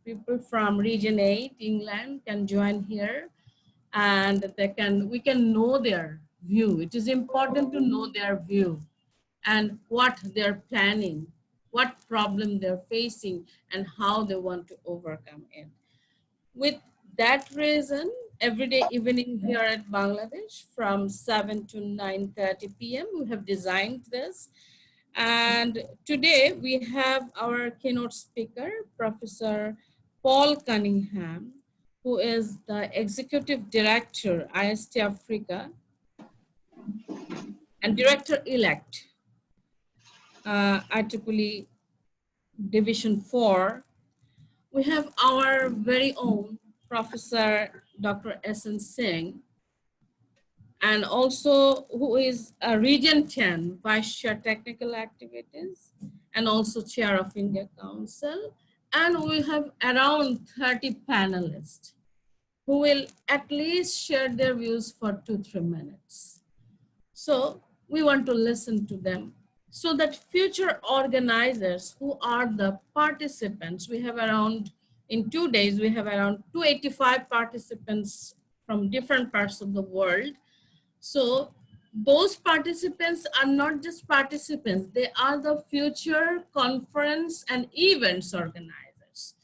people from Region 8, England can join here, and we can know their view. It is important to know their view and what they're planning, what problem they're facing, and how they want to overcome it. With that reason, every day evening here at Bangladesh from 7 to 9:30 p.m. we have designed this. And today we have our keynote speaker, Professor Paul Cunningham, who is the Executive Director, IST Africa, and Director-elect, IEEE Division 4. We have our very own Professor Dr. S.N. Singh, and also who is a Region 10 Vice Chair Technical Activities and also Chair of India Council. And we have around 30 panelists who will at least share their views for 2-3 minutes. So we want to listen to them so that future organizers who are the participants, we have around, in 2 days, we have around 285 participants from different parts of the world. So those participants are not just participants, they are the future conference and events organizers.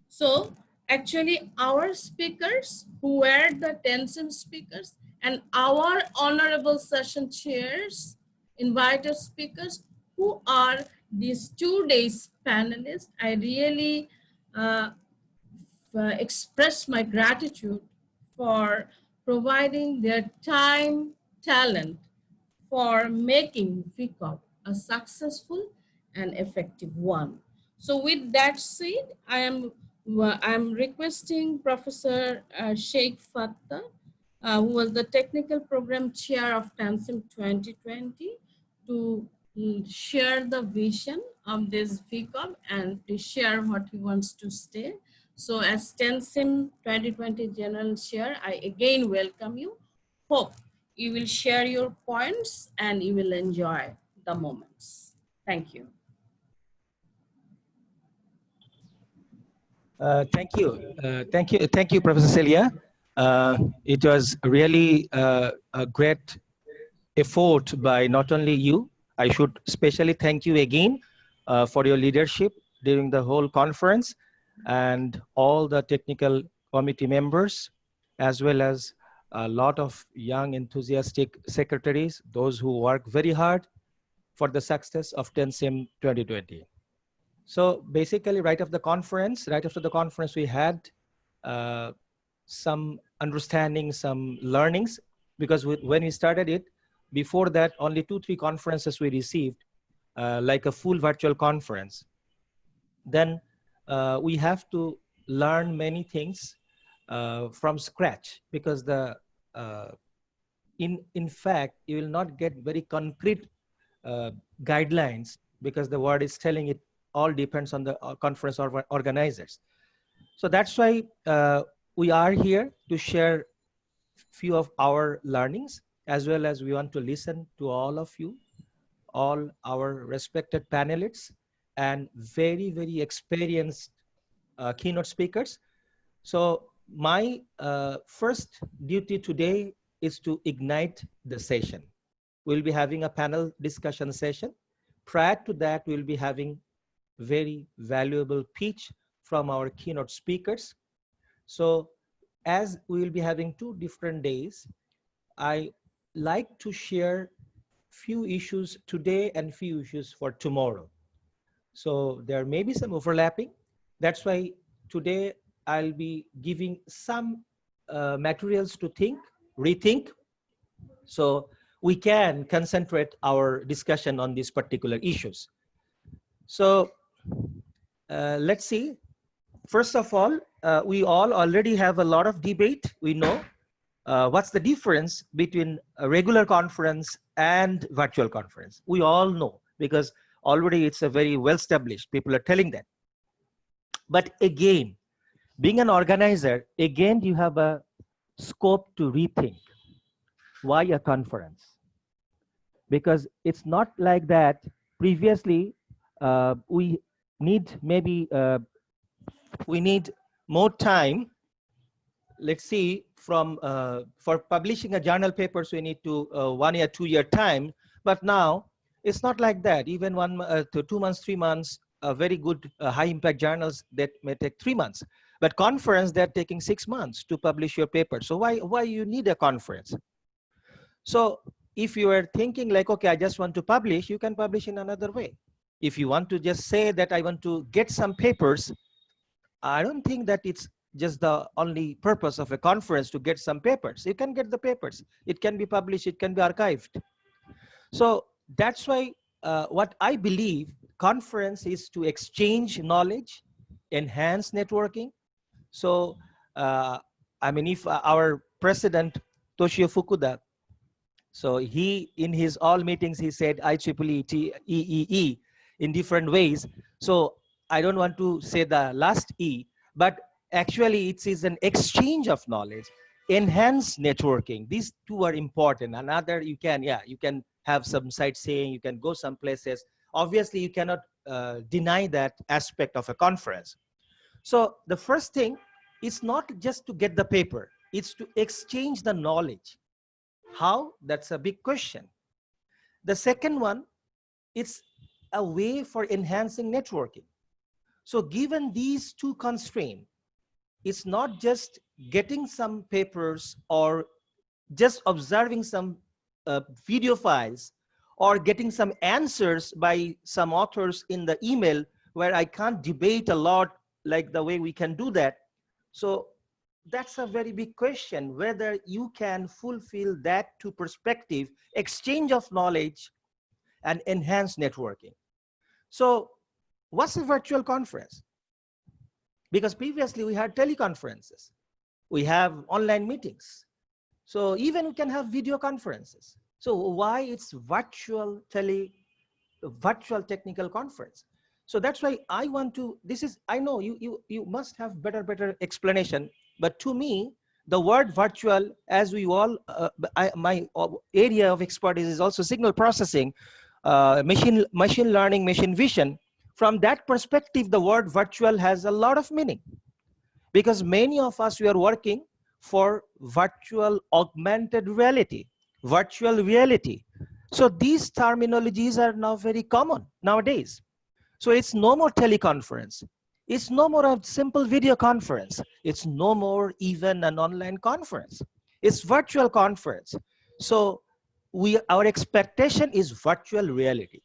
So actually our speakers who were the TENSYMP speakers and our honorable session chairs, invited speakers who are these 2 days panelists, I really express my gratitude for providing their time, talent for making VCOP a successful and effective one. So with that said, I'm requesting Professor Sheikh Fattah, who was the Technical Program Chair of TENSYMP 2020, to share the vision of this VCOP and to share what he wants to say. So as TENSYMP 2020 General Chair, I again welcome you. Hope you will share your points and you will enjoy the moments. Thank you. Thank you, Professor Celia. It was really a great effort by not only you. I should especially thank you again for your leadership during the whole conference, and all the technical committee members, as well as a lot of young enthusiastic secretaries, those who work very hard for the success of TENSYMP 2020. So basically right after the conference, we had some understanding, some learnings, because when we started it, before that, only 2-3 conferences we received, like a full virtual conference. Then we have to learn many things from scratch, because in fact, you will not get very concrete guidelines, because the word is telling it all depends on the conference organizers. So that's why we are here to share few of our learnings, as well as we want to listen to all of you, all our respected panelists, and very, very experienced keynote speakers. So my first duty today is to ignite the session. We'll be having a panel discussion session. Prior to that, we'll be having very valuable pitch from our keynote speakers. So as we will be having 2 different days, I like to share few issues today and few issues for tomorrow. So there may be some overlapping. That's why today I'll be giving some materials to rethink, so we can concentrate our discussion on these particular issues. So let's see. First of all, we all already have a lot of debate. We know what's the difference between a regular conference and virtual conference. We all know, because already it's a very well established, people are telling that. But again, being an organizer, again, you have a scope to rethink. Why a conference? Because it's not like that. Previously, we need maybe we need more time. Let's see, from for publishing a journal papers, we need to 1 year, 2 year time. But now it's not like that. Even 1 to 2 months, 3 months, very good high impact journals that may take 3 months. But conference, they're taking 6 months to publish your paper. So why you need a conference? So if you are thinking like, okay, I just want to publish, you can publish in another way. If you want to just say that I want to get some papers, I don't think that it's just the only purpose of a conference to get some papers. You can get the papers. It can be published, it can be archived. So that's why what I believe conference is to exchange knowledge, enhance networking. So, I mean, if our president, Toshio Fukuda, so he, in his all meetings, he said IEEE EEE in different ways. So I don't want to say the last E, but actually it is an exchange of knowledge, enhance networking. These two are important. Another, you can, yeah, you can have some sightseeing, you can go some places. Obviously, you cannot deny that aspect of a conference. So the first thing is not just to get the paper, it's to exchange the knowledge. How? That's a big question. The second one, it's a way for enhancing networking. So given these two constraints, it's not just getting some papers or just observing some video files or getting some answers by some authors in the email where I can't debate a lot like the way we can do that. So that's a very big question, whether you can fulfill that two perspective, exchange of knowledge and enhance networking. So what's a virtual conference? Because previously we had teleconferences, we have online meetings. So even we can have video conferences. So why it's virtual technical conference? So that's why I want to, this is, I know you must have better explanation, but to me, the word virtual, as we all, my area of expertise is also signal processing, machine learning, machine vision. From that perspective, the word virtual has a lot of meaning, because many of us, we are working for virtual augmented reality, virtual reality. So these terminologies are now very common nowadays. So it's no more teleconference. It's no more a simple video conference. It's no more even an online conference. It's virtual conference. So our expectation is virtual reality,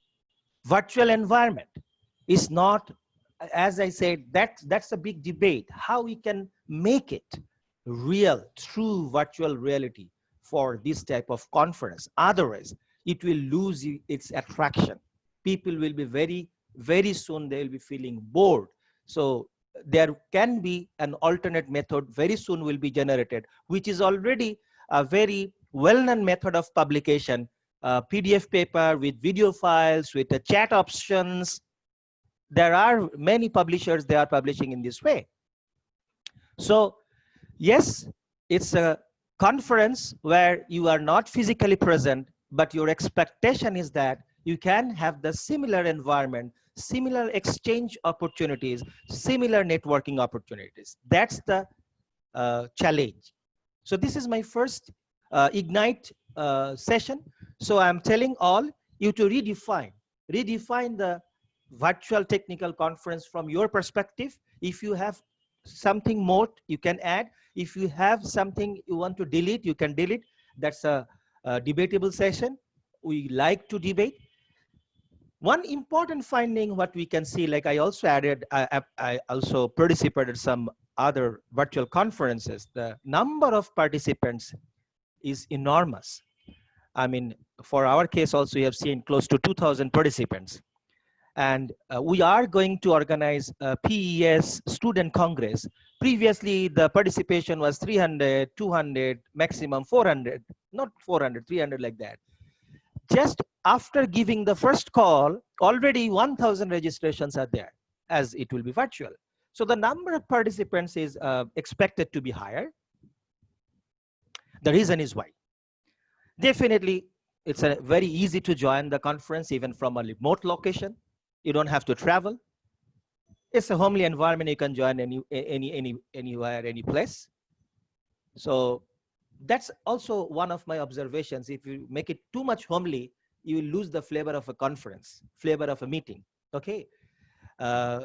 virtual environment. Is not, as I said, that's a big debate, how we can make it real, true virtual reality for this type of conference. Otherwise, it will lose its attraction. People will be very soon, they will be feeling bored. So there can be an alternate method very soon will be generated, which is already a very well-known method of publication, PDF paper with video files, with the chat options. There are many publishers, they are publishing in this way. So yes, it's a conference where you are not physically present, but your expectation is that you can have the similar environment, similar exchange opportunities, similar networking opportunities. That's the challenge. So this is my first Ignite session. So I'm telling all you to redefine the virtual technical conference from your perspective. If you have something more, you can add. If you have something you want to delete, you can delete. That's a debatable session. We like to debate. One important finding, what we can see, like I also added, I also participated some other virtual conferences. The number of participants is enormous. I mean, for our case also, we have seen close to 2,000 participants. And we are going to organize a PES Student Congress. Previously, the participation was 300, 200, maximum 400, not 400, 300 like that. Just after giving the first call, already 1,000 registrations are there, as it will be virtual. So the number of participants is expected to be higher. The reason is why. Definitely, it's very easy to join the conference even from a remote location. You don't have to travel. it's a homely environment. You can join anywhere, any place. So that's also one of my observations. If you make it too much homely, you will lose the flavor of a conference, flavor of a meeting. Okay.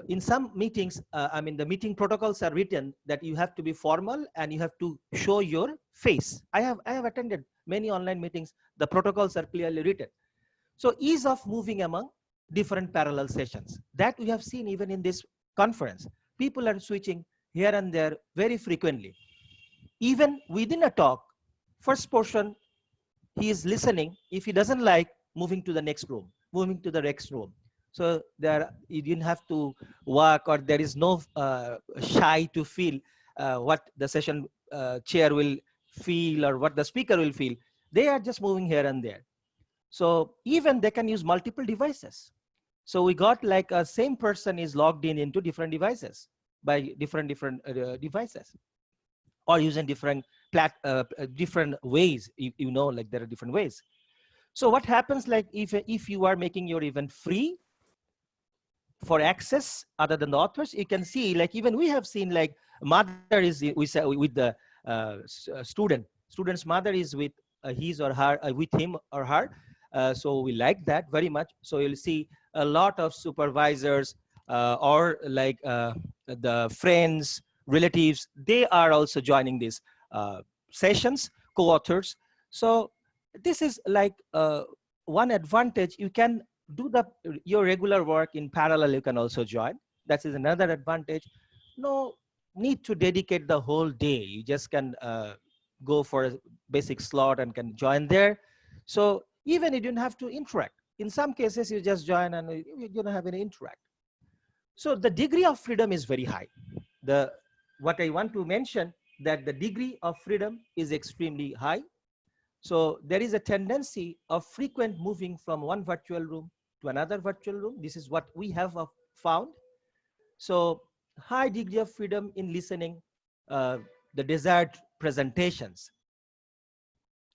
In some meetings, I mean, the meeting protocols are written that you have to be formal and you have to show your face. I have attended many online meetings. The protocols are clearly written. So ease of moving among different parallel sessions, that we have seen even in this conference. People are switching here and there very frequently. Even within a talk, first portion, he is listening. If he doesn't like, moving to the next room, moving to the next room. So there, you didn't have to walk, or there is no shy to feel what the session chair will feel or what the speaker will feel. They are just moving here and there. So even they can use multiple devices. So we got like a same person is logged in into different devices by different devices, or using different different ways. You know, like there are different ways. So what happens, like if you are making your event free for access other than the authors, you can see, like even we have seen, like mother is, we say, with the student's mother is with his or her, with him or her. So we like that very much. So you'll see a lot of supervisors or like the friends, relatives, they are also joining these sessions, co-authors. So this is like one advantage. You can do your regular work in parallel. You can also join. That is another advantage. No need to dedicate the whole day. You just can go for a basic slot and can join there. So even you don't have to interact. In some cases, you just join and you don't have any interact. So the degree of freedom is very high. What I want to mention, that the degree of freedom is extremely high. So there is a tendency of frequent moving from one virtual room to another virtual room. This is what we have found. So high degree of freedom in listening the desired presentations.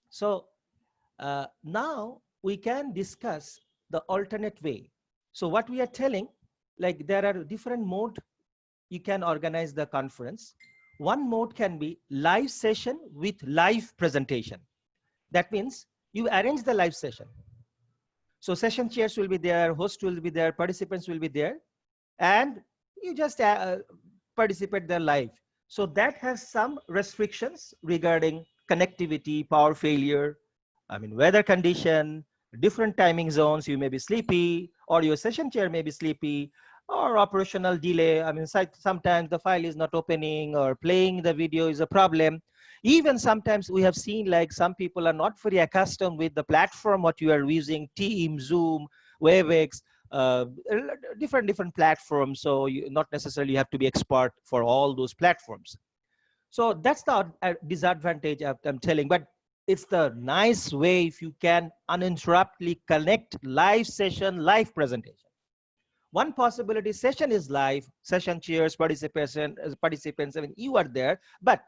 So now we can discuss the alternate way. So what we are telling, like there are different modes you can organize the conference. One mode can be live session with live presentation. That means you arrange the live session. So session chairs will be there, host will be there, participants will be there, and you just participate there live. So that has some restrictions regarding connectivity, power failure, I mean, weather condition, different timing zones. You may be sleepy, or your session chair may be sleepy, or operational delay. I mean, sometimes the file is not opening, or playing the video is a problem. Even sometimes we have seen, like some people are not very accustomed with the platform what you are using, Teams, Zoom, WebEx, different platforms. So you not necessarily have to be expert for all those platforms. So that's the disadvantage I'm telling. But it's the nice way if you can uninterruptedly connect live session, live presentation. One possibility, session is live, session chairs, participants, I mean, you are there, but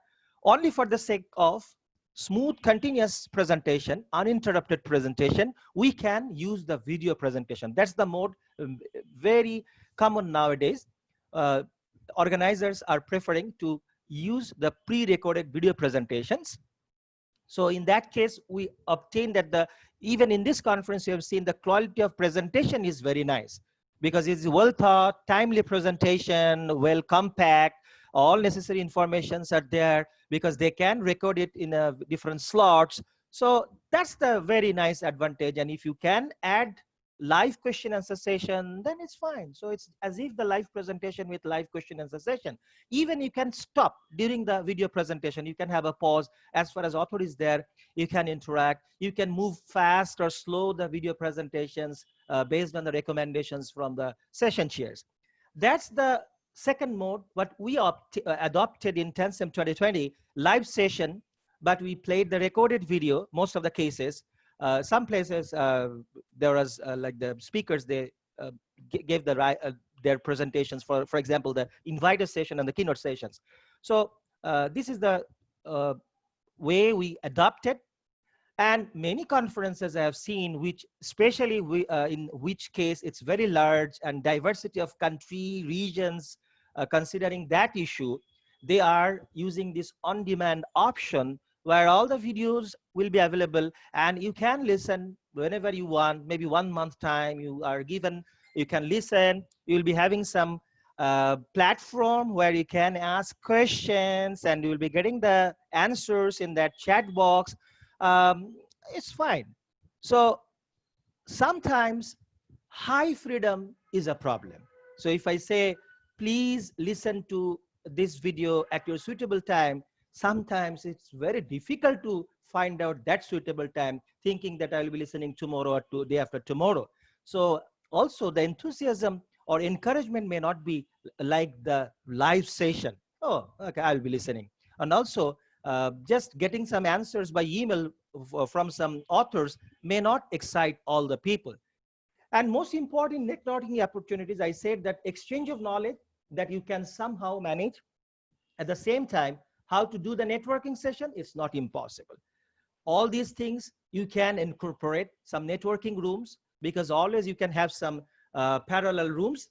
only for the sake of smooth, continuous presentation, uninterrupted presentation, we can use the video presentation. That's the mode, very common nowadays. Organizers are preferring to use the pre-recorded video presentations. So in that case, we obtain that even in this conference, you have seen the quality of presentation is very nice, because it's well thought, timely presentation, well compact, all necessary informations are there, because they can record it in different slots. So that's the very nice advantage. And if you can add live question answer session, then it's fine. So it's as if the live presentation with live question answer session. Even you can stop during the video presentation. You can have a pause. As far as author is there, you can interact. You can move fast or slow the video presentations based on the recommendations from the session chairs. That's the second mode, what we adopted in TENSYMP 2020, live session, but we played the recorded video, most of the cases. Some places, there was like the speakers, they gave their presentations, for example, the inviter session and the keynote sessions. So this is the way we adopted. And many conferences I have seen, which especially in which case it's very large and diversity of country, regions, considering that issue, they are using this on-demand option where all the videos will be available and you can listen whenever you want, maybe 1 month time you are given, you can listen, you'll be having some platform where you can ask questions and you will be getting the answers in that chat box. It's fine. So sometimes high freedom is a problem. So if I say, please listen to this video at your suitable time, sometimes it's very difficult to find out that suitable time, thinking that I'll be listening tomorrow or day after tomorrow. So also the enthusiasm or encouragement may not be like the live session. Oh, okay, I'll be listening. And also just getting some answers by email from some authors may not excite all the people. And most important networking opportunities, I said that exchange of knowledge that you can somehow manage. At the same time, how to do the networking session is not impossible. All these things you can incorporate some networking rooms, because always you can have some parallel rooms.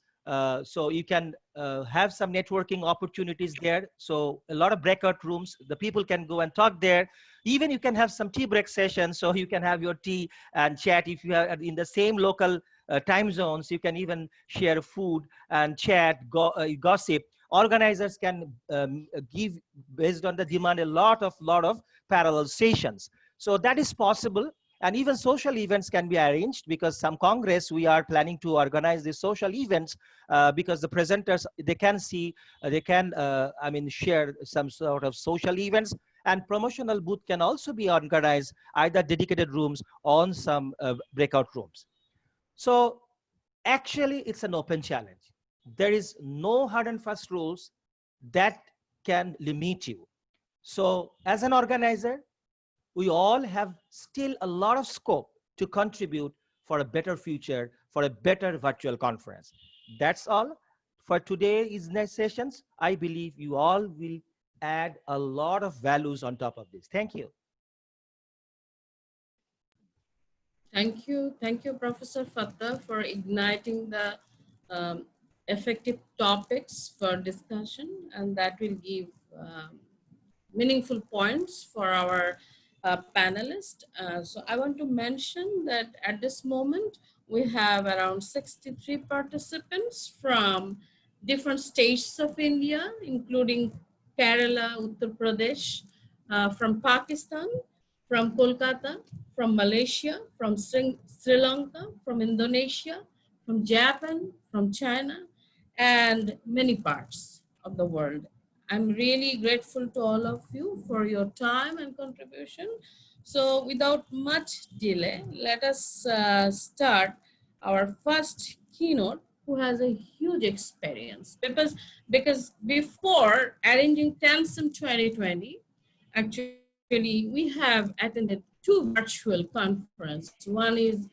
So you can have some networking opportunities there. So a lot of breakout rooms, the people can go and talk there. Even you can have some tea break sessions, so you can have your tea and chat. If you are in the same local time zones, you can even share food and chat, gossip. Organizers can give, based on the demand, a lot of parallel sessions. So that is possible. And even social events can be arranged, because some congress we are planning to organize these social events, because the presenters, they can see, they can I mean share some sort of social events, and promotional booth can also be organized, either dedicated rooms on some breakout rooms. So actually it's an open challenge. There is no hard and fast rules that can limit you. So as an organizer, we all have still a lot of scope to contribute for a better future, for a better virtual conference. That's all for today's next sessions. I believe you all will add a lot of values on top of this. Thank you. Thank you, Professor Fattah, for igniting the effective topics for discussion, and that will give meaningful points for our panelists. So I want to mention that at this moment, we have around 63 participants from different states of India, including Kerala, Uttar Pradesh, from Pakistan, from Kolkata, from Malaysia, from Sri Lanka, from Indonesia, from Japan, from China, and many parts of the world. I'm really grateful to all of you for your time and contribution. So without much delay, let us start our first keynote, who has a huge experience. Because before arranging TENSYMP 2020, actually we have attended two virtual conferences. One is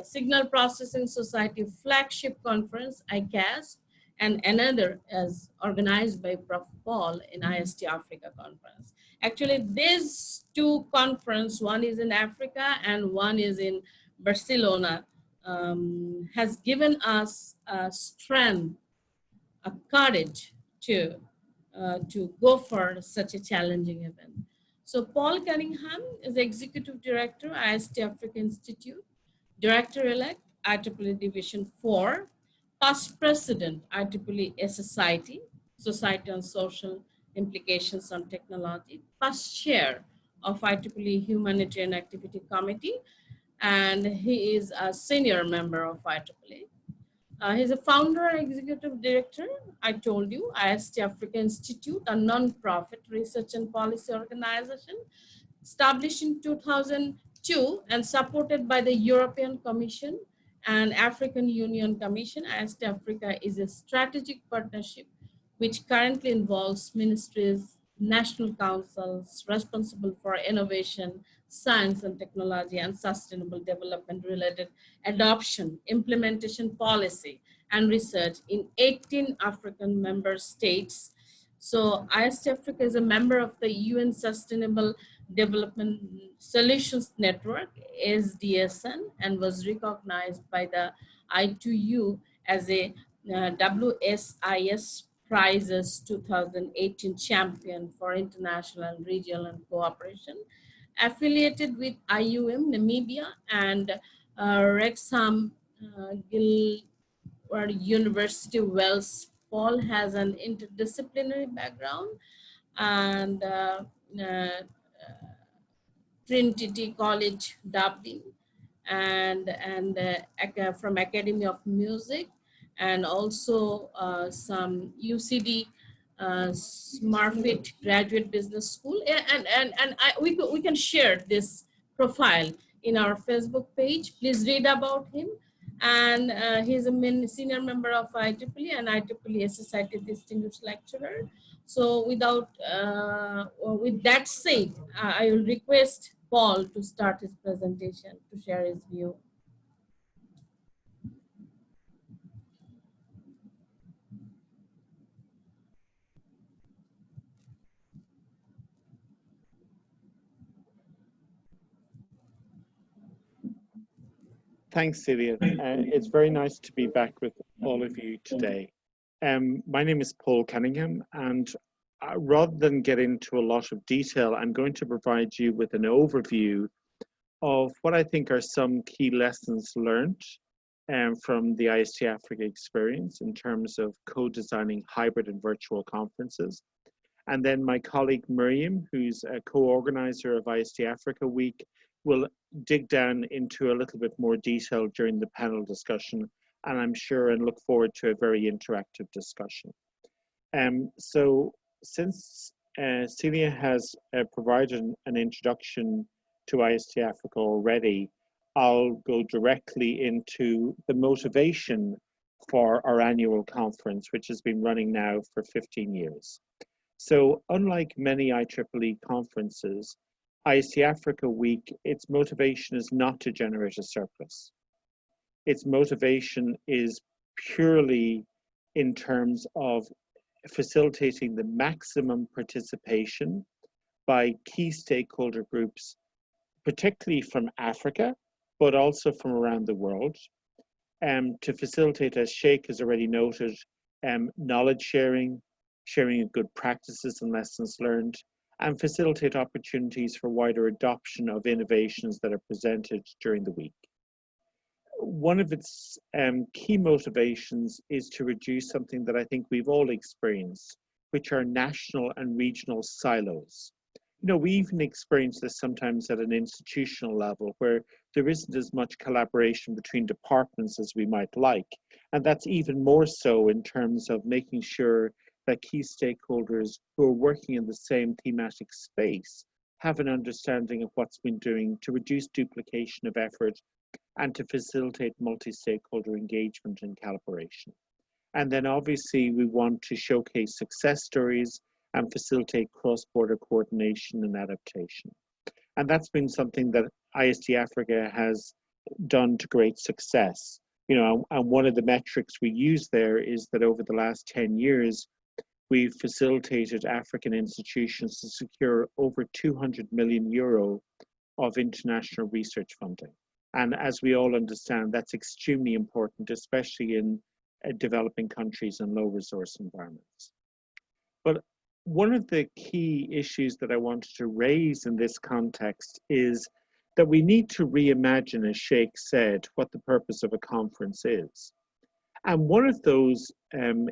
Signal Processing Society flagship conference, ICAS, and another is organized by Prof. Paul in IST Africa conference. Actually, these two conferences, one is in Africa and one is in Barcelona, has given us strength, a courage to go for such a challenging event. So Paul Cunningham is Executive Director, IST Africa Institute, Director-elect, IEEE Division 4, past President, IEEE Society, Society on Social Implications on Technology, past Chair of IEEE Humanitarian Activity Committee, and he is a senior member of IEEE. He's a founder and executive director, I told you, IST Africa Institute, a non-profit research and policy organization established in 2002 and supported by the European Commission and African Union Commission. IST Africa is a strategic partnership which currently involves ministries, national councils responsible for innovation, science and technology, and sustainable development related adoption, implementation policy, and research in 18 African member states. So IST Africa is a member of the UN Sustainable Development Solutions Network, SDSN, and was recognized by the I2U as a WSIS Prizes 2018 champion for international and regional cooperation, affiliated with IUM Namibia and Wrexham University Wells. Paul has an interdisciplinary background and Trinity College, Dublin, and from Academy of Music, and also some UCD Smartfit Graduate Business School. We can share this profile in our Facebook page. Please read about him. And he's a senior member of IEEE and IEEE Society Distinguished Lecturer. So with that said, I will request Paul to start his presentation to share his view. Thanks, Celia. It's very nice to be back with all of you today. My name is Paul Cunningham, and rather than get into a lot of detail, I'm going to provide you with an overview of what I think are some key lessons learned from the IST Africa experience in terms of co-designing hybrid and virtual conferences. And then my colleague Miriam, who's a co-organizer of IST Africa Week, will dig down into a little bit more detail during the panel discussion, and I'm sure and look forward to a very interactive discussion. So since Celia has provided an introduction to IST Africa already, I'll go directly into the motivation for our annual conference, which has been running now for 15 years. So unlike many IEEE conferences, IST Africa Week, its motivation is not to generate a surplus. Its motivation is purely in terms of facilitating the maximum participation by key stakeholder groups, particularly from Africa, but also from around the world, to facilitate, as Sheikh has already noted, knowledge sharing, sharing of good practices and lessons learned, and facilitate opportunities for wider adoption of innovations that are presented during the week. One of its key motivations is to reduce something that I think we've all experienced, which are national and regional silos. You know, we even experience this sometimes at an institutional level where there isn't as much collaboration between departments as we might like. And that's even more so in terms of making sure that key stakeholders who are working in the same thematic space have an understanding of what's been doing to reduce duplication of effort and to facilitate multi-stakeholder engagement and collaboration. And then obviously we want to showcase success stories and facilitate cross-border coordination and adaptation. And that's been something that IST Africa has done to great success. You know, and one of the metrics we use there is that over the last 10 years, we've facilitated African institutions to secure over 200 million euro of international research funding. And as we all understand, that's extremely important, especially in developing countries and low resource environments. But one of the key issues that I wanted to raise in this context is that we need to reimagine, as Sheikh said, what the purpose of a conference is. And one of those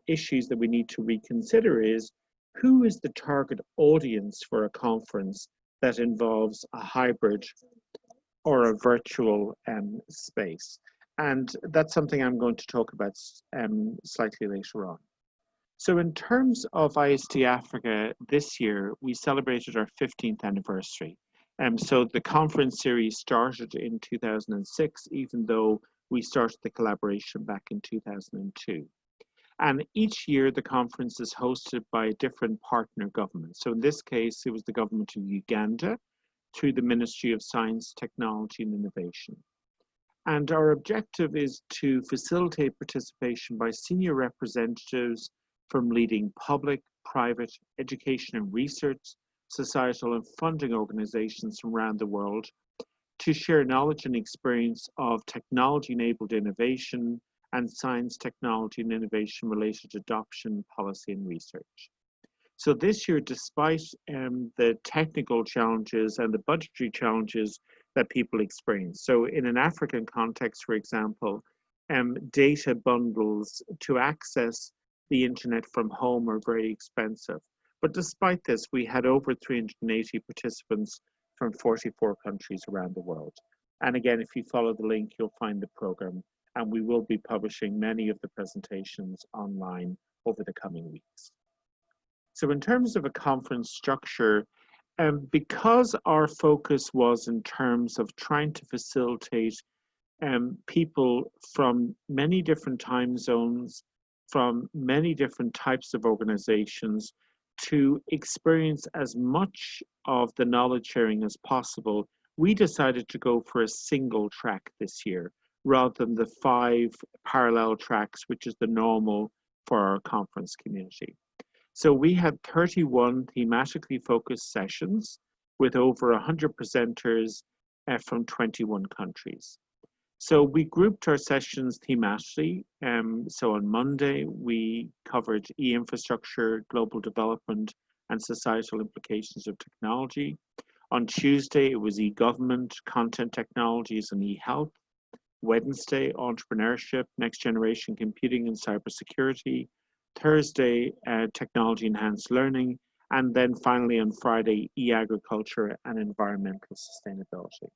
issues that we need to reconsider is who is the target audience for a conference that involves a hybrid or a virtual space. And that's something I'm going to talk about slightly later on. So in terms of IST Africa, this year, we celebrated our 15th anniversary. So the conference series started in 2006, even though we started the collaboration back in 2002. And each year the conference is hosted by a different partner government. So in this case, it was the government of Uganda through the Ministry of Science, Technology and Innovation. And our objective is to facilitate participation by senior representatives from leading public, private, education and research, societal and funding organizations from around the world to share knowledge and experience of technology-enabled innovation and science, technology and innovation-related adoption, policy and research. So this year, despite the technical challenges and the budgetary challenges that people experience, so in an African context, for example, data bundles to access the internet from home are very expensive. But despite this, we had over 380 participants from 44 countries around the world. And again, if you follow the link, you'll find the program, and we will be publishing many of the presentations online over the coming weeks. So in terms of a conference structure, because our focus was in terms of trying to facilitate people from many different time zones, from many different types of organizations, to experience as much of the knowledge sharing as possible, we decided to go for a single track this year, rather than the 5 parallel tracks, which is the normal for our conference community. So we had 31 thematically focused sessions with over 100 presenters from 21 countries. So we grouped our sessions thematically. So on Monday, we covered e-infrastructure, global development, and societal implications of technology. On Tuesday, it was e-government, content technologies, and e-health. Wednesday, entrepreneurship, next generation computing and cybersecurity. Thursday, technology-enhanced learning. And then finally on Friday, e-agriculture and environmental sustainability.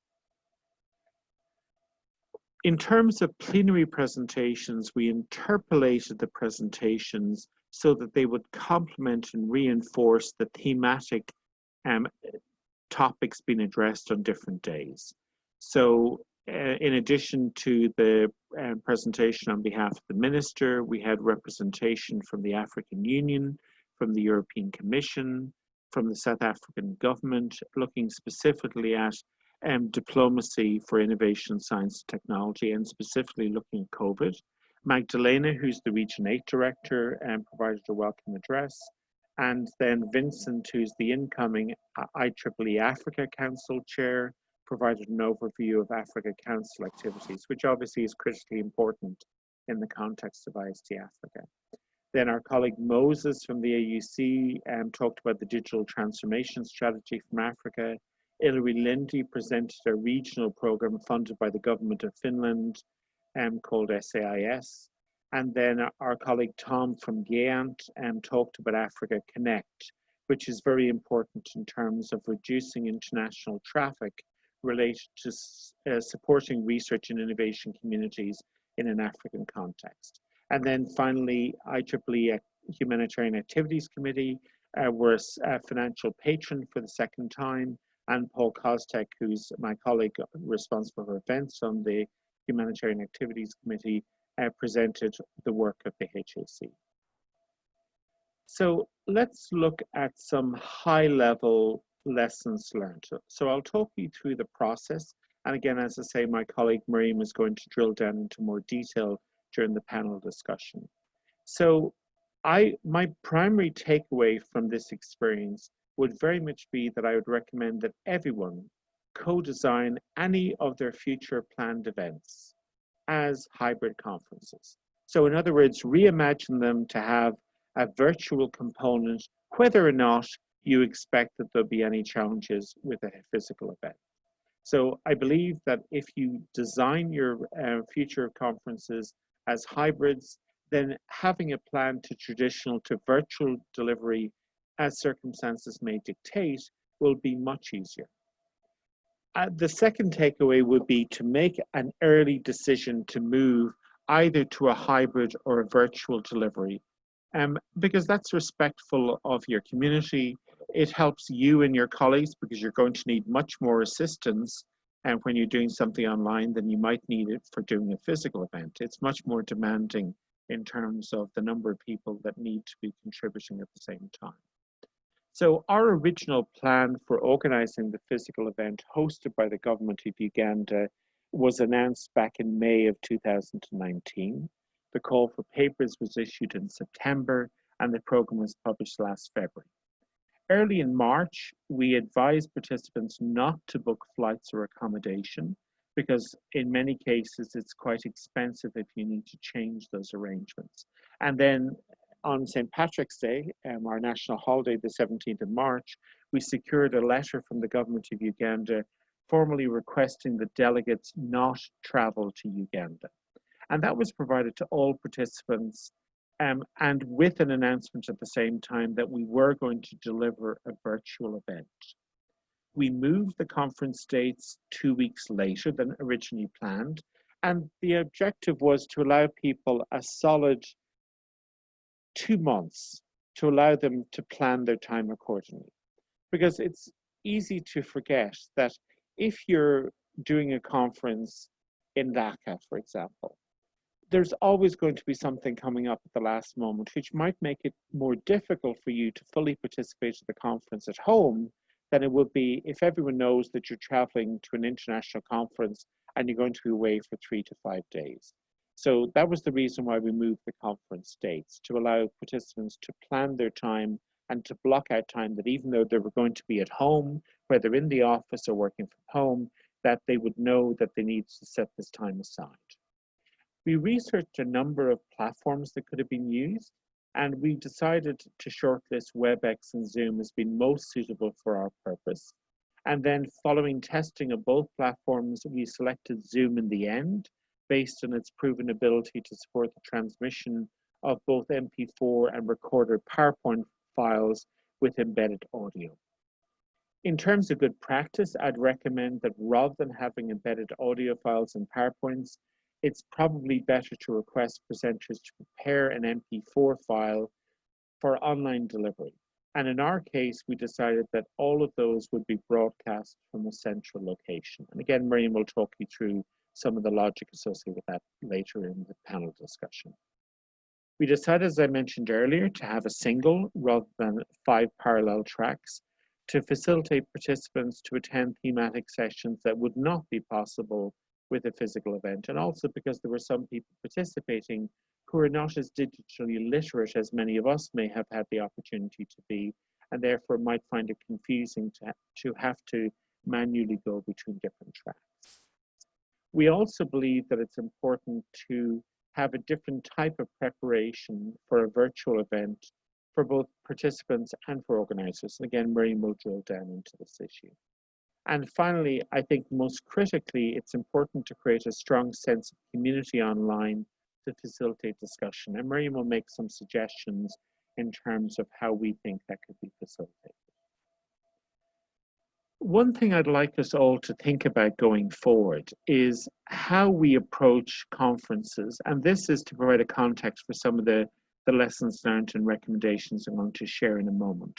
In terms of plenary presentations, we interpolated the presentations so that they would complement and reinforce the thematic topics being addressed on different days. So in addition to the presentation on behalf of the Minister, we had representation from the African Union, from the European Commission, from the South African government, looking specifically at diplomacy for innovation, science, and technology, and specifically looking at COVID. Magdalena, who's the Region 8 Director, provided a welcome address. And then Vincent, who's the incoming IEEE Africa Council Chair, provided an overview of Africa Council activities, which obviously is critically important in the context of IST Africa. Then our colleague Moses from the AUC talked about the digital transformation strategy from Africa. Ilari Lindy presented a regional program funded by the government of Finland called SAIS. And then our colleague Tom from GAIANT talked about Africa Connect, which is very important in terms of reducing international traffic related to supporting research and innovation communities in an African context. And then finally, IEEE Humanitarian Activities Committee were a financial patron for the second time, and Paul Kostek, who's my colleague responsible for events on the Humanitarian Activities Committee, presented the work of the HAC. So let's look at some high-level lessons learned. So I'll talk you through the process. And again, as I say, my colleague Miriam is going to drill down into more detail during the panel discussion. So my primary takeaway from this experience would very much be that I would recommend that everyone co-design any of their future planned events as hybrid conferences. So in other words, reimagine them to have a virtual component, whether or not you expect that there'll be any challenges with a physical event. So I believe that if you design your future conferences as hybrids, then having a plan to traditional to virtual delivery as circumstances may dictate will be much easier. The second takeaway would be to make an early decision to move either to a hybrid or a virtual delivery, because that's respectful of your community. It helps you and your colleagues because you're going to need much more assistance when you're doing something online than you might need it for doing a physical event. It's much more demanding in terms of the number of people that need to be contributing at the same time. So our original plan for organizing the physical event hosted by the government of Uganda was announced back in May of 2019. The call for papers was issued in September, and the program was published last February. Early in March, we advised participants not to book flights or accommodation because in many cases it's quite expensive if you need to change those arrangements. And then on St. Patrick's Day, our national holiday, the 17th of March, we secured a letter from the government of Uganda formally requesting that delegates not travel to Uganda. And that was provided to all participants, and with an announcement at the same time that we were going to deliver a virtual event. We moved the conference dates 2 weeks later than originally planned, and the objective was to allow people a solid 2 months to allow them to plan their time accordingly. Because it's easy to forget that if you're doing a conference in Dhaka, for example, there's always going to be something coming up at the last moment, which might make it more difficult for you to fully participate in the conference at home than it would be if everyone knows that you're traveling to an international conference and you're going to be away for 3 to 5 days. So that was the reason why we moved the conference dates, to allow participants to plan their time and to block out time that even though they were going to be at home, whether in the office or working from home, that they would know that they need to set this time aside. We researched a number of platforms that could have been used, and we decided to shortlist WebEx and Zoom as being most suitable for our purpose. And then following testing of both platforms, we selected Zoom in the end, based on its proven ability to support the transmission of both MP4 and recorded PowerPoint files with embedded audio. In terms of good practice, I'd recommend that rather than having embedded audio files and PowerPoints, it's probably better to request presenters to prepare an MP4 file for online delivery. And in our case, we decided that all of those would be broadcast from a central location. And again, Miriam will talk you through some of the logic associated with that later in the panel discussion. We decided, as I mentioned earlier, to have a single rather than 5 parallel tracks to facilitate participants to attend thematic sessions that would not be possible with a physical event, and also because there were some people participating who are not as digitally literate as many of us may have had the opportunity to be, and therefore might find it confusing to have to manually go between different tracks. We also believe that it's important to have a different type of preparation for a virtual event for both participants and for organizers. And again, Miriam will drill down into this issue. And finally, I think most critically, it's important to create a strong sense of community online to facilitate discussion. And Miriam will make some suggestions in terms of how we think that could be facilitated. One thing I'd like us all to think about going forward is how we approach conferences. And this is to provide a context for some of the lessons learned and recommendations I'm going to share in a moment.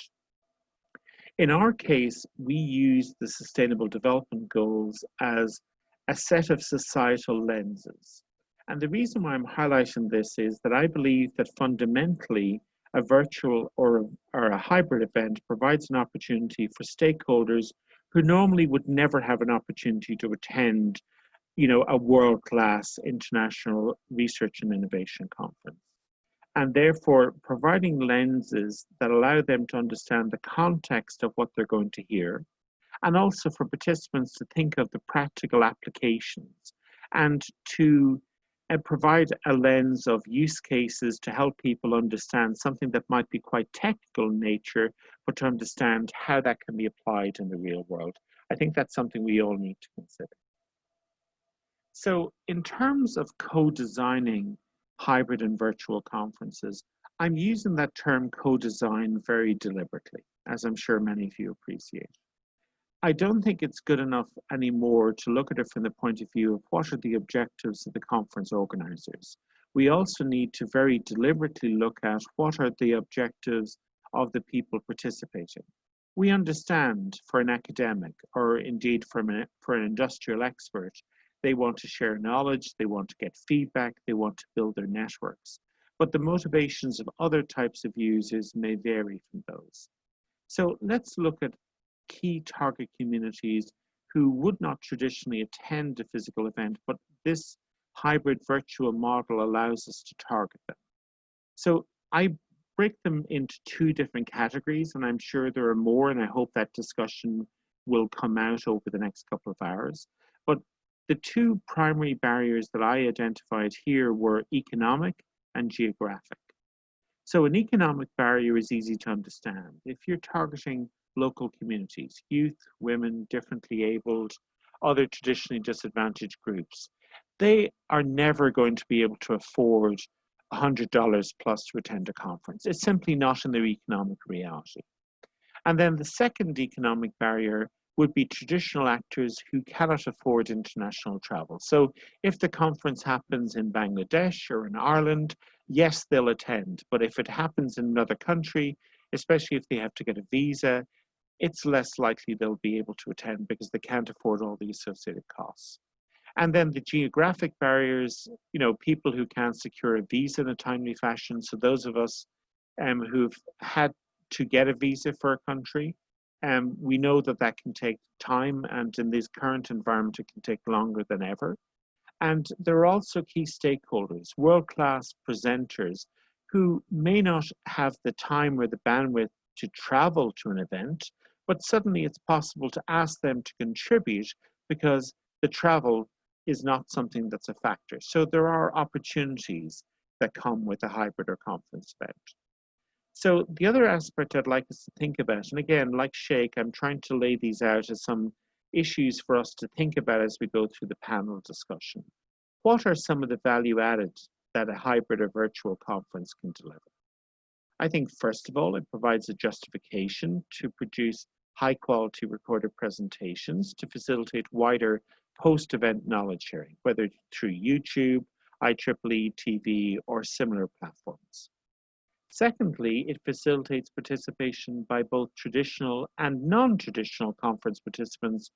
In our case, we use the Sustainable Development Goals as a set of societal lenses. And the reason why I'm highlighting this is that I believe that fundamentally a virtual or a hybrid event provides an opportunity for stakeholders who normally would never have an opportunity to attend, a world-class international research and innovation conference. And therefore providing lenses that allow them to understand the context of what they're going to hear, and also for participants to think of the practical applications and to provide a lens of use cases to help people understand something that might be quite technical in nature, but to understand how that can be applied in the real world. I think that's something we all need to consider. So in terms of co-designing hybrid and virtual conferences, I'm using that term co-design very deliberately, as I'm sure many of you appreciate. I don't think it's good enough anymore to look at it from the point of view of what are the objectives of the conference organizers. We also need to very deliberately look at what are the objectives of the people participating. We understand for an academic, or indeed for an industrial expert, they want to share knowledge, they want to get feedback, they want to build their networks. But the motivations of other types of users may vary from those. So let's look at key target communities who would not traditionally attend a physical event, but this hybrid virtual model allows us to target them. So I break them into two different categories, and I'm sure there are more, and I hope that discussion will come out over the next couple of hours. But the two primary barriers that I identified here were economic and geographic. So an economic barrier is easy to understand. If you're targeting local communities, youth, women, differently abled, other traditionally disadvantaged groups, they are never going to be able to afford $100 plus to attend a conference. It's simply not in their economic reality. And then the second economic barrier would be traditional actors who cannot afford international travel. So if the conference happens in Bangladesh or in Ireland, yes, they'll attend. But if it happens in another country, especially if they have to get a visa, it's less likely they'll be able to attend because they can't afford all the associated costs. And then the geographic barriers, you know, people who can't secure a visa in a timely fashion. So those of us who've had to get a visa for a country, we know that that can take time, and in this current environment, it can take longer than ever. And there are also key stakeholders, world-class presenters who may not have the time or the bandwidth to travel to an event, but suddenly it's possible to ask them to contribute because the travel is not something that's a factor. So there are opportunities that come with a hybrid or conference event. So the other aspect I'd like us to think about, and again, like Sheikh, I'm trying to lay these out as some issues for us to think about as we go through the panel discussion. What are some of the value added that a hybrid or virtual conference can deliver? I think, first of all, it provides a justification to produce high quality recorded presentations to facilitate wider post-event knowledge sharing, whether through YouTube, IEEE TV, or similar platforms. Secondly, it facilitates participation by both traditional and non-traditional conference participants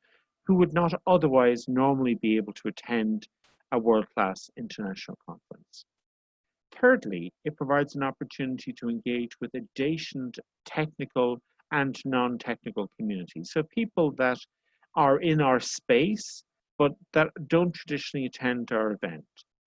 who would not otherwise normally be able to attend a world-class international conference. Thirdly, it provides an opportunity to engage with adjacent technical and non-technical communities. So people that are in our space, but that don't traditionally attend our event.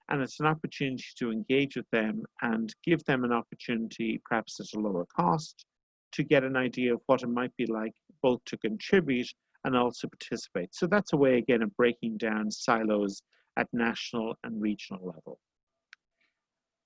And it's an opportunity to engage with them and give them an opportunity, perhaps at a lower cost, to get an idea of what it might be like both to contribute and also participate. So that's a way, again, of breaking down silos at national and regional level.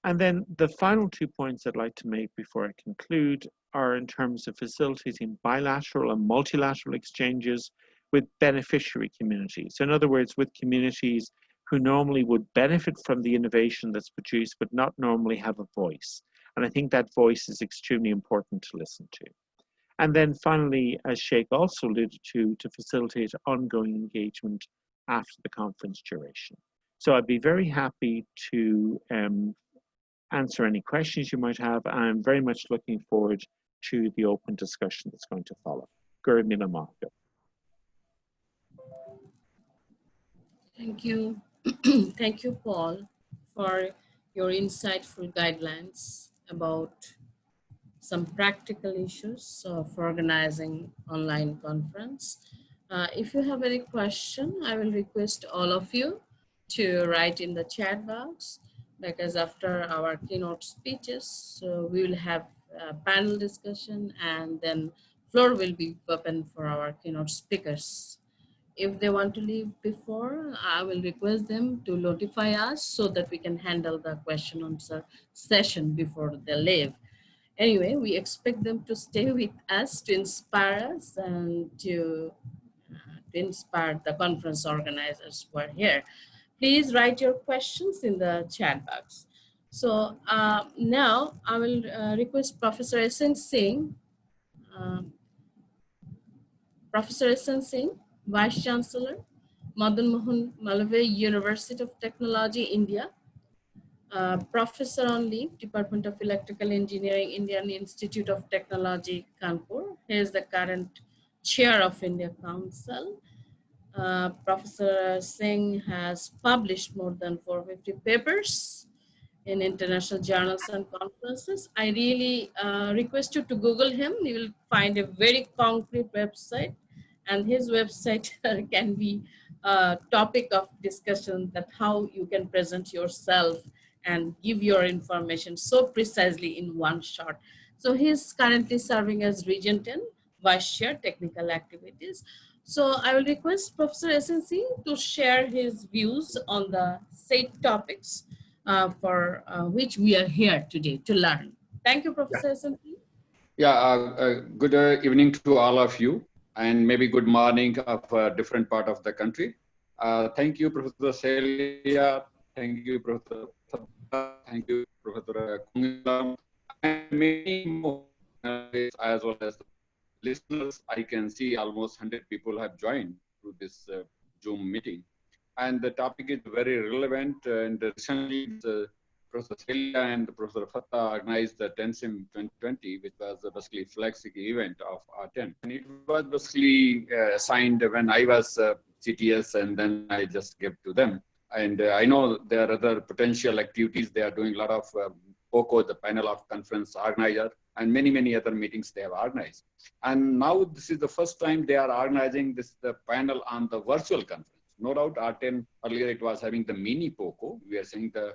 And then the final 2 points I'd like to make before I conclude are in terms of facilitating bilateral and multilateral exchanges with beneficiary communities. So in other words, with communities who normally would benefit from the innovation that's produced, but not normally have a voice. And I think that voice is extremely important to listen to. And then finally, as Sheikh also alluded to facilitate ongoing engagement after the conference duration. So I'd be very happy to answer any questions you might have. I'm very much looking forward to the open discussion that's going to follow. Gurmila Mahka. Thank you. Thank you, Paul, for your insightful guidelines about some practical issues of organizing online conference. If you have any question, I will request all of you to write in the chat box, because after our keynote speeches, so we will have a panel discussion, and then floor will be open for our keynote speakers. If they want to leave before, I will request them to notify us so that we can handle the question answer session before they leave. Anyway, we expect them to stay with us to inspire us and to inspire the conference organizers who are here. Please write your questions in the chat box. So now I will request Professor S.N. Singh, Professor S.N. Singh, Vice Chancellor, Madan Mohan Malave University of Technology, India, Professor on leave, Department of Electrical Engineering, Indian Institute of Technology, Kanpur. He is the current chair of India Council. Professor Singh has published more than 450 papers in international journals and conferences. I really request you to Google him. You will find a very concrete website, and his website can be a topic of discussion, that how you can present yourself and give your information so precisely in one shot. So he's currently serving as Region 10 Vice Chair Technical Activities. So I will request Professor SNC to share his views on the said topics for which we are here today to learn. Thank you, Professor SNC. Yeah, good evening to all of you, and maybe good morning of a different part of the country. Thank you, Professor Celia. Thank you, Professor Fatta. Thank you, Professor Kungalam, and many more, as well as listeners. I can see almost 100 people have joined through this Zoom meeting. And the topic is very relevant. And recently, Professor Celia and Professor Fatta organized the TENSYMP 2020, which was basically flagship event of R10. And it was basically assigned when I was CTS, and then I just gave to them. And I know there are other potential activities. They are doing a lot of POCO, the panel of conference organizer, and many other meetings they have organized. And now this is the first time they are organizing the panel on the virtual conference. No doubt R10, earlier it was having the mini POCO. We are saying the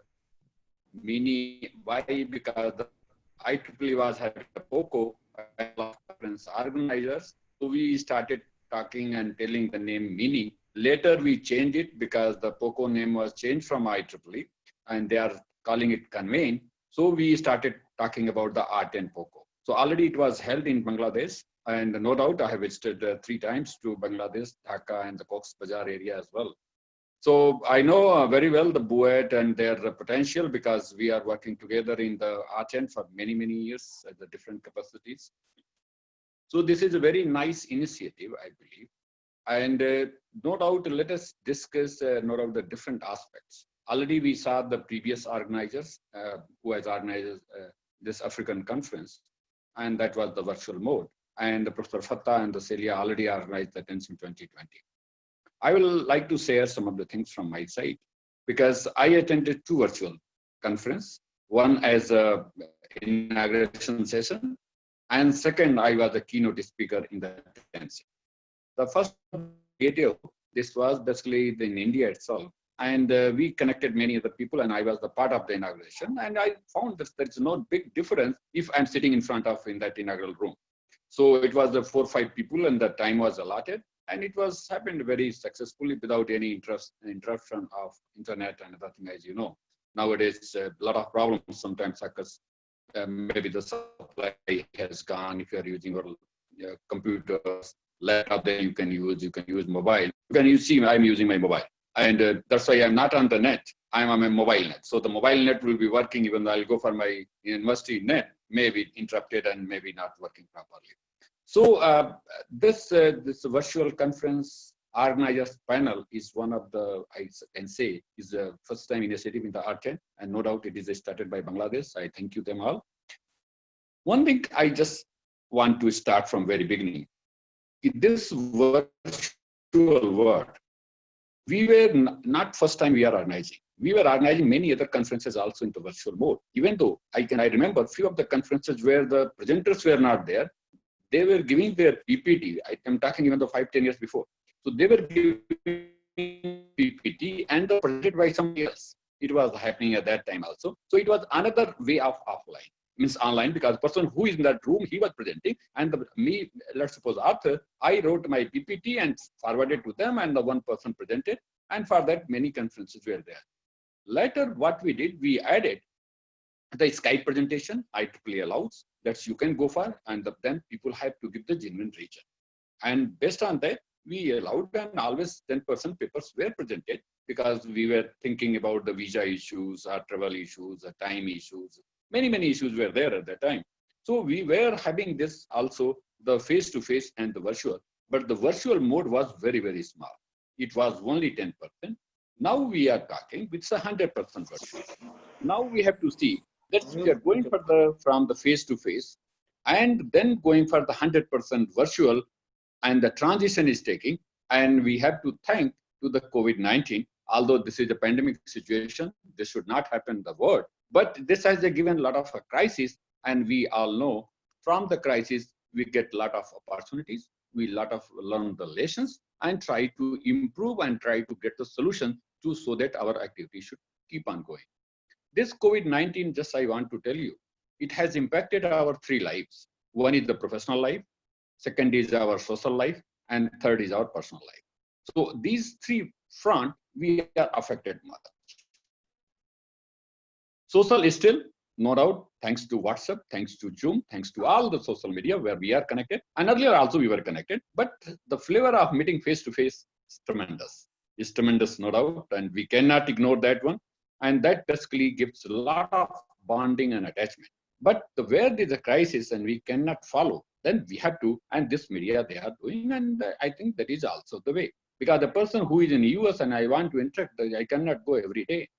mini, why? Because the IEEE was having the POCO panel of conference organizers. So we started talking and telling the name mini. Later we changed it because the POCO name was changed from IEEE and they are calling it convene. So we started talking about the R10 POCO. So already it was held in Bangladesh, and no doubt I have visited 3 times to Bangladesh, Dhaka and the Cox's Bazar area as well. So I know very well the BUET and their potential because we are working together in the R10 for many years at the different capacities. So this is a very nice initiative, I believe. And no doubt, let us discuss no doubt the different aspects. Already we saw the previous organizers who has organized this African conference, and that was the virtual mode. And the Professor Fatta and the Celia already organized the TENSYMP 2020. I will like to share some of the things from my side because I attended 2 virtual conferences. One as a inauguration session, and second I was a keynote speaker in the TENSYMP. The first video, this was basically in India itself. And we connected many other people, and I was the part of the inauguration. And I found that there's no big difference if I'm sitting in front of in that inaugural room. So it was the 4 or 5 people, and the time was allotted, and it was happened very successfully without any interruption of internet and other thing, as you know. Nowadays, a lot of problems sometimes occurs. Maybe the supply has gone. If you are using your computers, laptop, then you can use mobile. You see, I'm using my mobile. And that's why I'm not on the net. I'm on my mobile net. So the mobile net will be working even though I'll go for my university net, maybe interrupted and maybe not working properly. So this virtual conference organizers panel is one of the, I can say, is the first time initiative in the R10. And no doubt it is started by Bangladesh. I thank you them all. One thing I just want to start from very beginning. In this virtual world, we were not first time we are organizing. We were organizing many other conferences also into virtual mode. Even though I remember a few of the conferences where the presenters were not there, they were giving their PPT. I am talking even though 5-10 years before. So they were giving PPT and presented by somebody else. It was happening at that time also. So it was another way of offline, means online, because the person who is in that room, he was presenting, and let's suppose Arthur, I wrote my PPT and forwarded to them, and the one person presented, and for that many conferences were there. Later, what we did, we added the Skype presentation. IEEE allows that you can go for, and then people have to give the genuine region. And based on that, we allowed, and always 10% papers were presented because we were thinking about the visa issues, our travel issues, the time issues. Many issues were there at that time. So we were having this also, the face-to-face and the virtual, but the virtual mode was very small. It was only 10%. Now we are talking, it's 100% virtual. Now we have to see that we are going from the face-to-face and then going for the 100% virtual, and the transition is taking, and we have to thank to the COVID-19, although this is a pandemic situation, this should not happen in the world, but this has given a lot of a crisis, and we all know from the crisis, we get a lot of opportunities, we learn the lessons, and try to improve and try to get the solution so that our activity should keep on going. this COVID-19, just I want to tell you, it has impacted our three lives. One is the professional life, second is our social life, and third is our personal life. So these three front, we are affected much. Social is still, no doubt, thanks to WhatsApp, thanks to Zoom, thanks to all the social media where we are connected. And earlier also we were connected, but the flavor of meeting face-to-face is tremendous. It's tremendous, no doubt, and we cannot ignore that one. And that basically gives a lot of bonding and attachment. But where there is a crisis and we cannot follow, then we have to, and this media they are doing, and I think that is also the way. Because the person who is in US and I want to interact, I cannot go every day.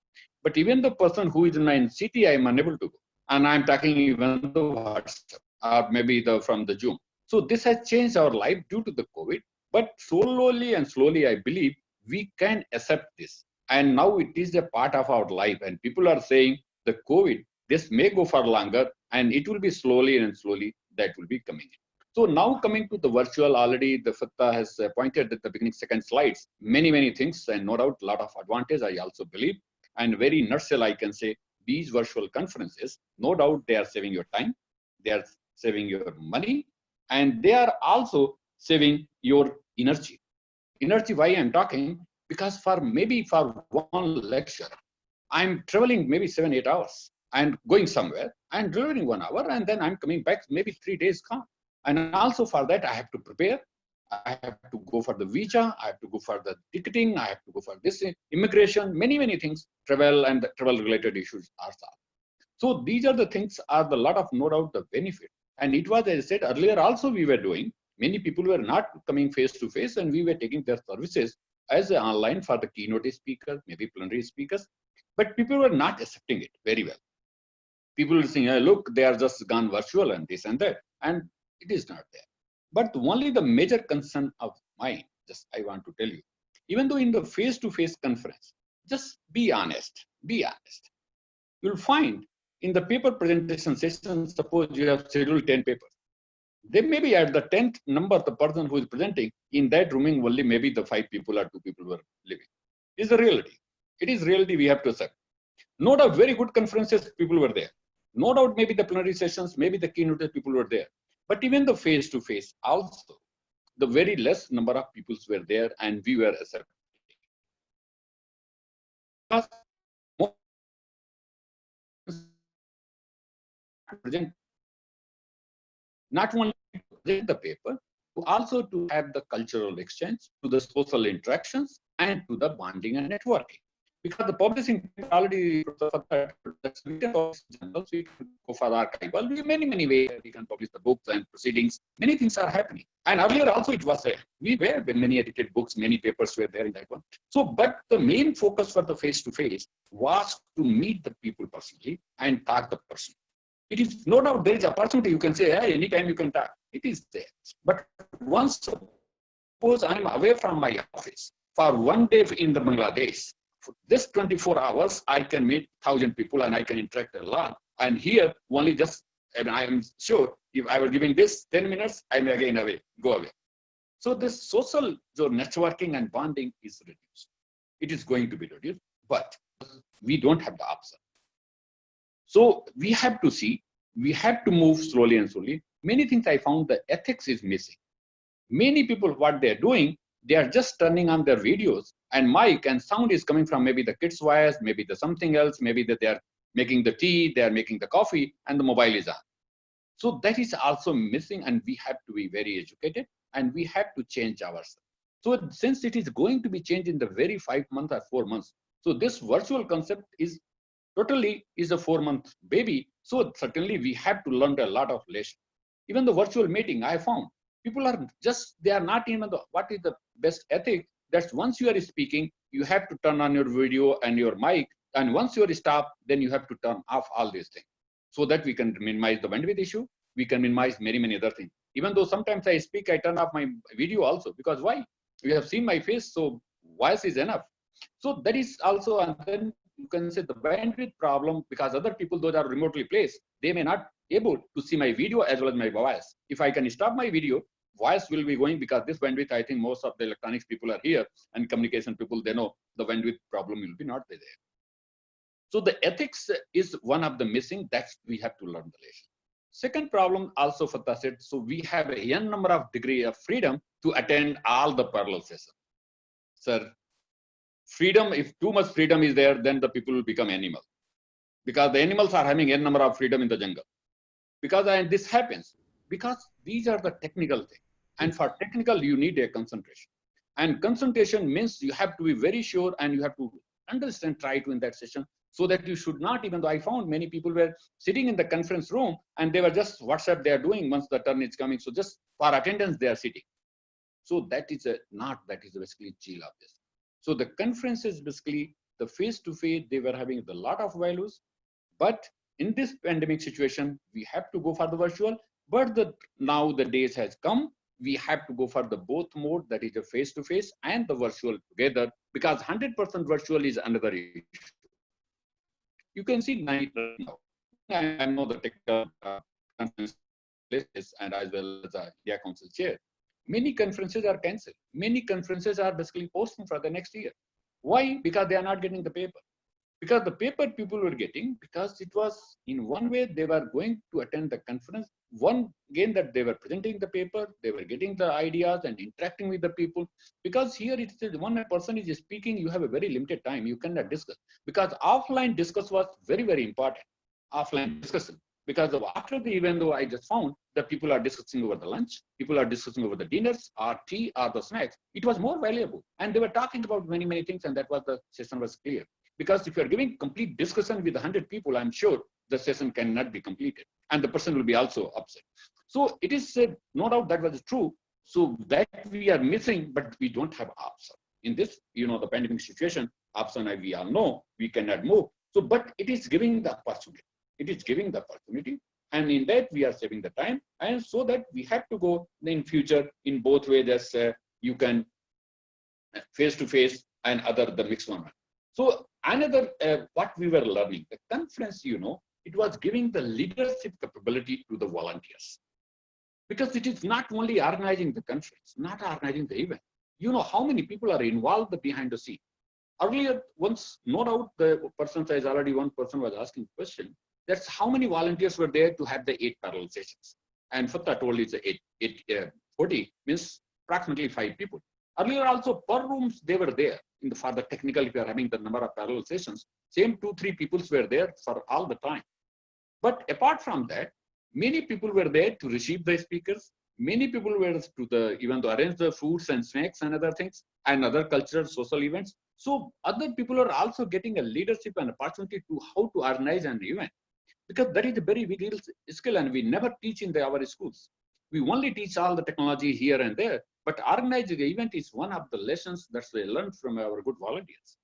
But even the person who is in my city, I am unable to go. And I'm talking even the WhatsApp or maybe from the Zoom. So this has changed our life due to the COVID. But slowly and slowly, I believe we can accept this. And now it is a part of our life. And people are saying the COVID, this may go for longer and it will be slowly and slowly that will be coming in. So now coming to the virtual, already the Fatta has pointed at the beginning second slides, many things and no doubt a lot of advantage I also believe. And very nutshell, I can say these virtual conferences, no doubt they are saving your time, they are saving your money, and they are also saving your energy. Energy, why I'm talking? Because for one lecture, I'm traveling maybe 7-8 hours and going somewhere and delivering 1 hour, and then I'm coming back maybe 3 days gone. And also for that, I have to prepare. I have to go for the visa, I have to go for the ticketing, I have to go for this immigration, many things, travel and travel related issues are solved. So these are the things are the lot of no doubt the benefit. And it was, as I said earlier, also we were doing, many people were not coming face to face and we were taking their services as online for the keynote speakers, maybe plenary speakers, but people were not accepting it very well. People were saying, look, they are just gone virtual and this and that, and it is not there. But only the major concern of mine, just I want to tell you, even though in the face-to-face conference, just be honest, be honest. You'll find in the paper presentation session, suppose you have scheduled 10 papers. They may be at the 10th number, the person who is presenting, in that rooming only maybe the 5 people or 2 people were living. It's the reality. It is reality we have to accept. No doubt very good conferences, people were there. No doubt maybe the plenary sessions, maybe the keynote people were there. But even the face-to-face also, the very less number of people were there and we were accepting. Not only to present the paper, also to have the cultural exchange, to the social interactions, and to the bonding and networking. Because the publishing already that's written journals, we can go for archival. Many ways we can publish the books and proceedings. Many things are happening. And earlier also it was there. We were many edited books, many papers were there in that one. So, but the main focus for the face-to-face was to meet the people personally and talk the person. It is no doubt there is opportunity. You can say, hey, anytime you can talk. It is there. But once suppose I am away from my office for 1 day in the Bangladesh, for this 24 hours, I can meet 1,000 people and I can interact a lot. And here, only just, and I am sure, if I were giving this 10 minutes, I may again go away. So this social networking and bonding is reduced. It is going to be reduced, but we don't have the option. So we have to see, we have to move slowly and slowly. Many things I found the ethics is missing. Many people, what they're doing, they are just turning on their videos and mic and sound is coming from maybe the kids' voice, maybe the something else, maybe that they are making the tea, they are making the coffee, and the mobile is on. So that is also missing, and we have to be very educated and we have to change ourselves. So since it is going to be changed in the very 5 months or 4 months, so this virtual concept is totally is a 4-month baby. So certainly we have to learn a lot of lessons. Even the virtual meeting, I found people are just, they are not even the, what is the best ethic? That's once you are speaking, you have to turn on your video and your mic. And once you are stopped, then you have to turn off all these things so that we can minimize the bandwidth issue. We can minimize many other things. Even though sometimes I speak, I turn off my video also, because why? You have seen my face, so voice is enough. So that is also, and then you can say the bandwidth problem, because other people, those are remotely placed, they may not able to see my video as well as my voice. If I can stop my video, voice will be going, because this bandwidth, I think most of the electronics people are here and communication people, they know the bandwidth problem will be not there. So the ethics is one of the missing. That's we have to learn the lesson. Second problem also for said, so we have a n number of degree of freedom to attend all the parallel sessions. Sir, freedom, if too much freedom is there, then the people will become animals. Because the animals are having n number of freedom in the jungle. Because this happens. Because these are the technical things. And for technical, you need a concentration. And concentration means you have to be very sure and you have to understand, try to in that session, so that you should not, even though I found many people were sitting in the conference room and they were just WhatsApp they are doing once the turn is coming. So just for attendance, they are sitting. So that is that is basically chill of this. So the conference is basically the face-to-face, they were having a lot of values, but in this pandemic situation, we have to go for the virtual, but now the days has come, we have to go for the both mode, that is the face-to-face and the virtual together, because 100% virtual is another issue. You can see now, I know the technical conference places and as well as the India Council chair. Many conferences are cancelled. Many conferences are basically postponed for the next year. Why? Because they are not getting the paper. Because the paper people were getting, because it was in one way they were going to attend the conference. One, again, that they were presenting the paper, they were getting the ideas and interacting with the people. Because here it is, one person is speaking, you have a very limited time, you cannot discuss. Because offline discuss was very, very important. Offline discussion. Because after the event, though, I just found that people are discussing over the lunch, people are discussing over the dinners, or tea, or the snacks. It was more valuable. And they were talking about many, many things, and that was the session was clear. Because if you are giving complete discussion with 100 people, I'm sure the session cannot be completed. And the person will be also upset. So it is no doubt that was true. So that we are missing, but we don't have option. In this, the pandemic situation, option we all know, we cannot move. So, but it is giving the opportunity. It is giving the opportunity. And in that, we are saving the time. And so that we have to go in future in both ways, as you can face-to-face and other, the mixed one. So another, what we were learning, the conference, it was giving the leadership capability to the volunteers. Because it is not only organizing the conference, not organizing the event. How many people are involved behind the scene. Earlier, once, no doubt, the person says already one person was asking a question. That's how many volunteers were there to have the 8 parallel sessions. And Fatah told it's 40 means approximately 5 people. Earlier also per rooms they were there for the technical, if you are having the number of parallel sessions, same 2-3 people were there for all the time. But apart from that, many people were there to receive the speakers. Many people were even to arrange the foods and snacks and other things and other cultural social events. So other people are also getting a leadership and opportunity to how to organize an event. Because that is a very big skill and we never teach in our schools. We only teach all the technology here and there, but organizing the event is one of the lessons that we learned from our good volunteers.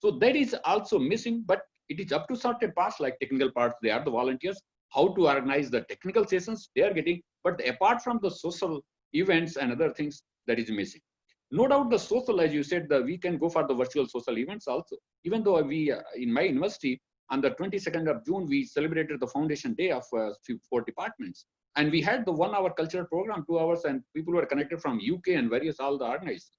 So that is also missing, but it is up to certain parts like technical parts, they are the volunteers, how to organize the technical sessions they are getting, but apart from the social events and other things, that is missing. No doubt the social, as you said, we can go for the virtual social events also. Even though we, in my university, on the 22nd of June, we celebrated the foundation day of 4 departments. And we had the 1 hour cultural program, 2 hours, and people were connected from UK and various all the organized.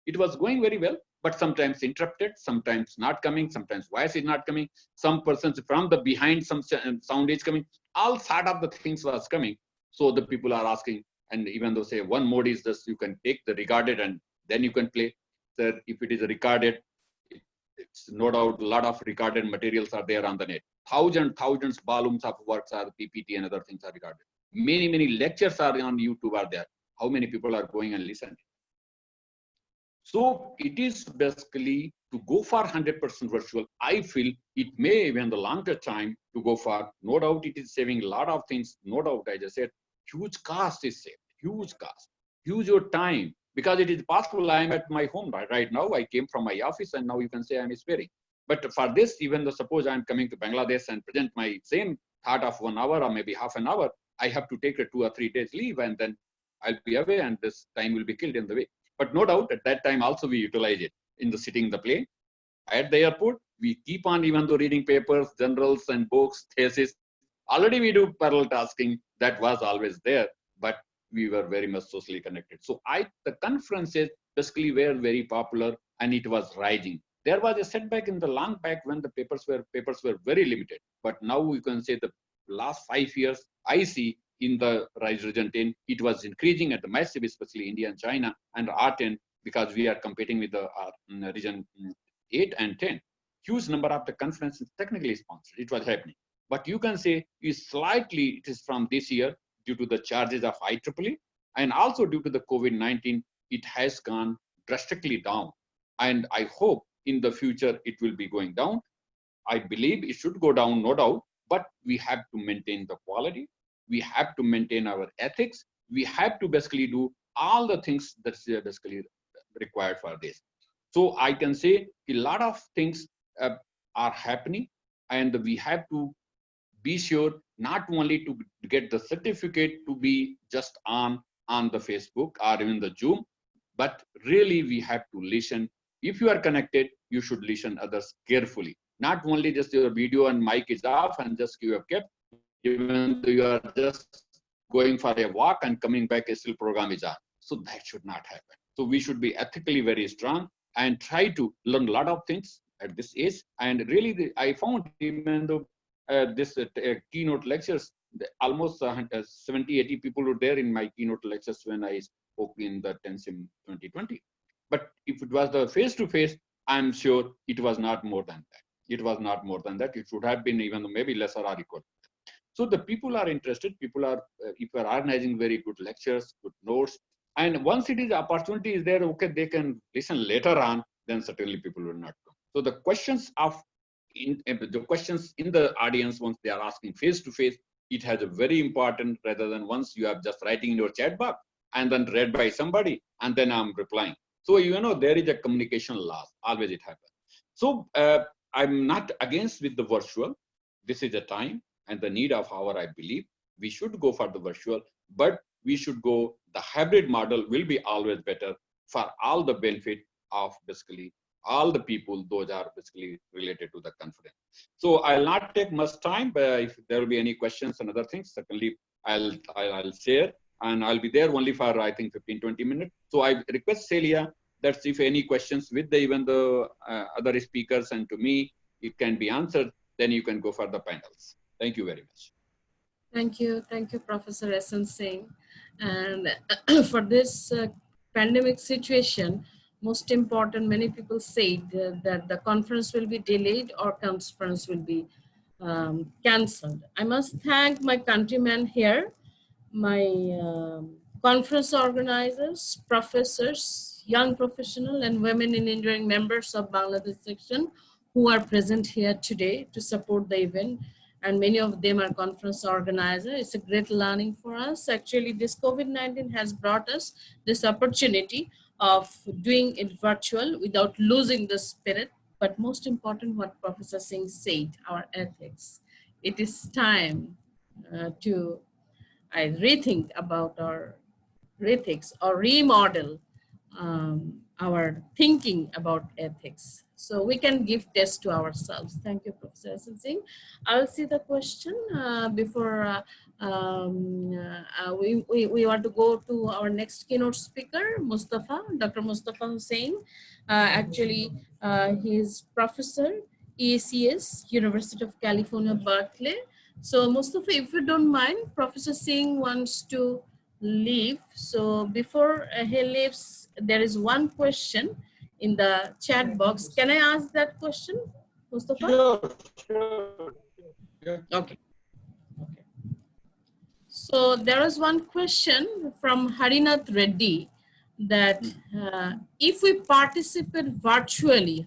It was going very well, but sometimes interrupted, sometimes not coming, sometimes voice is not coming, some persons from the behind, some sound is coming, all sort of the things was coming. So the people are asking, and even though say one mode is this, you can take the recorded and then you can play. So if it is a recorded, it's no doubt a lot of recorded materials are there on the net. Thousands volumes of works are PPT and other things are recorded. Many lectures are on YouTube are there. How many people are going and listening? So it is basically to go for 100% virtual. I feel it may even the longer time to go for. No doubt it is saving a lot of things. No doubt, I just said, huge cost is saved. Huge cost, huge your time. Because it is possible I am at my home right now. I came from my office and now you can say I am sparing. But for this, even though suppose I am coming to Bangladesh and present my same thought of 1 hour or maybe half an hour, I have to take a 2 or 3 days leave and then I'll be away and this time will be killed in the way. But no doubt at that time also we utilize it in the sitting the plane. At the airport, we keep on even though reading papers, journals and books, thesis. Already we do parallel tasking. That was always there, but we were very much socially connected. So the conferences basically were very popular and it was rising. There was a setback in the long back when the papers were very limited. But now you can say the last 5 years, I see in the Region 10, it was increasing at the massive, especially India and China, and R10, because we are competing with the Region 8 and 10. Huge number of the conferences technically sponsored. It was happening. But you can say it is from this year due to the charges of IEEE, and also due to the COVID-19, it has gone drastically down. And I hope in the future it will be going down. I believe it should go down, no doubt, but we have to maintain the quality. We have to maintain our ethics. We have to basically do all the things that's basically required for this. So I can say a lot of things are happening, and we have to be sure not only to get the certificate to be just on the Facebook or even the Zoom, but really we have to listen. If you are connected, you should listen others carefully. Not only just your video and mic is off and just you have kept, even though you are just going for a walk and coming back, a still program is on. So that should not happen. So we should be ethically very strong and try to learn a lot of things at this age. And really, I found even though this keynote lectures, almost 70, 80 people were there in my keynote lectures when I spoke in the TENSYMP 2020. But if it was the face-to-face, I'm sure it was not more than that. It was not more than that. It should have been even maybe lesser or equal. So the people are interested. People are, if you are organizing very good lectures, good notes, and once it is opportunity is there, okay, they can listen later on, then certainly people will not come. So the questions in the audience, once they are asking face to face, it has a very important rather than once you are just writing in your chat box and then read by somebody and then I'm replying. So there is a communication loss. Always it happens. So I'm not against with the virtual. This is the time and the need of hour. I believe we should go for the virtual, but we should go the hybrid model will be always better for all the benefit of basically all the people, those are basically related to the conference. So I'll not take much time, but if there will be any questions and other things, certainly I'll share, and I'll be there only for I think 15-20 minutes. So I request Celia that if any questions with even the other speakers and to me, it can be answered, then you can go for the panels. Thank you very much. Thank you, Professor S.N. Singh. And for this pandemic situation, most important, many people say that the conference will be delayed or conference will be cancelled. I must thank my countrymen here, my conference organizers, professors, young professional and women in engineering members of Bangladesh section who are present here today to support the event. And many of them are conference organizers. It's a great learning for us. Actually, this COVID-19 has brought us this opportunity of doing it virtual without losing the spirit. But most important, what Professor Singh said, our ethics. It is time to rethink about our ethics or remodel our thinking about ethics. So we can give test to ourselves. Thank you, Professor Singh. I'll see the question before we want to go to our next keynote speaker, Mustafa, Dr. Mustafa Hussain. Actually, he is professor, EACS, University of California, Berkeley. So Mustafa, if you don't mind, Professor Singh wants to leave. So before he leaves, there is one question in the chat box. Can I ask that question, Mustafa? Sure. Okay. So there is one question from Harinath Reddy that if we participate virtually,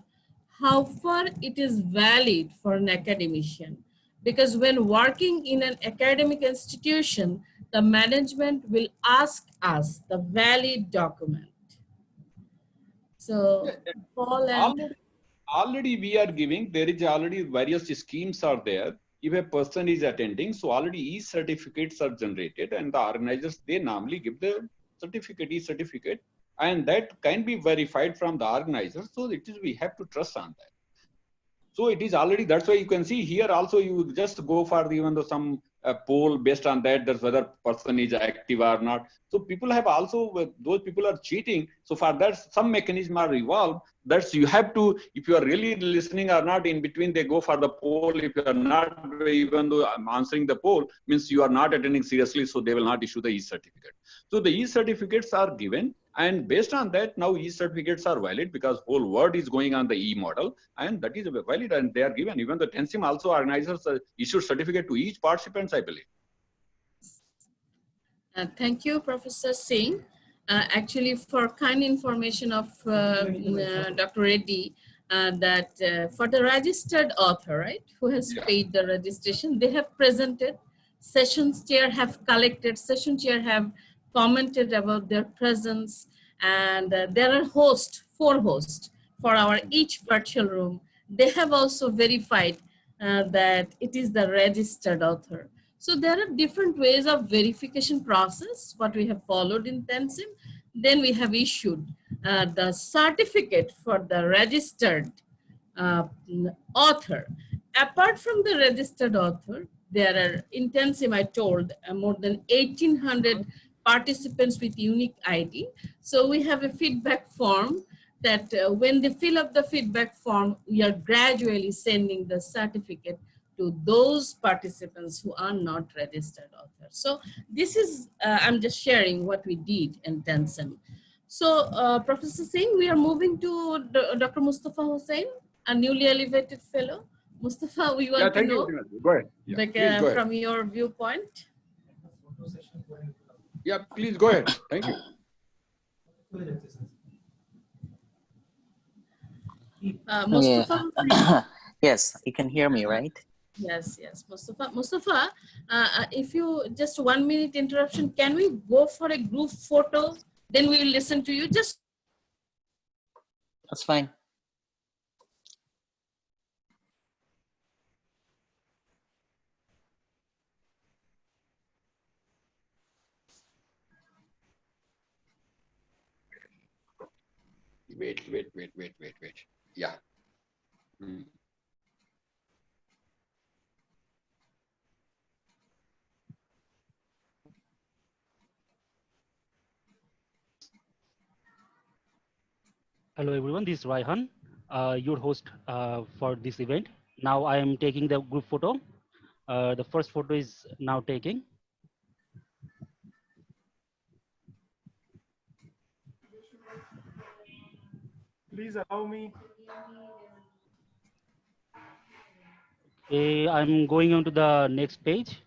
how far it is valid for an academician? Because when working in an academic institution, the management will ask us the valid document. So Paul and already we are giving, there is already various schemes are there. If a person is attending, so already e-certificates are generated and the organizers, they normally give the certificate, e-certificate, and that can be verified from the organizers. So it is, we have to trust on that. So it is already, that's why you can see here also, you just go for even though some a poll. Based on that, there's whether person is active or not. So people have also, those people are cheating. So for that, some mechanism are evolved. That's you have to, if you are really listening or not, in between they go for the poll. If you are not, even though I'm answering the poll, means you are not attending seriously, so they will not issue the e-certificate. So the e-certificates are given, and based on that, now e-certificates are valid because whole world is going on the e-model, and that is valid, and they are given. Even the TENSYMP also organizers issue certificate to each participants, I believe. Thank you, Professor Singh. Actually, for kind information of Dr. Reddy, that for the registered author, right, who has paid the registration, they have presented, sessions chair have collected, session chair have commented about their presence, and there are hosts, 4 hosts for our each virtual room. They have also verified that it is the registered author. So there are different ways of verification process, what we have followed in TENSYMP. Then we have issued the certificate for the registered author. Apart from the registered author, there are in TENSYMP, I told, more than 1,800 participants with unique ID. So we have a feedback form that when they fill up the feedback form, we are gradually sending the certificate to those participants who are not registered authors. So this is, I'm just sharing what we did in TENSYMP. So Professor Singh, we are moving to Dr. Mustafa Hussain, a newly elevated fellow. Mustafa, we want to know, Go ahead. Yeah, like, please go ahead. from your viewpoint. Yeah, please go ahead. Thank you. Mustafa. Yeah. Yes, you can hear me, right? Yes, yes, Mustafa. Mustafa, if you just 1 minute interruption, can we go for a group photo? Then we will listen to you. Just That's fine. Wait. Yeah. Hello everyone, this is Raihan, your host for this event. Now I am taking the group photo. The first photo is now taking. Please allow me. Okay, I'm going on to the next page.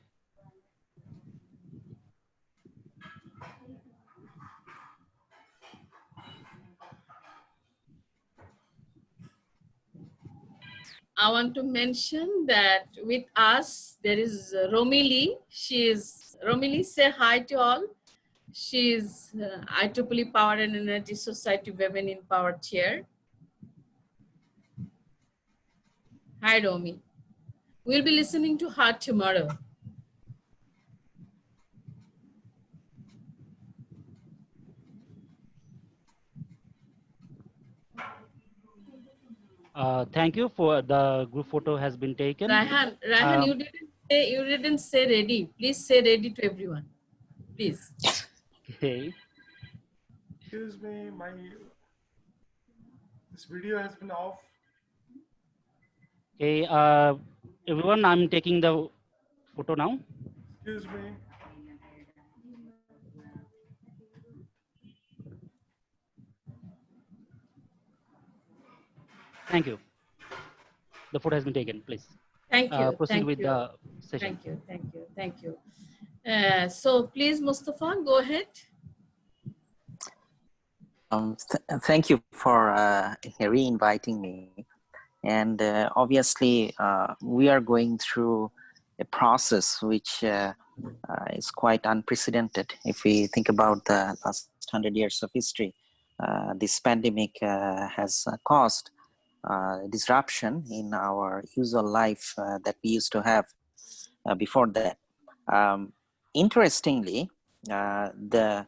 I want to mention that with us, there is Romili. She is, Romili, say hi to all. She is IEEE Power and Energy Society Women in Power Chair. Hi, Romi. We'll be listening to her tomorrow. Thank you for the group photo has been taken. Raihan, you didn't say ready. Please say ready to everyone. Please. Okay. Excuse me, this video has been off. Okay, everyone, I'm taking the photo now. Excuse me. Thank you. The photo has been taken, please. Thank you. Proceed with the session. Thank you. So please, Mustafa, go ahead. Thank you for re-inviting me. And obviously, we are going through a process which is quite unprecedented. If we think about the last 100 years of history, this pandemic has caused disruption in our usual life that we used to have before that. Interestingly, the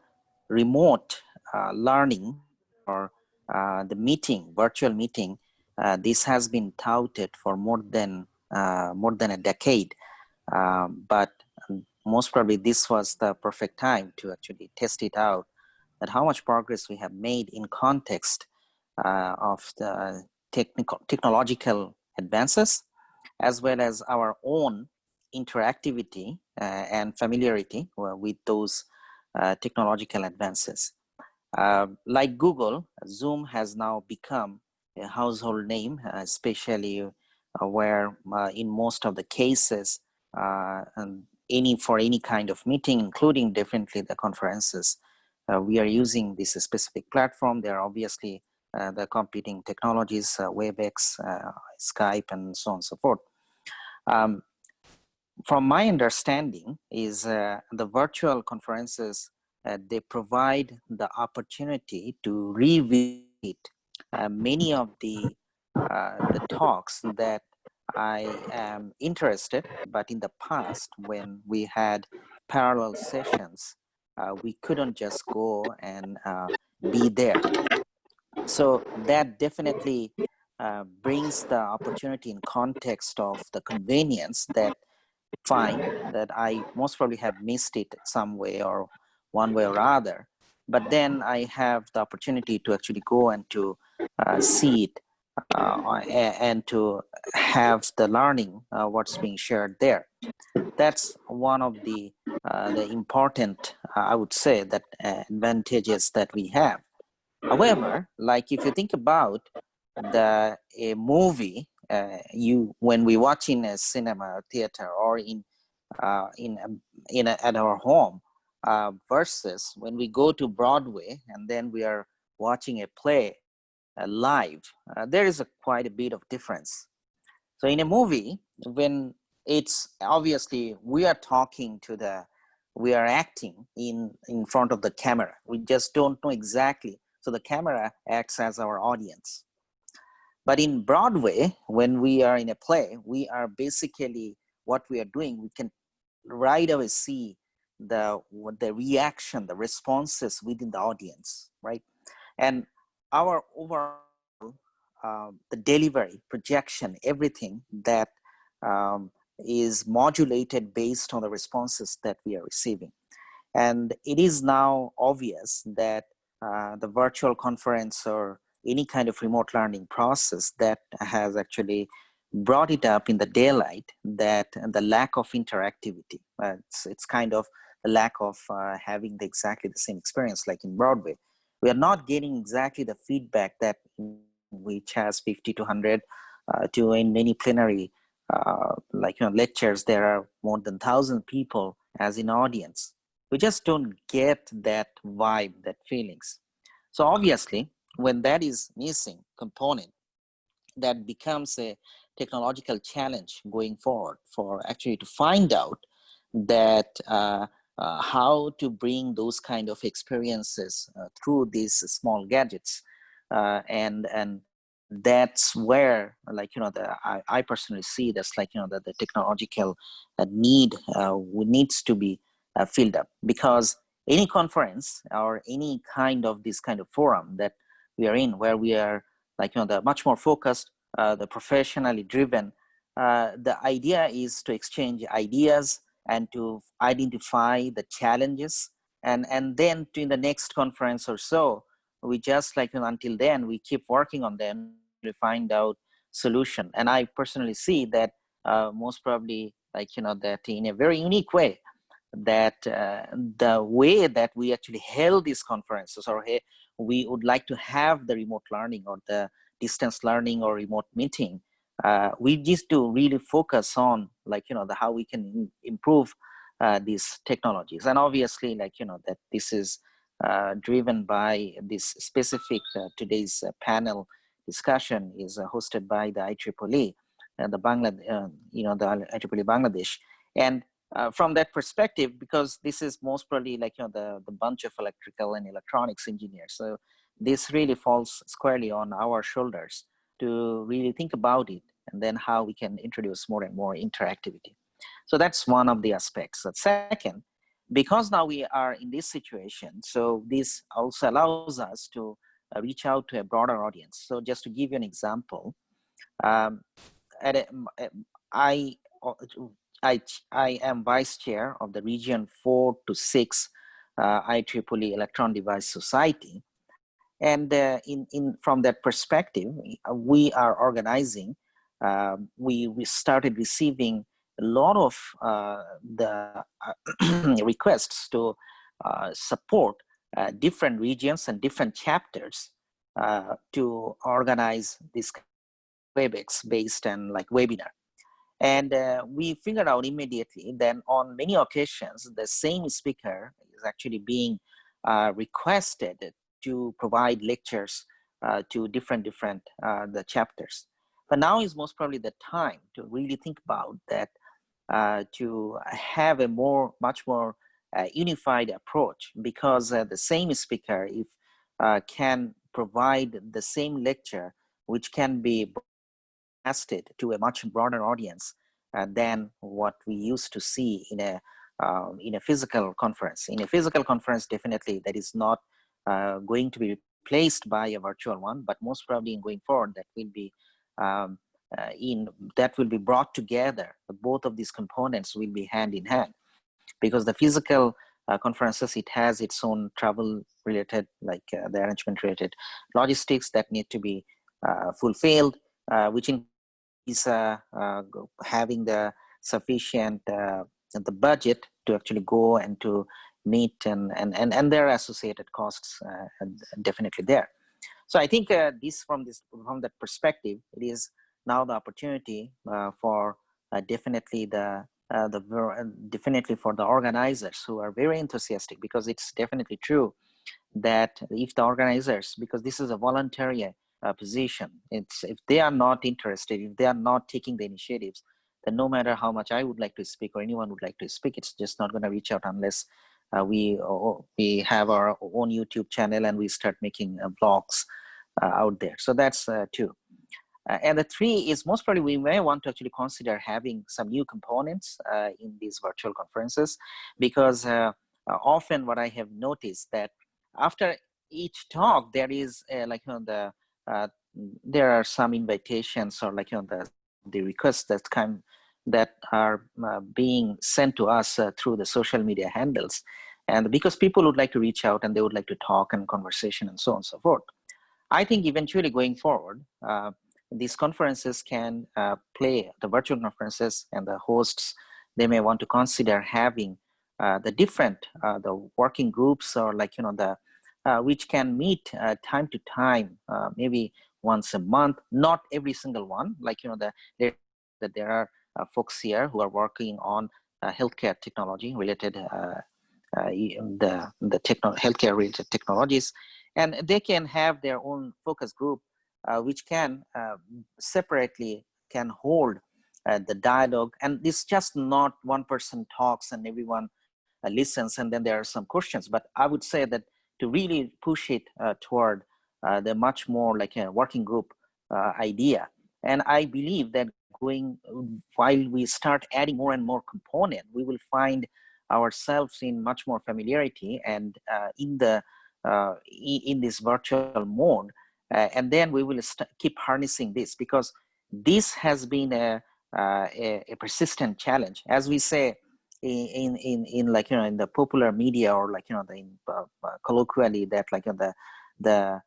remote learning or the meeting, virtual meeting, this has been touted for more than a decade. But most probably this was the perfect time to actually test it out, that how much progress we have made in context of the technological advances, as well as our own interactivity and familiarity with those technological advances. Like Google, Zoom has now become a household name, especially where in most of the cases, for any kind of meeting, including definitely the conferences, we are using this specific platform. There are obviously the competing technologies, WebEx, Skype, and so on and so forth. From my understanding is the virtual conferences, they provide the opportunity to revisit many of the talks that I am interested, but in the past when we had parallel sessions, we couldn't just go and be there. So that definitely brings the opportunity in context of the convenience that fine, that I most probably have missed it some way or one way or other. But then I have the opportunity to actually go and to see it and to have the learning what's being shared there. That's one of the important, I would say, that advantages that we have. However, like if you think about a movie, when we watch in a cinema or theater or at our home, versus when we go to Broadway and then we are watching a play live, there is quite a bit of difference. So in a movie, when it's obviously we are we are acting in front of the camera. We just don't know exactly. So the camera acts as our audience. But in Broadway, when we are in a play, we are basically, what we are doing, we can right away see the reaction, the responses within the audience, right? And our overall, the delivery, projection, everything that is modulated based on the responses that we are receiving. And it is now obvious that the virtual conference or any kind of remote learning process that has actually brought it up in the daylight, that the lack of interactivity, it's kind of the lack of having exactly the same experience like in Broadway. We are not getting exactly the feedback that which has 50 to 100 to in many plenary lectures, there are more than 1,000 people as an audience. We just don't get that vibe, that feelings. So obviously, when that is missing component, that becomes a technological challenge going forward for actually to find out that how to bring those kind of experiences through these small gadgets. And that's where, I personally see that's the technological need needs to be filled up, because any conference or any kind of this kind of forum that we are in, where we are the much more focused, the professionally driven, the idea is to exchange ideas and to identify the challenges, and then in the next conference or so, we just until then we keep working on them to find out solution. And I personally see that most probably that in a very unique way, that the way that we actually held these conferences, or we would like to have the remote learning or the distance learning or remote meeting, we just to really focus on how we can improve these technologies. And obviously that this is driven by this specific today's panel discussion is hosted by the IEEE, the IEEE Bangladesh. And from that perspective, because this is most probably the bunch of electrical and electronics engineers. So this really falls squarely on our shoulders to really think about it, and then how we can introduce more and more interactivity. So that's one of the aspects. The second, because now we are in this situation, so this also allows us to reach out to a broader audience. So just to give you an example, I am vice chair of the Region 4 to 6 IEEE Electron Device Society. And from that perspective, we are organizing. We started receiving a lot of the requests to support different regions and different chapters to organize this WebEx based and like webinar. And we figured out immediately that on many occasions, the same speaker is actually being requested to provide lectures to different the chapters. But now is most probably the time to really think about that, to have a much more unified approach, because the same speaker, if can provide the same lecture, which can be broadcasted to a much broader audience than what we used to see in a physical conference. In a physical conference, definitely that is not going to be replaced by a virtual one, but most probably in going forward, that will be brought together. Both of these components will be hand in hand, because the physical conferences, it has its own travel related, like the arrangement related logistics that need to be fulfilled, which is having the sufficient the budget to actually go and to meet, and their associated costs definitely there. So I think from that perspective, it is now the opportunity for definitely definitely for the organizers who are very enthusiastic, because it's definitely true that if the organizers, because this is a voluntary position, if they are not interested, if they are not taking the initiatives, then no matter how much I would like to speak or anyone would like to speak, it's just not going to reach out unless we have our own YouTube channel and we start making vlogs out there. So that's two. And the three is most probably we may want to actually consider having some new components in these virtual conferences, because often what I have noticed that after each talk, there is there are some invitations, or the requests that are being sent to us through the social media handles, and because people would like to reach out and they would like to talk and conversation and so on and so forth. I think eventually going forward, these conferences can play, the virtual conferences and the hosts, they may want to consider having the different the working groups, or which can meet time to time, maybe once a month, not every single one. That there are folks here who are working on healthcare technology related, healthcare related technologies, and they can have their own focus group, which can separately can hold the dialogue. And this just not one person talks and everyone listens and then there are some questions, but I would say that to really push it toward the much more like a working group idea. And I believe that while we start adding more and more component, we will find ourselves in much more familiarity and in this virtual mode. And then we will keep harnessing this, because this has been a persistent challenge, as we say in the popular media, or colloquially, that the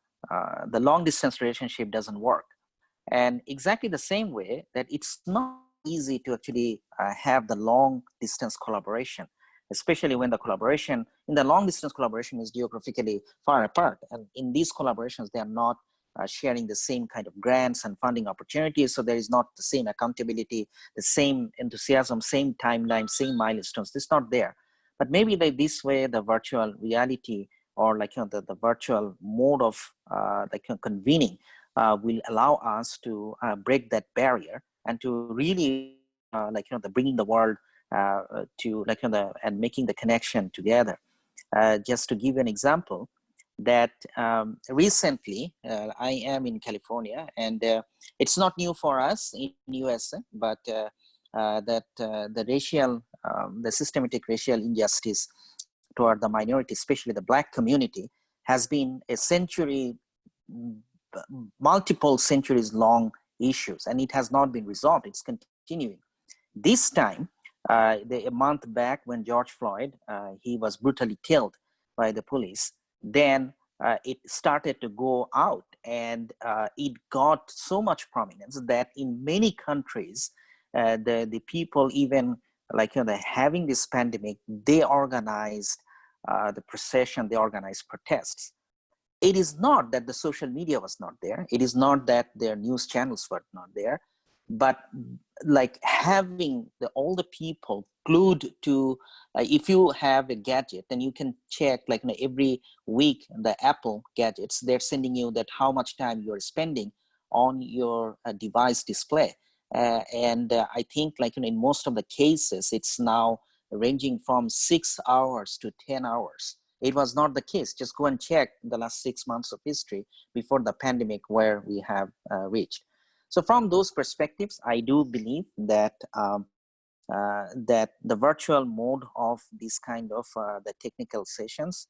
long distance relationship doesn't work. And exactly the same way that it's not easy to actually have the long distance collaboration, especially when the collaboration in the long distance collaboration is geographically far apart. And in these collaborations, they are not sharing the same kind of grants and funding opportunities. So there is not the same accountability, the same enthusiasm, same timeline, same milestones. It's not there. But maybe this way, the virtual reality, or the virtual mode of convening will allow us to break that barrier and to really bringing the world to and making the connection together. Just to give you an example, that recently I am in California, and it's not new for us in US, but the systematic racial injustice toward the minority, especially the Black community, has been multiple centuries long issues, and it has not been resolved. It's continuing. This time, a month back when George Floyd, he was brutally killed by the police, then it started to go out, and it got so much prominence that in many countries, the people, even like, having this pandemic, they organized the procession, they organized protests. It is not that the social media was not there. It is not that their news channels were not there, but like having all the people glued to, if you have a gadget, then you can check like, every week, the Apple gadgets, they're sending you that how much time you're spending on your device display. I think like, in most of the cases, it's now ranging from 6 hours to 10 hours. It was not the case. Just go and check the last 6 months of history before the pandemic where we have reached. So from those perspectives, I do believe that that the virtual mode of these kind of the technical sessions,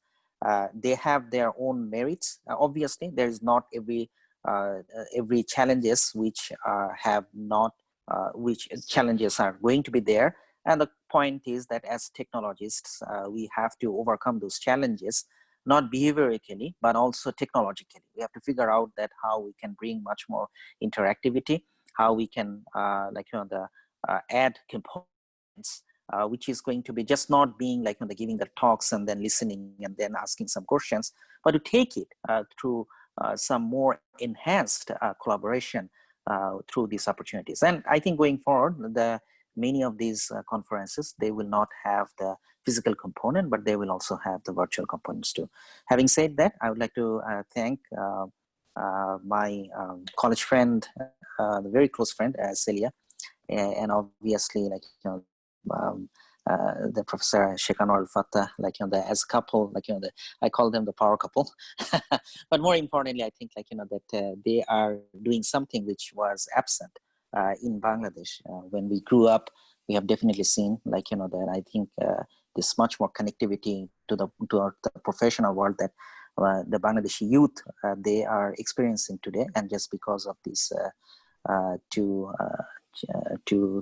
they have their own merits. Obviously, there is not every challenges which have not which challenges are going to be there. And the point is that as technologists, we have to overcome those challenges, not behaviorally, but also technologically. We have to figure out that how we can bring much more interactivity, how we can add components, which is going to be just not being like giving the talks and then listening and then asking some questions, but to take it through some more enhanced collaboration through these opportunities. And I think going forward, many of these conferences, they will not have the physical component, but they will also have the virtual components too. Having said that, I would like to thank my college friend, the very close friend, Celia, and obviously the Professor Sheikh Anwar Al-Fattah, as a couple, I call them the power couple. But more importantly, I think that they are doing something which was absent in Bangladesh. When we grew up, we have definitely seen that I think there's much more connectivity to the professional world that the Bangladeshi youth they are experiencing today, and just because of this two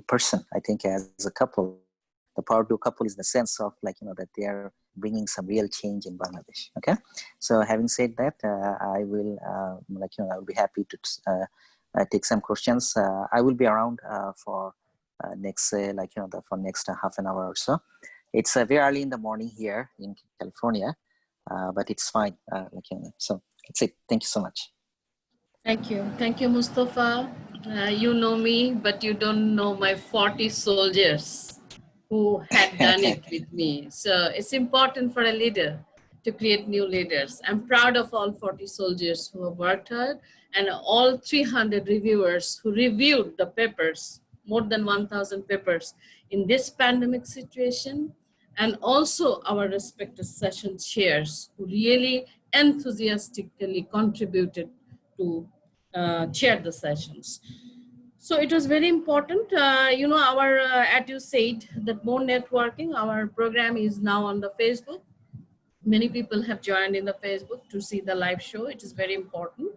person, I think as a couple, the power to couple is the sense of that they are bringing some real change in Bangladesh. Okay, so having said that, I will I will be happy to take some questions. I will be around for next for next half an hour or so. It's very early in the morning here in California, but it's fine. So that's it. Thank you so much. Thank you, Mustafa. You know me, but you don't know my 40 soldiers who had done it with me. So it's important for a leader to create new leaders. I'm proud of all 40 soldiers who have worked hard, and all 300 reviewers who reviewed the papers, more than 1,000 papers in this pandemic situation, and also our respected session chairs who really enthusiastically contributed to chair the sessions. So it was very important. Our, as you said, that more networking, our program is now on the Facebook. Many people have joined in the Facebook to see the live show. It is very important.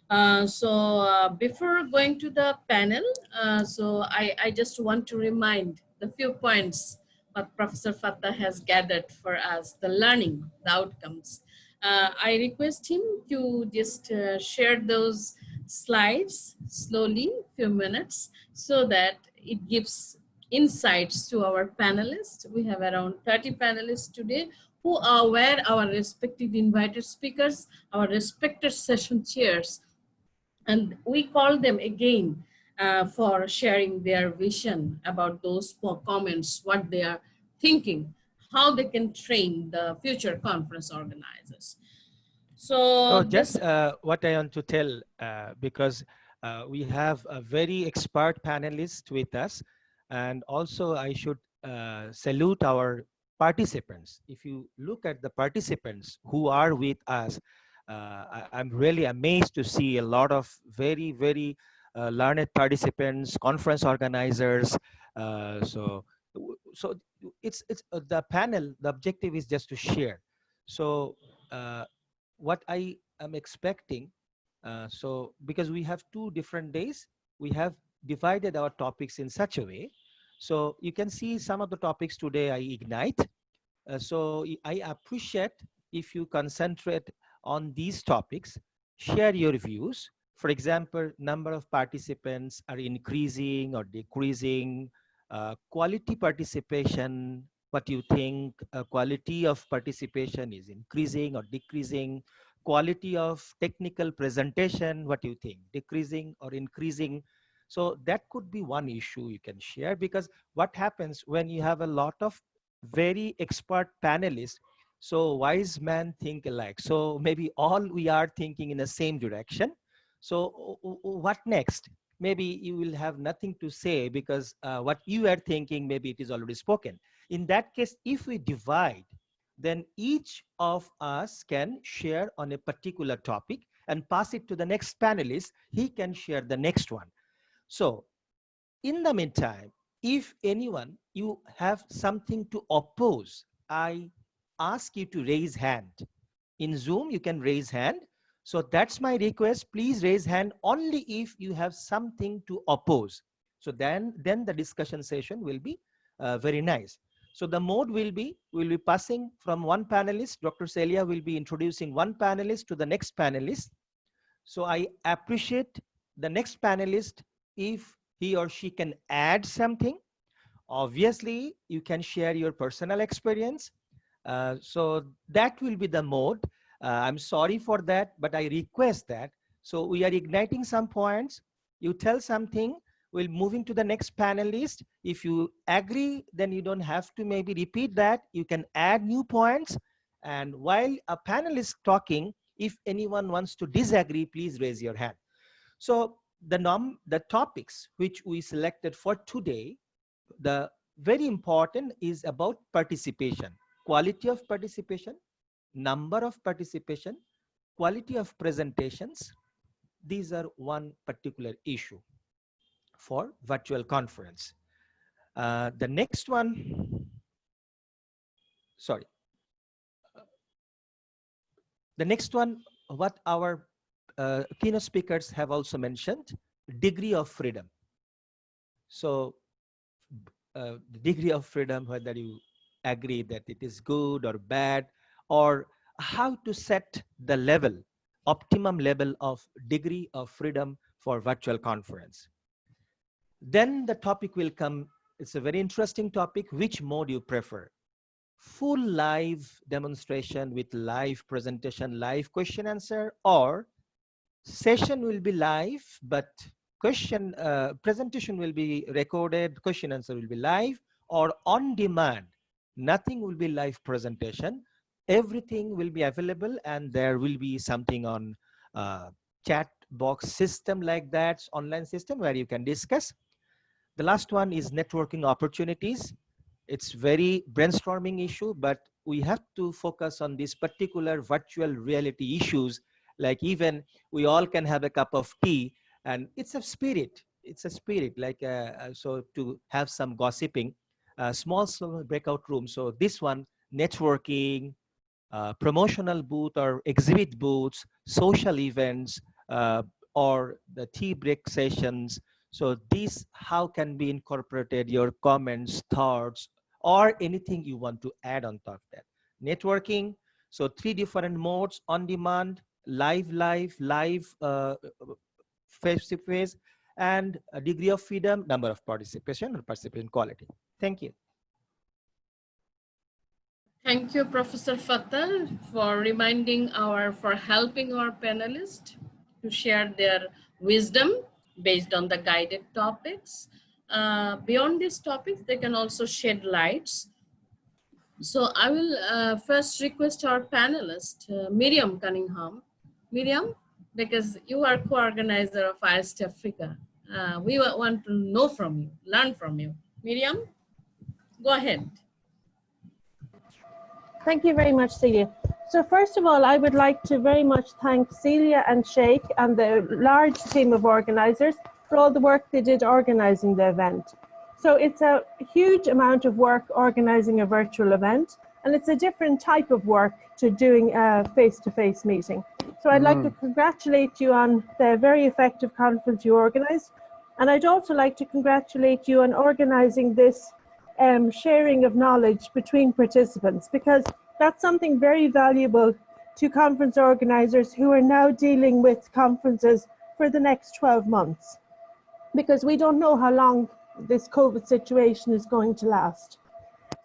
Before going to the panel, I just want to remind the few points what Professor Fattah has gathered for us, the learning, the outcomes. I request him to just share those slides slowly, few minutes, so that it gives insights to our panelists. We have around 30 panelists today who are aware our respected invited speakers, our respected session chairs, and we call them again for sharing their vision about those comments, what they are thinking, how they can train the future conference organizers. So just what I want to tell, because we have a very expert panelist with us, and also I should salute our participants. If you look at the participants who are with us, I'm really amazed to see a lot of very, very learned participants, conference organizers. So it's the panel. The objective is just to share. So what I am expecting, so because we have 2 different days, we have divided our topics in such a way So you can see some of the topics today I ignite. So I appreciate if you concentrate on these topics, share your views. For example, number of participants are increasing or decreasing, quality participation, what you think, quality of participation is increasing or decreasing, quality of technical presentation, what you think, decreasing or increasing. So that could be one issue you can share, because what happens when you have a lot of very expert panelists, so wise men think alike, so maybe all we are thinking in the same direction. So what next? Maybe you will have nothing to say, because what you are thinking, maybe it is already spoken. In that case, if we divide, then each of us can share on a particular topic and pass it to the next panelist. He can share the next one. So in the meantime, if anyone, you have something to oppose, I ask you to raise hand. In Zoom, you can raise hand. So that's my request. Please raise hand only if you have something to oppose. So then the discussion session will be very nice. So the mode will be, we'll be passing from one panelist. Dr. Celia will be introducing one panelist to the next panelist. So I appreciate the next panelist if he or she can add something. Obviously, you can share your personal experience. So that will be the mode. I'm sorry for that, but I request that. So we are igniting some points. You tell something, we'll moving to the next panelist. If you agree, then you don't have to maybe repeat that. You can add new points. And while a panelist talking, if anyone wants to disagree, please raise your hand. So the topics which we selected for today, the very important is about participation, quality of participation, number of participation, quality of presentations. These are one particular issue for virtual conference. The next one, sorry. The next one, what our keynote speakers have also mentioned, degree of freedom. So the degree of freedom, whether you agree that it is good or bad, or how to set the level, optimum level of degree of freedom for virtual conference. Then the topic will come, it's a very interesting topic, which mode you prefer. Full live demonstration with live presentation, live question answer, or session will be live, but presentation will be recorded, question answer will be live, or on demand. Nothing will be live presentation. Everything will be available, and there will be something on chat box system like that, online system where you can discuss. The last one is networking opportunities. It's very brainstorming issue, but we have to focus on these particular virtual reality issues. Like even we all can have a cup of tea, and it's a spirit. It's a spirit, like so to have some gossiping, small breakout room. So this one, networking, promotional booth or exhibit booths, social events, or the tea break sessions. So these, how can be incorporated, your comments, thoughts, or anything you want to add on top of that. Networking, so 3 different modes: on demand, live, face-to-face, and a degree of freedom, number of participation, or participation quality. Thank you. Thank you, Professor Fattal, for helping our panelists to share their wisdom based on the guided topics. Beyond these topics, they can also shed lights. So I will first request our panelist, Miriam Cunningham. Miriam, because you are co-organizer of FIRST Africa, we want to know from you, learn from you. Miriam, go ahead. Thank you very much, Celia. So first of all, I would like to very much thank Celia and Sheikh and the large team of organizers for all the work they did organizing the event. So it's a huge amount of work organizing a virtual event, and it's a different type of work to doing a face-to-face meeting. So I'd like to congratulate you on the very effective conference you organized, And I'd also like to congratulate you on organizing this sharing of knowledge between participants, because that's something very valuable to conference organizers who are now dealing with conferences for the next 12 months, because we don't know how long this COVID situation is going to last.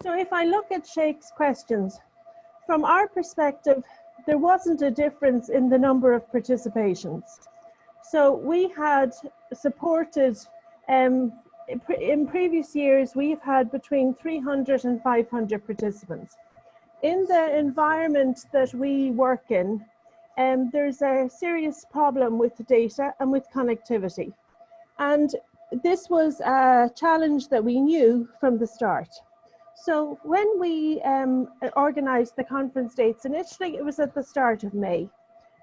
So if I look at Sheikh's questions, from our perspective, there wasn't a difference in the number of participations. So we had supported, in previous years, we've had between 300 and 500 participants. In the environment that we work in, there's a serious problem with the data and with connectivity. And this was a challenge that we knew from the start. So when we organized the conference dates, initially it was at the start of May.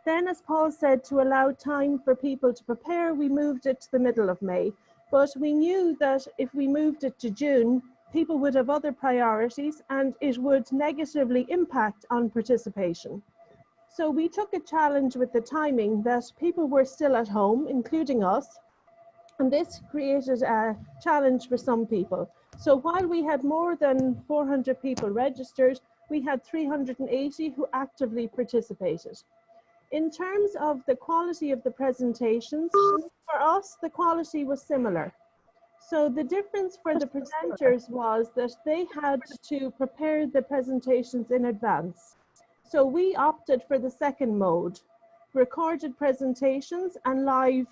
Then, as Paul said, to allow time for people to prepare, we moved it to the middle of May. But we knew that if we moved it to June, people would have other priorities and it would negatively impact on participation. So we took a challenge with the timing that people were still at home, including us, and this created a challenge for some people. So while we had more than 400 people registered, we had 380 who actively participated. In terms of the quality of the presentations, for us, the quality was similar. So the difference for the presenters was that they had to prepare the presentations in advance. So we opted for the second mode, recorded presentations and live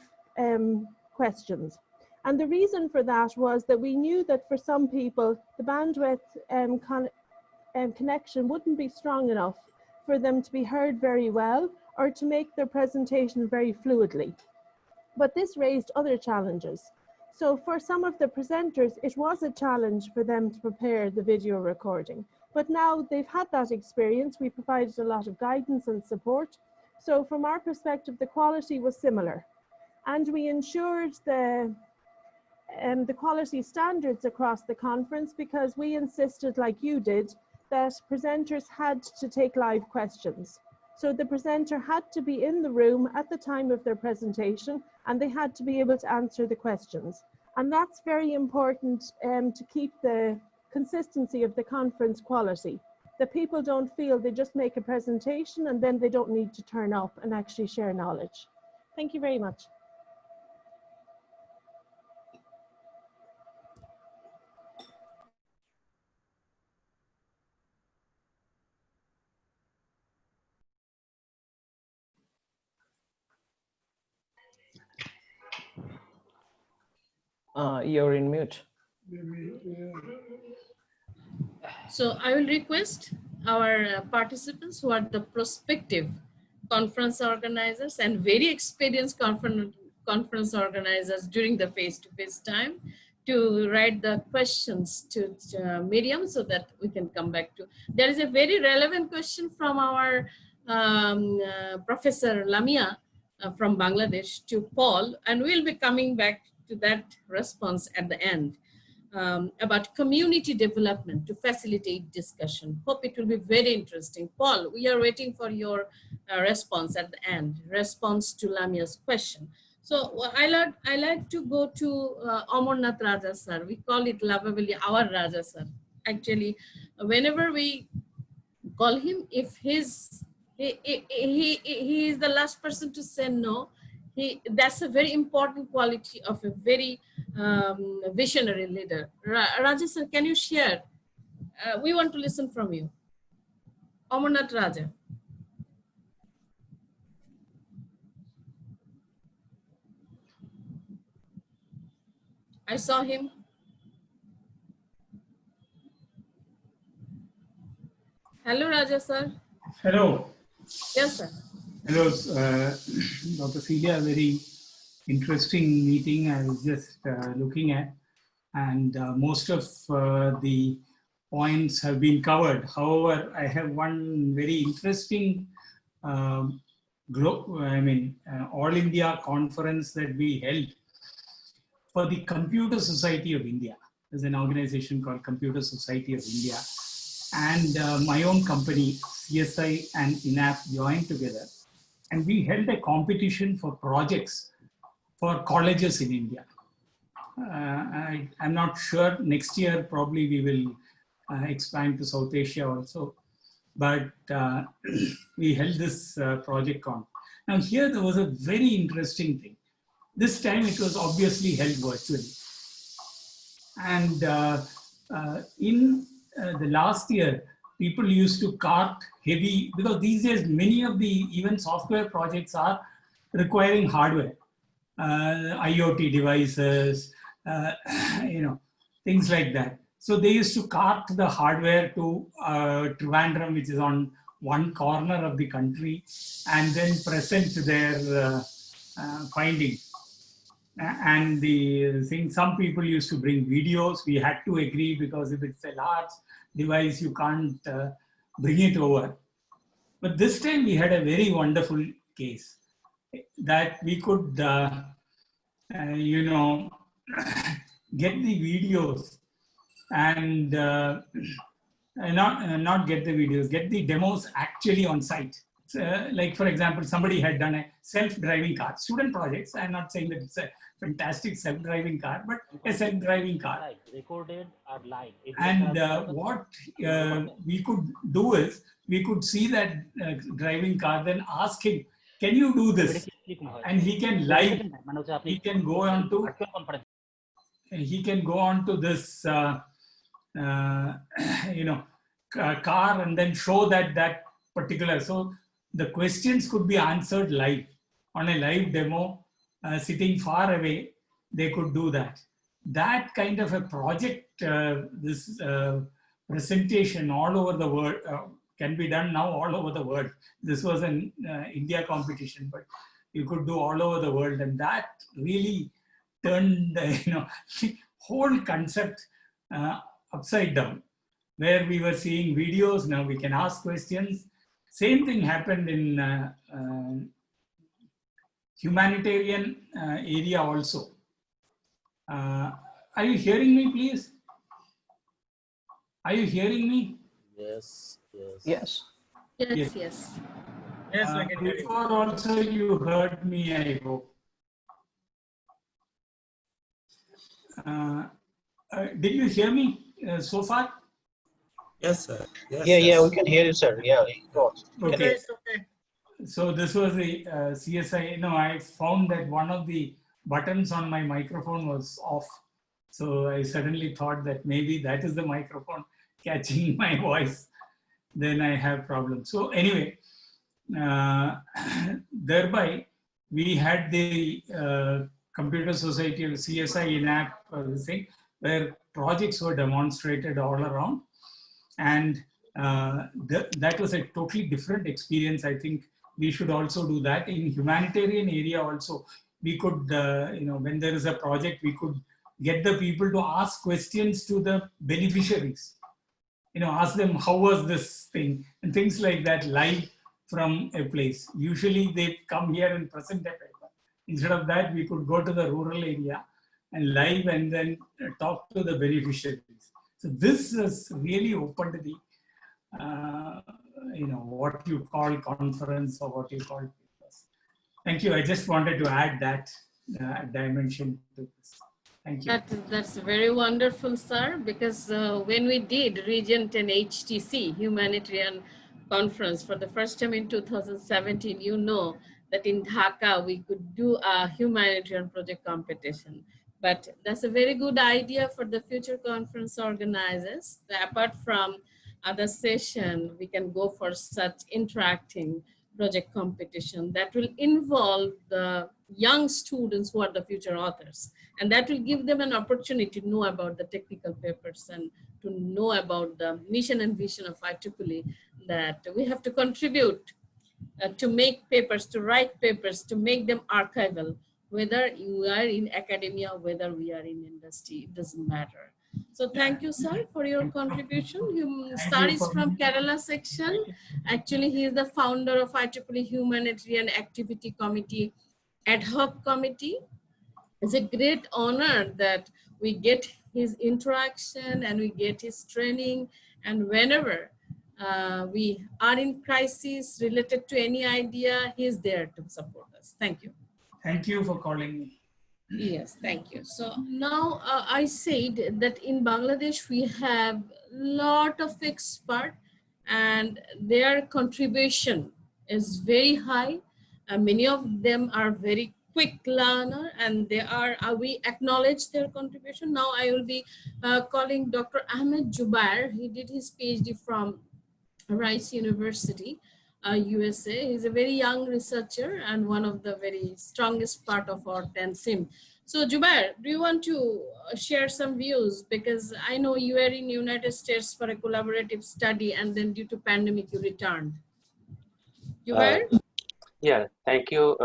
questions. And the reason for that was that we knew that for some people, the bandwidth connection wouldn't be strong enough for them to be heard very well or to make their presentation very fluidly. But this raised other challenges. So for some of the presenters, it was a challenge for them to prepare the video recording. But now they've had that experience. We provided a lot of guidance and support. So from our perspective, the quality was similar. And we ensured the quality standards across the conference because we insisted, like you did, that presenters had to take live questions. So the presenter had to be in the room at the time of their presentation and they had to be able to answer the questions. And that's very important to keep the consistency of the conference quality. That people don't feel they just make a presentation and then they don't need to turn up and actually share knowledge. Thank you very much. You're in mute. So I will request our participants who are the prospective conference organizers and very experienced conference organizers during the face-to-face time to write the questions to Miriam so that we can come back to. There is a very relevant question from our Professor Lamia from Bangladesh to Paul, and we'll be coming back to that response at the end. About community development to facilitate discussion. Hope it will be very interesting. Paul, we are waiting for your response at the end, response to Lamia's question. So I like to go to Amarnath Raja sir. We call it lovably our Raja sir. Actually, whenever we call him, if he is the last person to say no, that's a very important quality of a very visionary leader. Raja sir, can you share? We want to listen from you. Amarnath Raja. I saw him. Hello, Raja sir. Hello. Yes, sir. Hello, Dr. Celia. Very interesting meeting I was just looking at, and most of the points have been covered. However, I have one very interesting all India conference that we held for the Computer Society of India. There's an organization called Computer Society of India, and my own company, CSI and INAP, joined together. And we held a competition for projects for colleges in India. I'm not sure. Next year, probably we will expand to South Asia also. But we held this project on. Now here there was a very interesting thing. This time it was obviously held virtually. And in the last year, people used to cart heavy, because these days many of the even software projects are requiring hardware, IoT devices, things like that. So they used to cart the hardware to Trivandrum, which is on one corner of the country, and then present their findings. And the thing, some people used to bring videos. We had to agree, because if it's a large device, you can't bring it over. But this time we had a very wonderful case that we could, get the videos and not get the videos, get the demos actually on site. Like for example, somebody had done a self-driving car, student projects. I'm not saying that it's a fantastic self-driving car, but a self-driving car. Recorded or live. And what we could do is, we could see that driving car, then ask him, can you do this? And he can live, he can go on to, this, car, and then show that particular. So the questions could be answered live on a live demo, sitting far away. They could do that. That kind of a project, this presentation all over the world, can be done now all over the world. This was an India competition, but you could do all over the world, and that really turned the whole concept upside down. Where we were seeing videos, now we can ask questions. Same thing happened in humanitarian area also. Are you hearing me, please? Are you hearing me? Yes, yes. Yes. Yes, yes. Yes, I can hear you. Before also you heard me, I hope. Did you hear me so far? Yes, sir. Yes, Yeah, yes. we can hear you, sir. Yeah, go on. Okay. It's okay. So this was the CSI. I found that one of the buttons on my microphone was off. So I suddenly thought that maybe that is the microphone catching my voice. Then I have problems. So anyway, thereby we had the Computer Society of CSI in-app thing, where projects were demonstrated all around. And that was a totally different experience. I think we should also do that in humanitarian area also. We could, when there is a project, we could get the people to ask questions to the beneficiaries. Ask them, how was this thing? And things like that live from a place. Usually they come here and present a paper. Instead of that, we could go to the rural area and live and then talk to the beneficiaries. So this has really opened the, what you call conference or what you call papers. Thank you. I just wanted to add that dimension to this. Thank you. That's very wonderful, sir, because when we did Region 10 HTC, Humanitarian Conference, for the first time in 2017, that in Dhaka, we could do a humanitarian project competition. But that's a very good idea for the future conference organizers. Apart from other session, we can go for such interacting project competition that will involve the young students who are the future authors. And that will give them an opportunity to know about the technical papers and to know about the mission and vision of IEEE, that we have to contribute to make papers, to write papers, to make them archival. Whether you are in academia, whether we are in industry, it doesn't matter. So thank you, sir, for your contribution. Sir is from Kerala section. Actually, he is the founder of IEEE Humanitarian Activity Committee Ad Hoc Committee. It's a great honor that we get his interaction and we get his training. And whenever we are in crisis related to any idea, he's there to support us. Thank you. Thank you for calling me. Yes, thank you. So now I said that in Bangladesh we have lot of experts and their contribution is very high. Many of them are very quick learner and they are, we acknowledge their contribution. Now I will be calling Dr. Ahmed Jubair. He did his PhD from Rice University, USA. He's a very young researcher and one of the very strongest part of our TENSYMP. So Jubair, do you want to share some views? Because I know you were in United States for a collaborative study and then due to pandemic you returned. Jubair? Yeah, thank you,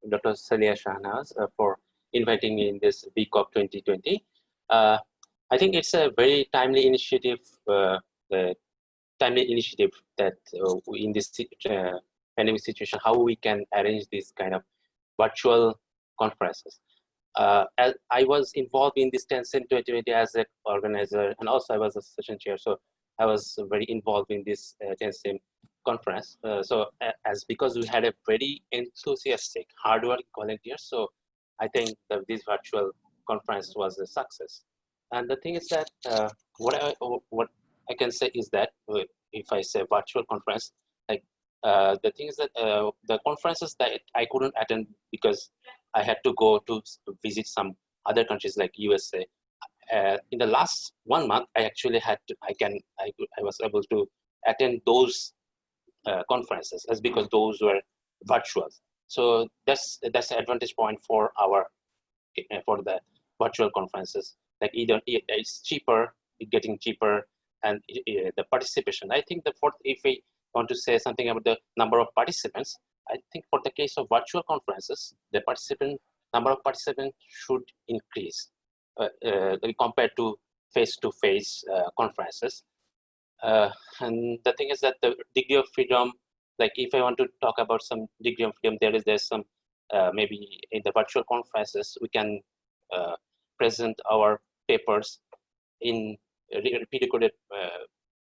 Dr. Salia Shahnaz, for inviting me in this VCOP 2020. I think it's a very timely initiative that in this pandemic situation, how we can arrange this kind of virtual conferences. As I was involved in this TENSYMP 2020 as an organizer, and also I was a session chair, so I was very involved in this TENSYMP conference. As because we had a very enthusiastic, hardworking volunteers, so I think that this virtual conference was a success. And the thing is that what I can say is that if I say virtual conference, like the thing is that the conferences that I couldn't attend because I had to go to visit some other countries like USA. In the last 1 month, I actually had to, I was able to attend those conferences as because those were virtual. So that's the advantage point for our for the virtual conferences. Like either it's cheaper, getting cheaper, and the participation. I think if we want to say something about the number of participants, I think for the case of virtual conferences, the number of participants should increase compared to face-to-face conferences. And the thing is that the degree of freedom, like if I want to talk about some degree of freedom, there's some maybe in the virtual conferences we can present our papers in a pre-recorded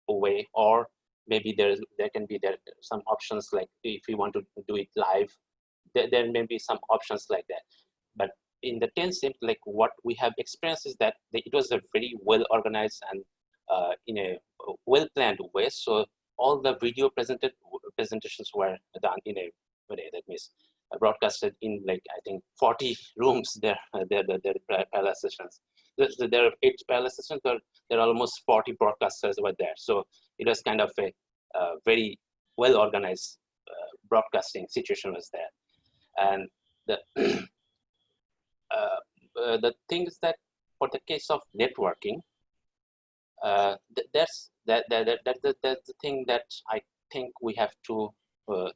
way, or maybe there can be some options like if we want to do it live, there may be some options like that. But in the TENSYMP, like what we have experienced is that it was a very well organized and in a well planned way. So all the video presentations were done in a way that means broadcasted in like I think 40 rooms. There parallel sessions. There are 8 parallel sessions, but there are almost 40 broadcasters were there. So it was kind of a very well organized broadcasting situation was there. And the thing is that for the case of networking, that's the thing that I think we have to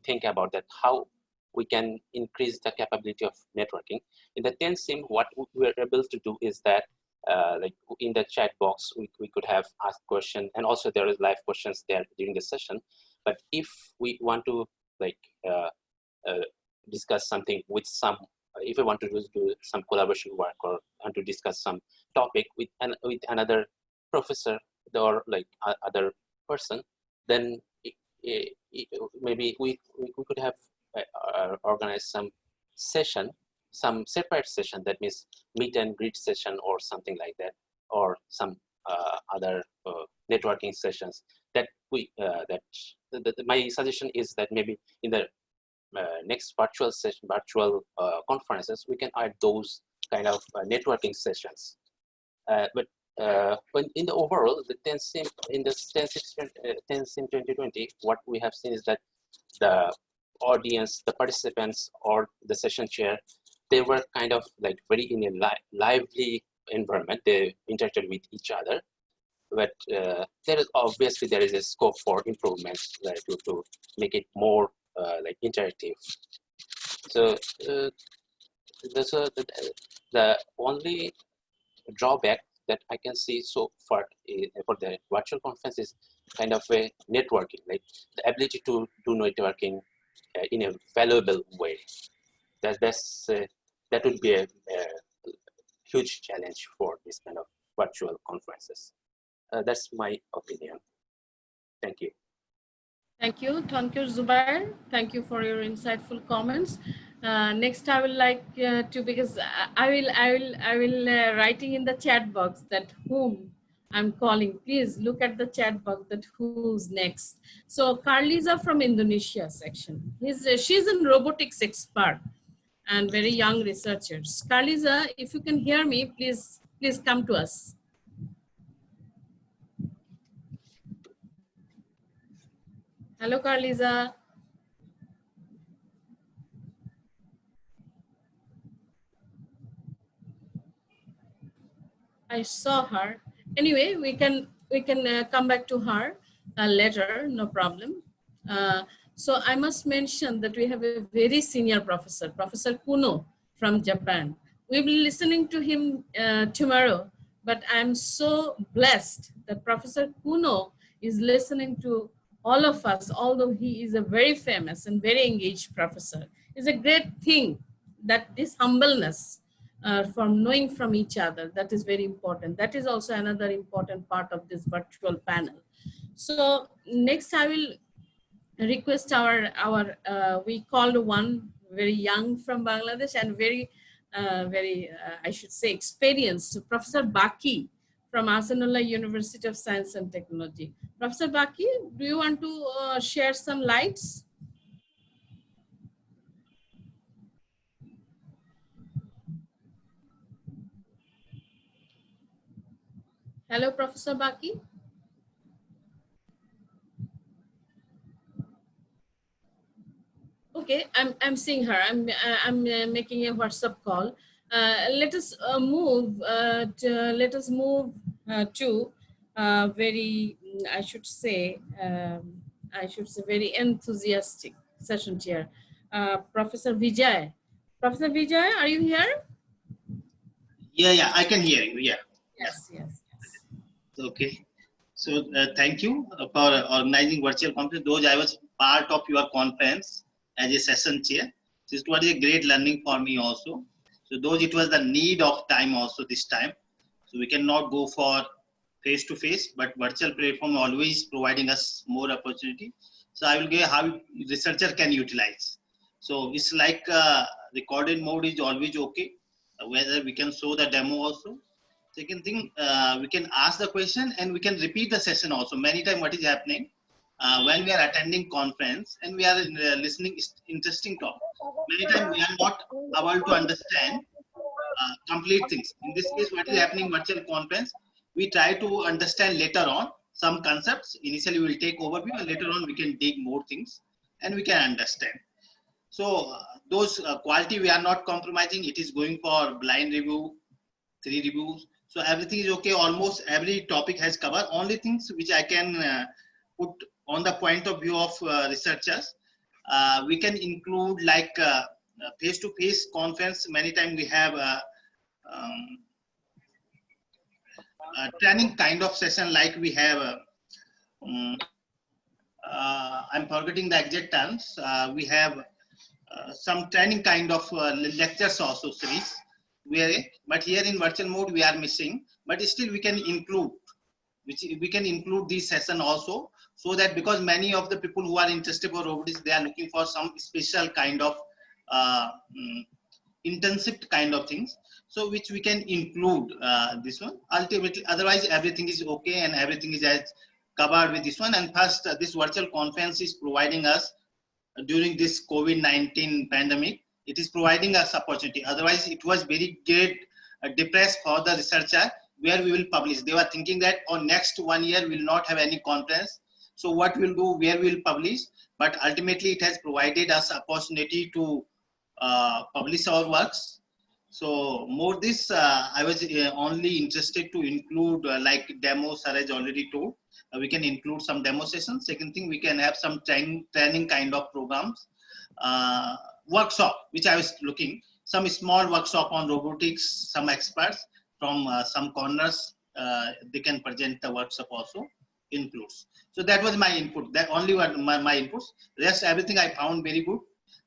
think about, that how we can increase the capability of networking. In the TENSYMP, what we were able to do is that like in the chat box, we could have asked questions, and also there is live questions there during the session. But if we want to like discuss something with some, if we want to do some collaboration work or want to discuss some topic with another professor or like other person, then maybe we could have organized some session, some separate session, that means meet and greet session or something like that, or some other networking sessions that we my suggestion is that maybe in the next virtual session, virtual conferences, we can add those kind of networking sessions. But when in the overall, the TENSYMP, in the TENSYMP 2020, what we have seen is that the audience, the participants, or the session chair, they were kind of like very in a lively environment. They interacted with each other. But there is obviously there is a scope for improvements to make it more like interactive. So the only drawback that I can see so far for the virtual conference is kind of a networking, like the ability to do networking in a valuable way. That would be a huge challenge for this kind of virtual conferences. That's my opinion. Thank you. Thank you, Zubair. Thank you for your insightful comments. Next, I will like to, because I will writing in the chat box that whom I'm calling. Please look at the chat box that who's next. So Carlisa from Indonesia section. She's a robotics expert and very young researchers. Carlisa, if you can hear me, please come to us. Hello, Carlisa. I saw her. Anyway, we can come back to her later, no problem. So I must mention that we have a very senior professor, Professor Kuno from Japan. We'll be listening to him tomorrow, but I'm so blessed that Professor Kuno is listening to all of us, although he is a very famous and very engaged professor. It's a great thing that this humbleness from knowing from each other, that is very important. That is also another important part of this virtual panel. So next I will request we called one very young from Bangladesh and very I should say experienced, Professor Baki from Asanullah University of Science and Technology. Professor Baki, do you want to share some lights? Hello, Professor Baki. Okay, I'm seeing her. I'm making a WhatsApp call. Let us move to very I should say very enthusiastic session chair, Professor Vijay. Professor Vijay, are you here? Yeah, I can hear you. Yeah. Yes. Okay. So thank you for organizing virtual conference. Those I was part of your conference as a session chair. This was a great learning for me also. So those it was the need of time also this time. So we cannot go for face to face, but virtual platform always providing us more opportunity. So I will get how researcher can utilize. So it's like recorded mode is always okay. Whether we can show the demo also. Second thing, we can ask the question and we can repeat the session also. Many times what is happening when we are attending conference and we are listening interesting talk. Many times we are not able to understand complete things. In this case, what is happening virtual conference, we try to understand later on some concepts. Initially, we will take overview and later on we can dig more things and we can understand. So those quality we are not compromising. It is going for blind review, 3 reviews. So everything is okay. Almost every topic has covered. Only things which I can put on the point of view of researchers, we can include like face-to-face conference. Many times we have training kind of session, like we have. I'm forgetting the exact terms. We have some training kind of lectures also series. But here in virtual mode we are missing. But still we can include, this session also, so that because many of the people who are interested for robotics, they are looking for some special kind of internship kind of things. So which we can include this one. Ultimately, otherwise everything is okay and everything is as covered with this one. And first, this virtual conference is providing us during this COVID-19 pandemic. It is providing us opportunity. Otherwise, it was very great depressed for the researcher where we will publish. They were thinking that on next 1 year we will not have any conference. So what we'll do, where we'll publish. But ultimately, it has provided us opportunity to publish our works. So more this, I was only interested to include like demos, Saraj already told. We can include some demo sessions. Second thing, we can have some training kind of programs. Workshop, which I was looking, some small workshop on robotics, some experts from some corners, they can present the workshop also includes. So that was my input. That only one my inputs. Rest everything I found very good.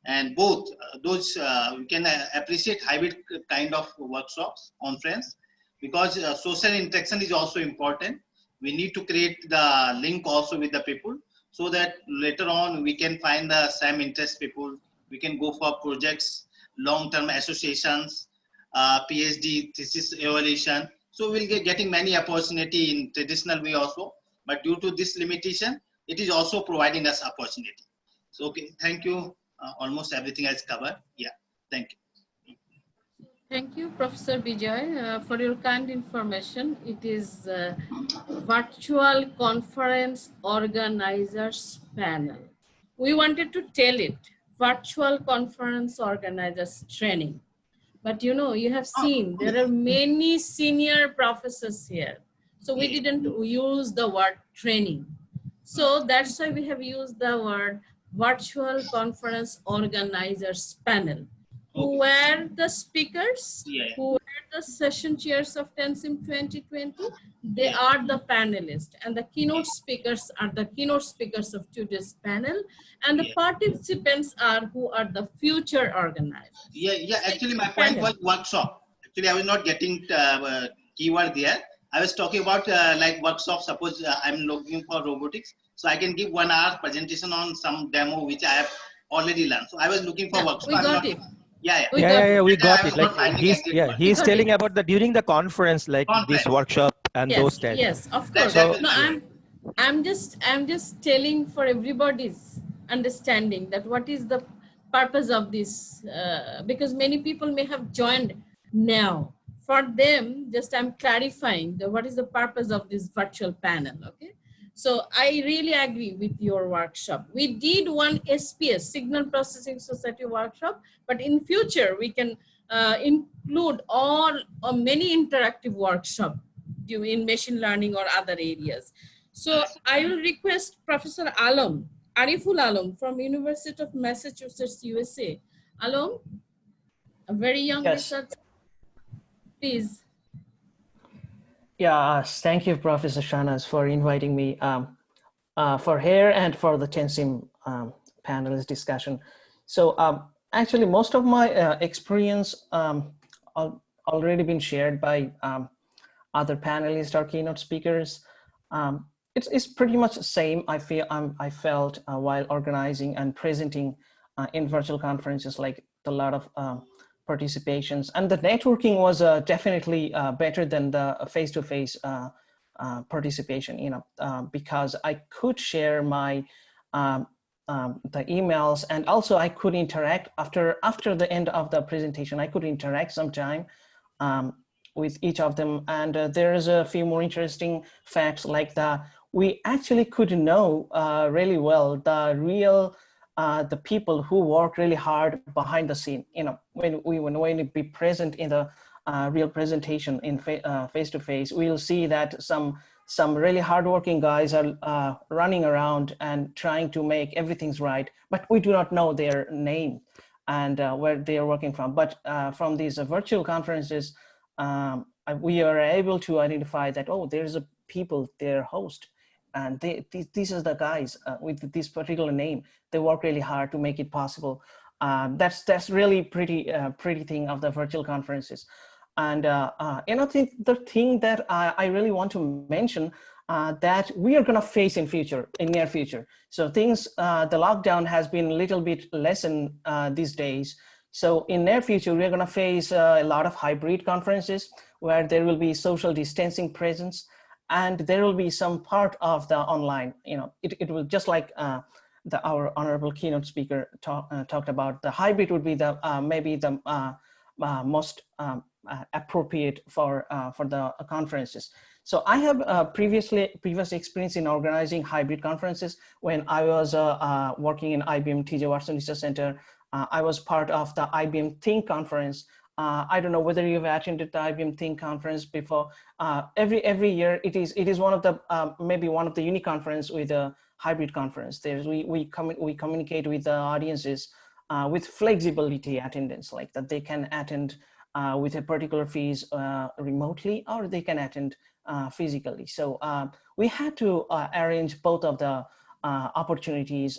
And both those we can appreciate hybrid kind of workshops, conference, because social interaction is also important. We need to create the link also with the people so that later on we can find the same interest people We can go for projects, long-term associations, PhD thesis evaluation. So we'll get getting many opportunity in traditional way also, but due to this limitation, it is also providing us opportunity. So, okay, thank you. Almost everything is covered. Yeah, thank you. Thank you, Professor Bijoy, for your kind information. It is Virtual Conference Organizers Panel. We wanted to tell it, Virtual Conference Organizers Training. But you know, you have seen there are many senior professors here. So we didn't use the word training. So that's why we have used the word Virtual Conference Organizers Panel. Who were the speakers? Who were the session chairs of TENSYMP 2020? They are the panelists, and the keynote speakers are the keynote speakers of today's panel, and the participants are who are the future organizers. Yeah. Actually, my point was workshop. Actually, I was not getting keyword there. I was talking about like workshop. Suppose I'm looking for robotics, so I can give 1 hour presentation on some demo which I have already learned. So I was looking for workshop. We got it. We got it. Like he's telling about the during the conference, like this workshop and those types. Yes, of course. So, no, I'm just telling for everybody's understanding that what is the purpose of this, because many people may have joined now. For them, just I'm clarifying what is the purpose of this virtual panel. Okay. So I really agree with your workshop. We did one SPS, Signal Processing Society workshop, but in future we can include all or many interactive workshops in machine learning or other areas. So I will request Professor Ariful Alam from University of Massachusetts, USA. Alam, a very young researcher, please. Yeah, thank you, Professor Shahnaz, for inviting me for here and for the TENSYMP panelist discussion. So actually, most of my experience already been shared by other panelists or keynote speakers. It's pretty much the same. I felt while organizing and presenting in virtual conferences, like a lot of participations, and the networking was definitely better than the face-to-face participation, because I could share my the emails, and also I could interact after the end of the presentation. I could interact sometime with each of them, and there's a few more interesting facts, like we actually could know really well the real the people who work really hard behind the scene. When we be present in the real presentation in face-to-face, we'll see that some really hardworking guys are running around and trying to make everything's right, but we do not know their name and where they are working from. But from these virtual conferences, we are able to identify that, oh, there's a people, their host, and these are the guys with this particular name. They work really hard to make it possible. That's really pretty thing of the virtual conferences. And the thing that I really want to mention that we are going to face in near future. So things, the lockdown has been a little bit lessened these days. So in near future, we're going to face a lot of hybrid conferences where there will be social distancing presence, and there will be some part of the online. It will, just like our honorable keynote speaker talked about, the hybrid would be the maybe the most appropriate for the conferences. So I have previous experience in organizing hybrid conferences. When I was working in IBM TJ Watson Research Center, I was part of the IBM Think conference. I don't know whether you've attended the IBM Think conference before. Every year, it is one of the maybe one of the unique conference with a hybrid conference. We communicate with the audiences with flexibility attendance, like that they can attend with a particular fees remotely, or they can attend physically. So we had to arrange both of the opportunities.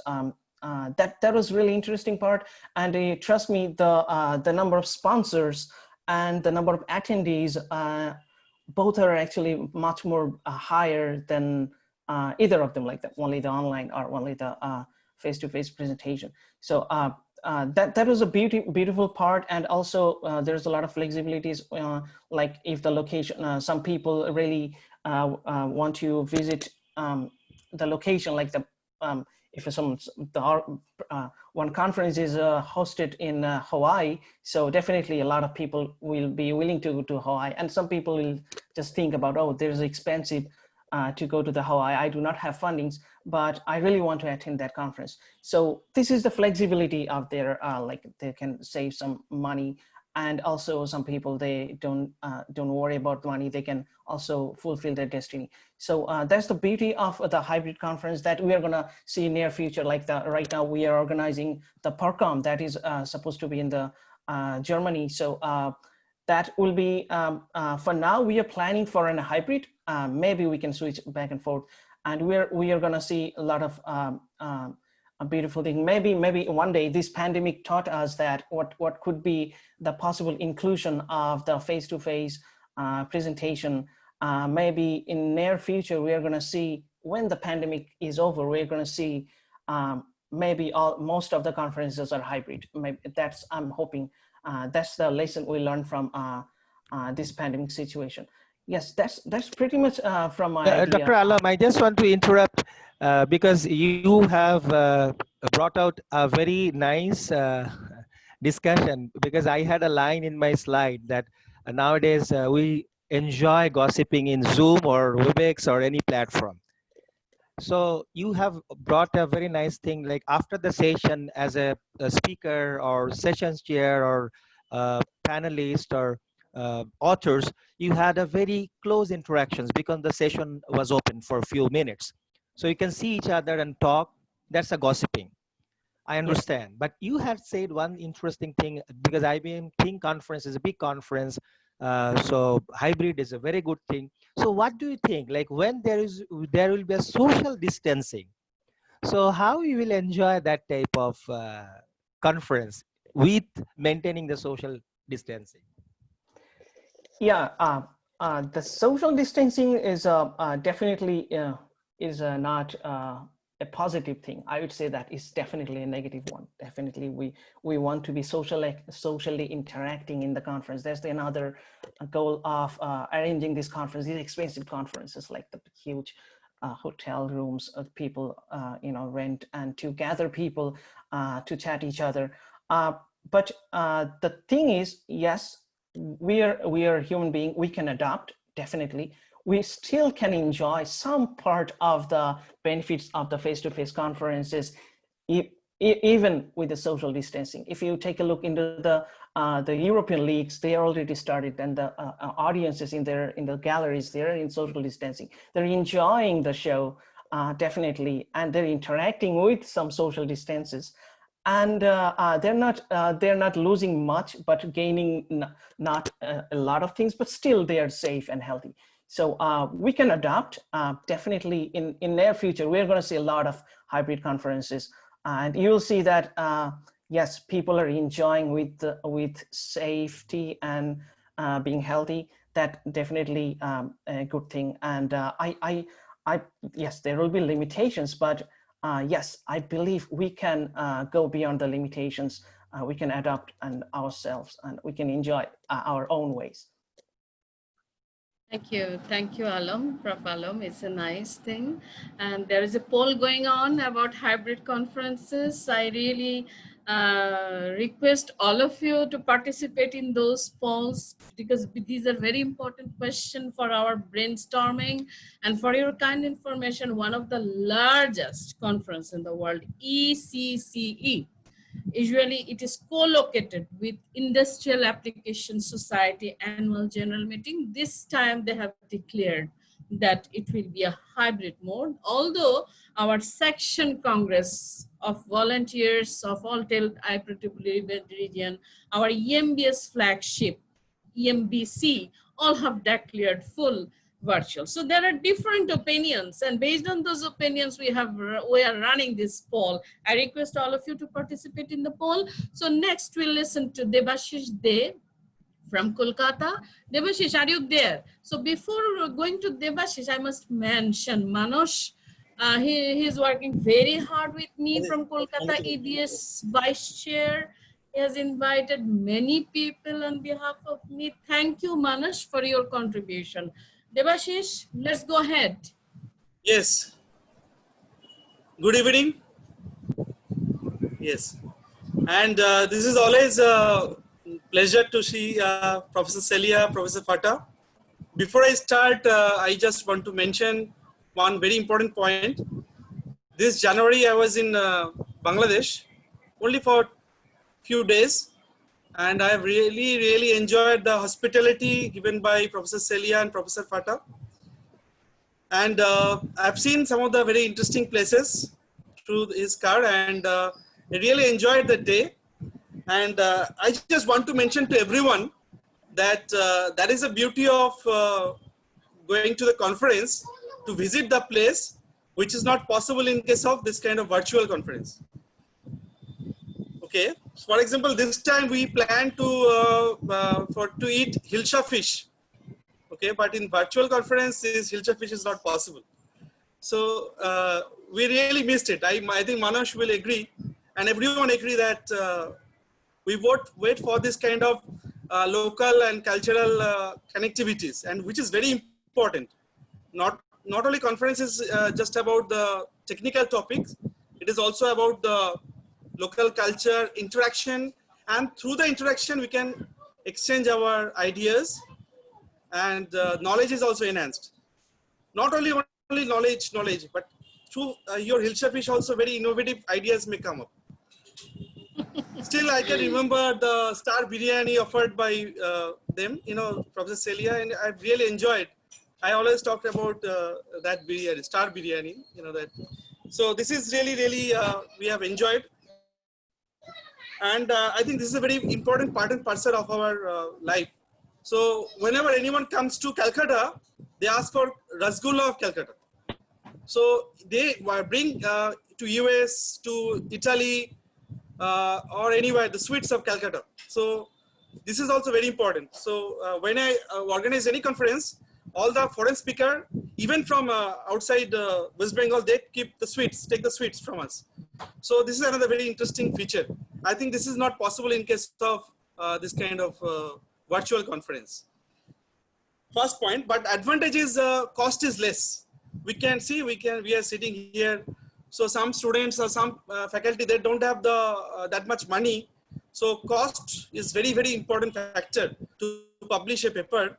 That was really interesting part, and trust me, the number of sponsors and the number of attendees, both are actually much more higher than either of them, like that, only the online or only the face-to-face presentation. So that was a beautiful part. And also there's a lot of flexibilities, like if the location, some people really want to visit the location, like the if one conference is hosted in Hawaii, so definitely a lot of people will be willing to go to Hawaii, and some people will just think about, oh, there's expensive to go to the Hawaii. I do not have fundings, but I really want to attend that conference. So this is the flexibility of their, like they can save some money, and also some people, they don't worry about money. They can also fulfill their destiny. So that's the beauty of the hybrid conference that we are gonna see in near future. Like right now we are organizing the PERCOM that is supposed to be in the Germany. So that will be, for now, we are planning for a hybrid. Maybe we can switch back and forth, and we are gonna see a lot of a beautiful thing. Maybe one day this pandemic taught us that what could be the possible inclusion of the face-to-face presentation. Maybe in near future, we are gonna see, when the pandemic is over, we're gonna see maybe most of the conferences are hybrid. Maybe that's, I'm hoping, that's the lesson we learned from this pandemic situation. Yes, that's pretty much from my idea. Dr. Alam, I just want to interrupt because you have brought out a very nice discussion, because I had a line in my slide that nowadays we enjoy gossiping in Zoom or Webex or any platform. So you have brought a very nice thing, like after the session, as a speaker or sessions chair or panelist or authors, you had a very close interactions because the session was open for a few minutes. So you can see each other and talk. That's a gossiping. I understand. Yes. But you have said one interesting thing, because IBM Think Conference is a big conference. So hybrid is a very good thing. So what do you think? Like when there will be a social distancing. So how we will enjoy that type of conference with maintaining the social distancing? Yeah, the social distancing is definitely is not a positive thing. I would say that is definitely a negative one. Definitely, we want to be socially interacting in the conference. That's another goal of arranging this conference. These expensive conferences, like the huge hotel rooms of people, rent, and to gather people to chat each other. But the thing is, yes, we are human being. We can adapt, definitely. We still can enjoy some part of the benefits of the face-to-face conferences, even with the social distancing. If you take a look into the European leagues, they already started, and the audiences in the galleries, they're in social distancing. They're enjoying the show, definitely, and they're interacting with some social distances. And they're not losing much, but gaining not a lot of things, but still they are safe and healthy. So we can adapt. Definitely in near future, we're going to see a lot of hybrid conferences, and you'll see that yes, people are enjoying with safety and being healthy. That definitely a good thing. And yes, there will be limitations, but yes, I believe we can go beyond the limitations. We can adapt ourselves, and we can enjoy our own ways. Thank you, Alam, Prof. Alam. It's a nice thing. And there is a poll going on about hybrid conferences. I really request all of you to participate in those polls, because these are very important questions for our brainstorming. And for your kind information, one of the largest conference in the world, ECCE, usually it is co-located with Industrial Application Society Annual General Meeting. This time they have declared that it will be a hybrid mode, although our section Congress of Volunteers of Untitled IEEE Region, our EMBS flagship, EMBC, all have declared full virtual. So there are different opinions, and based on those opinions, we are running this poll. I request all of you to participate in the poll. So next we'll listen to Debashish De from Kolkata. Debashish, are you there? So before going to Debashish, I must mention Manoj He's working very hard with me from Kolkata EDS Vice Chair. He has invited many people on behalf of me. Thank you, Manas, for your contribution. Debashish, let's go ahead. Yes. Good evening. Yes. And this is always a pleasure to see Professor Celia, Professor Fata. Before I start, I just want to mention one very important point. This January, I was in Bangladesh only for few days, and I really enjoyed the hospitality given by Professor Celia and Professor Fata. And I've seen some of the very interesting places through his car, and I really enjoyed the day. And I just want to mention to everyone that that is the beauty of going to the conference, to visit the place, which is not possible in case of this kind of virtual conference. Okay, for example, this time we plan to eat hilsa fish. Okay, but in virtual conference, this hilsa fish is not possible. So we really missed it. I think Manash will agree, and everyone agree that we wait for this kind of local and cultural connectivities, and which is very important. Not only conference is just about the technical topics, it is also about the local culture interaction, and through the interaction we can exchange our ideas, and knowledge is also enhanced. Not only knowledge, but through your hilsa fish also very innovative ideas may come up. Still, I can remember the star biryani offered by them, Professor Celia, and I really enjoyed. I always talked about that biryani, star biryani, that. So this is really we have enjoyed, and I think this is a very important part and parcel of our life. So whenever anyone comes to Calcutta, they ask for Rasgulla of Calcutta. So they bring to US, to Italy, or anywhere the sweets of Calcutta. So this is also very important. So when I organize any conference, all the foreign speaker, even from outside West Bengal, they keep the sweets, take the sweets from us. So this is another very interesting feature. I think this is not possible in case of this kind of virtual conference. First point, but advantage is cost is less. We can see, we are sitting here. So some students or some faculty, they don't have the that much money. So cost is very important factor to publish a paper.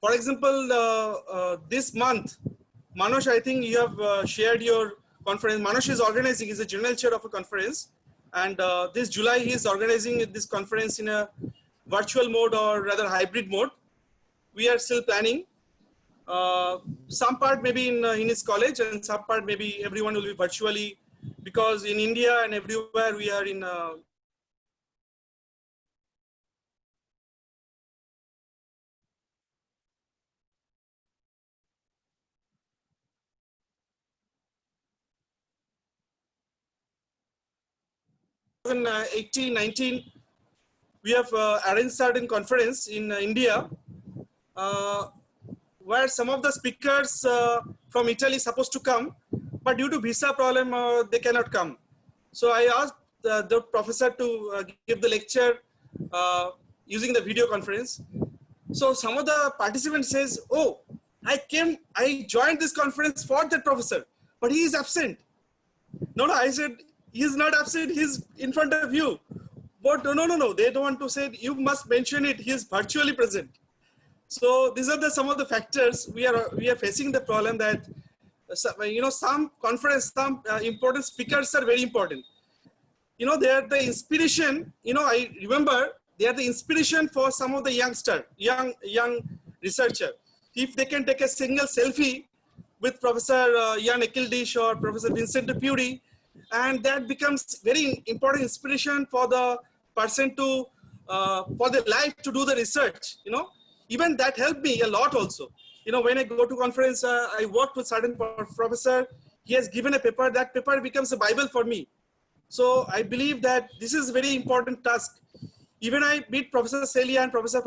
For example, this month, Manosh, I think you have shared your conference. Manosh is organizing, he's the general chair of a conference. And this July, he is organizing this conference in a virtual mode, or rather hybrid mode. We are still planning. Some part maybe in his college, and some part maybe everyone will be virtually, because in India and everywhere we are in in 18-19, we have arranged certain conference in India, where some of the speakers from Italy supposed to come, but due to visa problem, they cannot come. So I asked the professor to give the lecture using the video conference. So some of the participants says, oh, I joined this conference for that professor, but he is absent. No, I said, he's not absent, he's in front of you. But no, they don't want to say, you must mention it, he is virtually present. So these are some of the factors we are facing the problem that, some conference, some important speakers are very important. They are the inspiration, I remember, they are the inspiration for some of the young researcher. If they can take a single selfie with Professor Jan Ekildish or Professor Vincent Puri, and that becomes very important inspiration for the person to, for their life to do the research, Even that helped me a lot also. When I go to conference, I worked with certain professor, he has given a paper, that paper becomes a Bible for me. So I believe that this is a very important task. Even I meet Professor Celia and Professor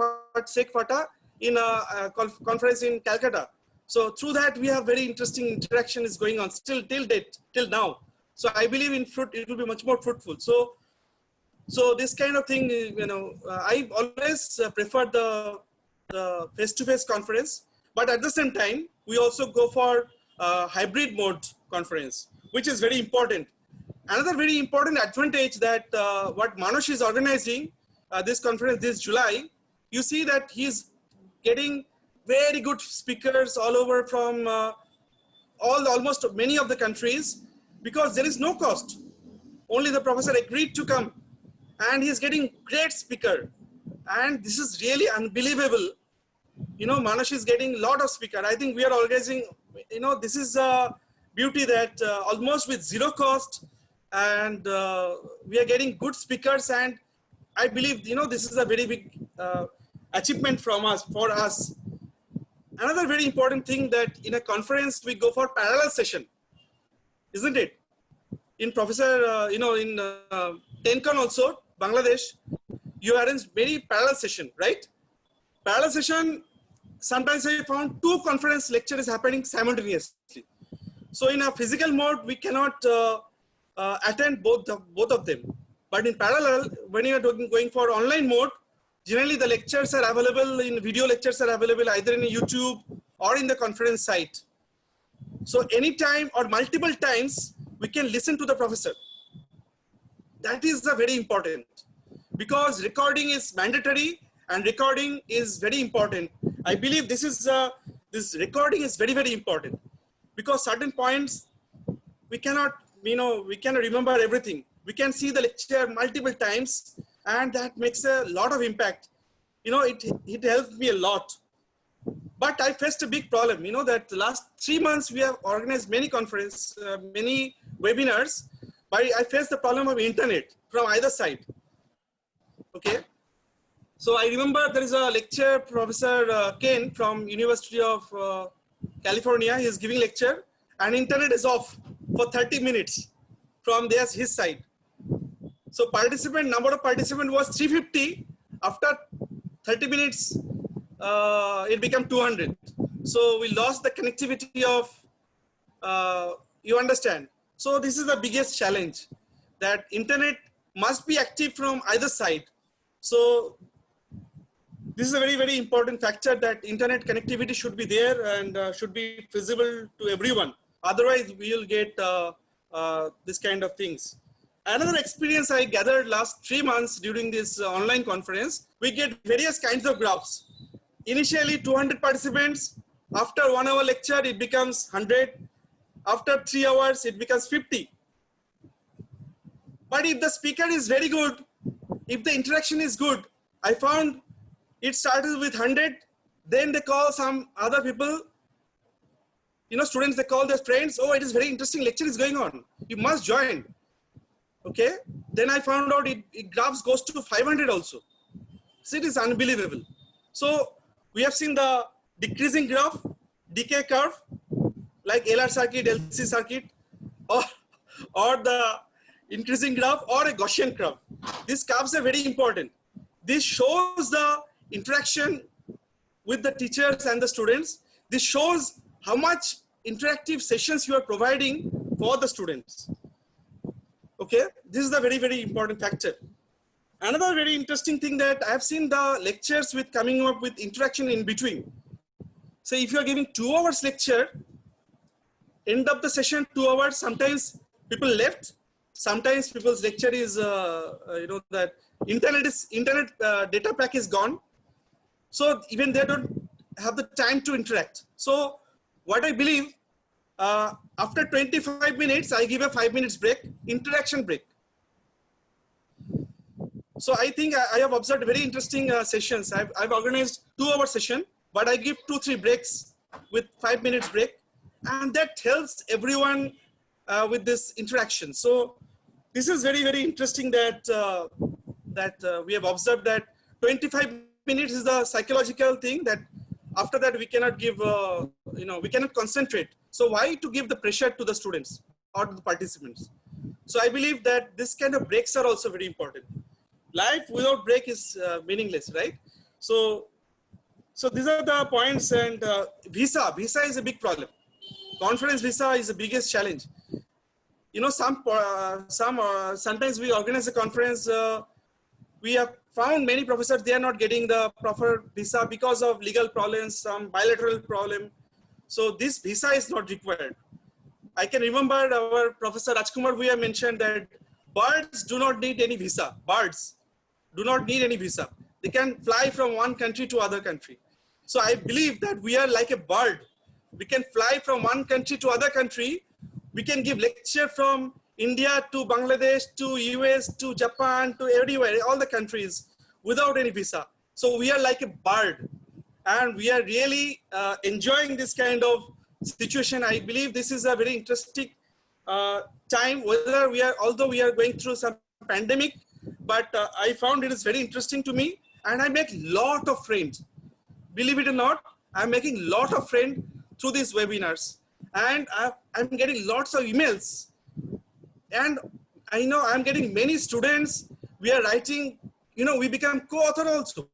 Sheikh Fata in a conference in Calcutta. So through that, we have very interesting interaction is going on still till now. So I believe in it will be much more fruitful. So this kind of thing, I always prefer the face-to-face conference, but at the same time, we also go for hybrid mode conference, which is very important. Another very important advantage that what Manush is organizing this conference this July, you see that he's getting very good speakers all over from almost many of the countries, because there is no cost. Only the professor agreed to come, and he's getting great speaker. And this is really unbelievable. Manush is getting a lot of speaker. I think we are organizing, this is a beauty that almost with zero cost, and we are getting good speakers. And I believe, this is a very big achievement for us. Another very important thing that in a conference, we go for parallel session, isn't it? In Professor, in TENCON also, Bangladesh, you arrange very parallel session, right? Parallel session, sometimes I found 2 conference lectures happening simultaneously. So in a physical mode, we cannot attend both of them. But in parallel, when you are going for online mode, generally the lectures are available video lectures are available either in YouTube or in the conference site. So anytime or multiple times, we can listen to the professor. That is very important, because recording is mandatory and recording is very important. I believe this recording is very, very important, because certain points we cannot remember everything. We can see the lecture multiple times, and that makes a lot of impact. It helped me a lot. But I faced a big problem, that the last 3 months we have organized many conferences, many webinars, but I faced the problem of internet from either side. Okay. So I remember there is a lecture, Professor Ken from University of California, he is giving lecture, and internet is off for 30 minutes from his side. So number of participants was 350. After 30 minutes, it became 200. So we lost the connectivity of, you understand. So this is the biggest challenge, that internet must be active from either side. So this is a very, very important factor, that internet connectivity should be there and should be feasible to everyone. Otherwise, we will get this kind of things. Another experience I gathered last 3 months during this online conference, we get various kinds of graphs. Initially 200 participants, after 1 hour lecture, it becomes 100. After 3 hours, it becomes 50. But if the speaker is very good, if the interaction is good, I found it started with 100, then they call some other people, students, they call their friends, oh, it is very interesting lecture is going on, you must join. Okay, then I found out it graphs goes to 500 also. So it is unbelievable. So we have seen the decreasing graph, decay curve, like LR circuit, LC circuit, or the increasing graph, or a Gaussian curve. These curves are very important. This shows the interaction with the teachers and the students. This shows how much interactive sessions you are providing for the students. Okay, this is the very, very important factor. Another very interesting thing that I have seen the lectures with coming up with interaction in between. So if you are giving 2 hours lecture, end of the session 2 hours, sometimes people left, sometimes people's lecture is, that internet data pack is gone. So even they don't have the time to interact. So what I believe, after 25 minutes, I give a 5 minutes break, interaction break. So I think I have observed very interesting sessions. I've organized 2 hour session, but I give 2-3 breaks with 5 minutes break. And that helps everyone with this interaction. So this is very, very interesting that, we have observed that 25 minutes is the psychological thing, that after that we cannot give, we cannot concentrate. So why to give the pressure to the students or to the participants? So I believe that this kind of breaks are also very important. Life without break is meaningless, right? So So these are the points. And visa is a big problem. Conference visa is the biggest challenge. You know, sometimes we organize a conference. We have found many professors, they are not getting the proper visa because of legal problems, some bilateral problem. So this visa is not required. I can remember our Professor Rajkumar, we have mentioned that birds do not need any visa. Birds do not need any visa. They can fly from one country to other country. So I believe that we are like a bird. We can fly from one country to other country. We can give lecture from India to Bangladesh to US to Japan to everywhere, all the countries without any visa. So we are like a bird, and we are really enjoying this kind of situation. I believe this is a very interesting time, whether we are, although we are going through some pandemic, but I found it is very interesting to me, and I make lot of friends. Believe it or not, I'm making lot of friends through these webinars, and I'm getting lots of emails. And I know I'm getting many students, we are writing, you know, we become co-author also.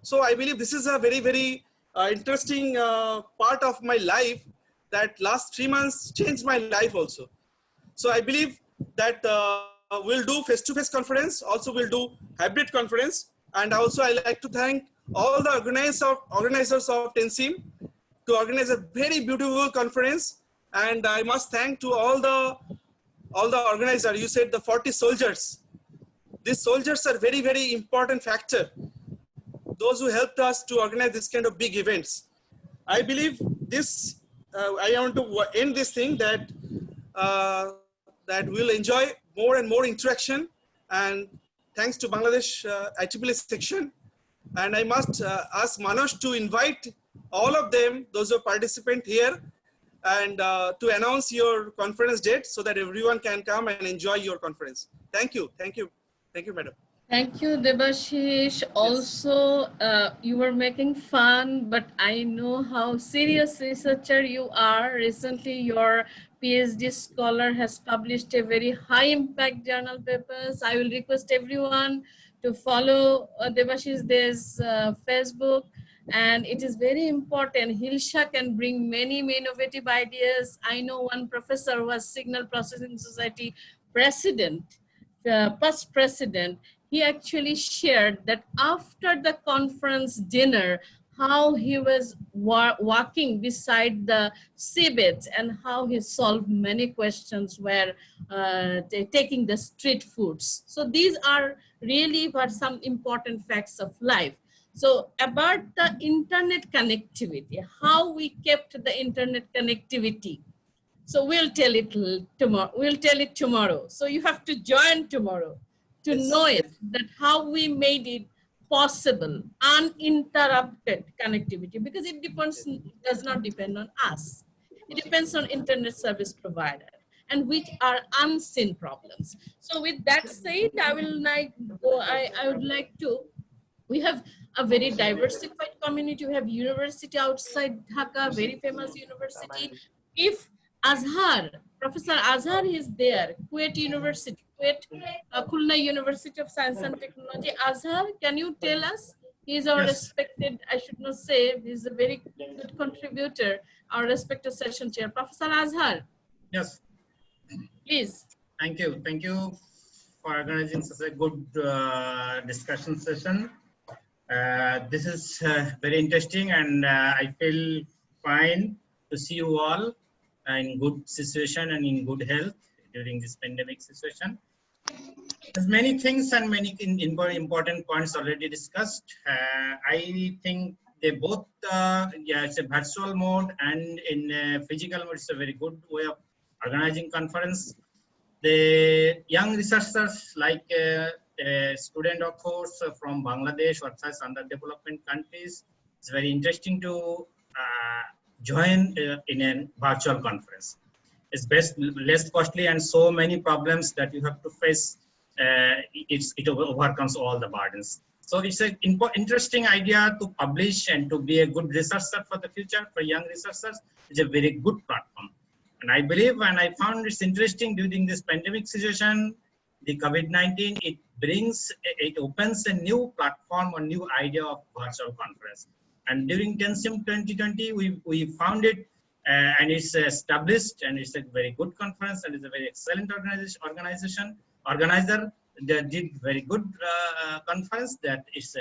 So I believe this is a very, very interesting part of my life, that last 3 months changed my life also. So I believe that we'll do face-to-face conference, also we'll do hybrid conference. And also I like to thank all the organizers of TENSYMP to organize a very beautiful conference. And I must thank to all the organizers. You said the 40 soldiers. These soldiers are very, very important factor. Those who helped us to organize this kind of big events. I believe this, I want to end this thing that that we'll enjoy more and more interaction, and thanks to Bangladesh IEEE section. And I must ask Manoj to invite all of them, those who participate here, and to announce your conference date so that everyone can come and enjoy your conference. Thank you. Thank you. Thank you, madam. Thank you, Debashish. Also, you were making fun, but I know how serious researcher you are. Recently, your PhD scholar has published a very high impact journal papers. I will request everyone to follow Debashish De's Facebook. And it is very important. Hilsha can bring many innovative ideas. I know one professor who was Signal Processing Society president, past president. He actually shared that after the conference dinner, how he was walking beside the seabeds and how he solved many questions where taking the street foods. So these are really some important facts of life. So about the internet connectivity, how we kept the internet connectivity. So we'll tell it tomorrow. We'll tell it tomorrow. So you have to join tomorrow to know it, that how we made it possible, uninterrupted connectivity, because it does not depend on us. It depends on internet service provider, and which are unseen problems. So with that said, I would like to, we have a very diversified community. We have university outside Dhaka, very famous university. If Azhar, Professor Azhar is there, Kuwait University, Khulna University of Science and Technology. Azhar, can you tell us? He is our respected, I should not say, he is a very good contributor, our respected session chair. Professor Azhar. Yes. Please. Thank you. Thank you for organizing such a good discussion session. This is very interesting, and I feel fine to see you all in good situation and in good health during this pandemic situation. There's many things and many important points already discussed. I think they both, it's a virtual mode and in physical mode. It's a very good way of organizing conference. The young researchers like student of course from Bangladesh or such underdevelopment countries, it's very interesting to join in a virtual conference. It's less costly, and so many problems that you have to face, it overcomes all the burdens. So it's an interesting idea to publish and to be a good researcher for the future, for young researchers. It's a very good platform. And I believe, and I found it's interesting during this pandemic situation, the COVID-19, it opens a new platform or new idea of virtual conference. And during TENSYMP 2020, we found it and it's established, and it's a very good conference, and it's a very excellent organizer that did very good conference that is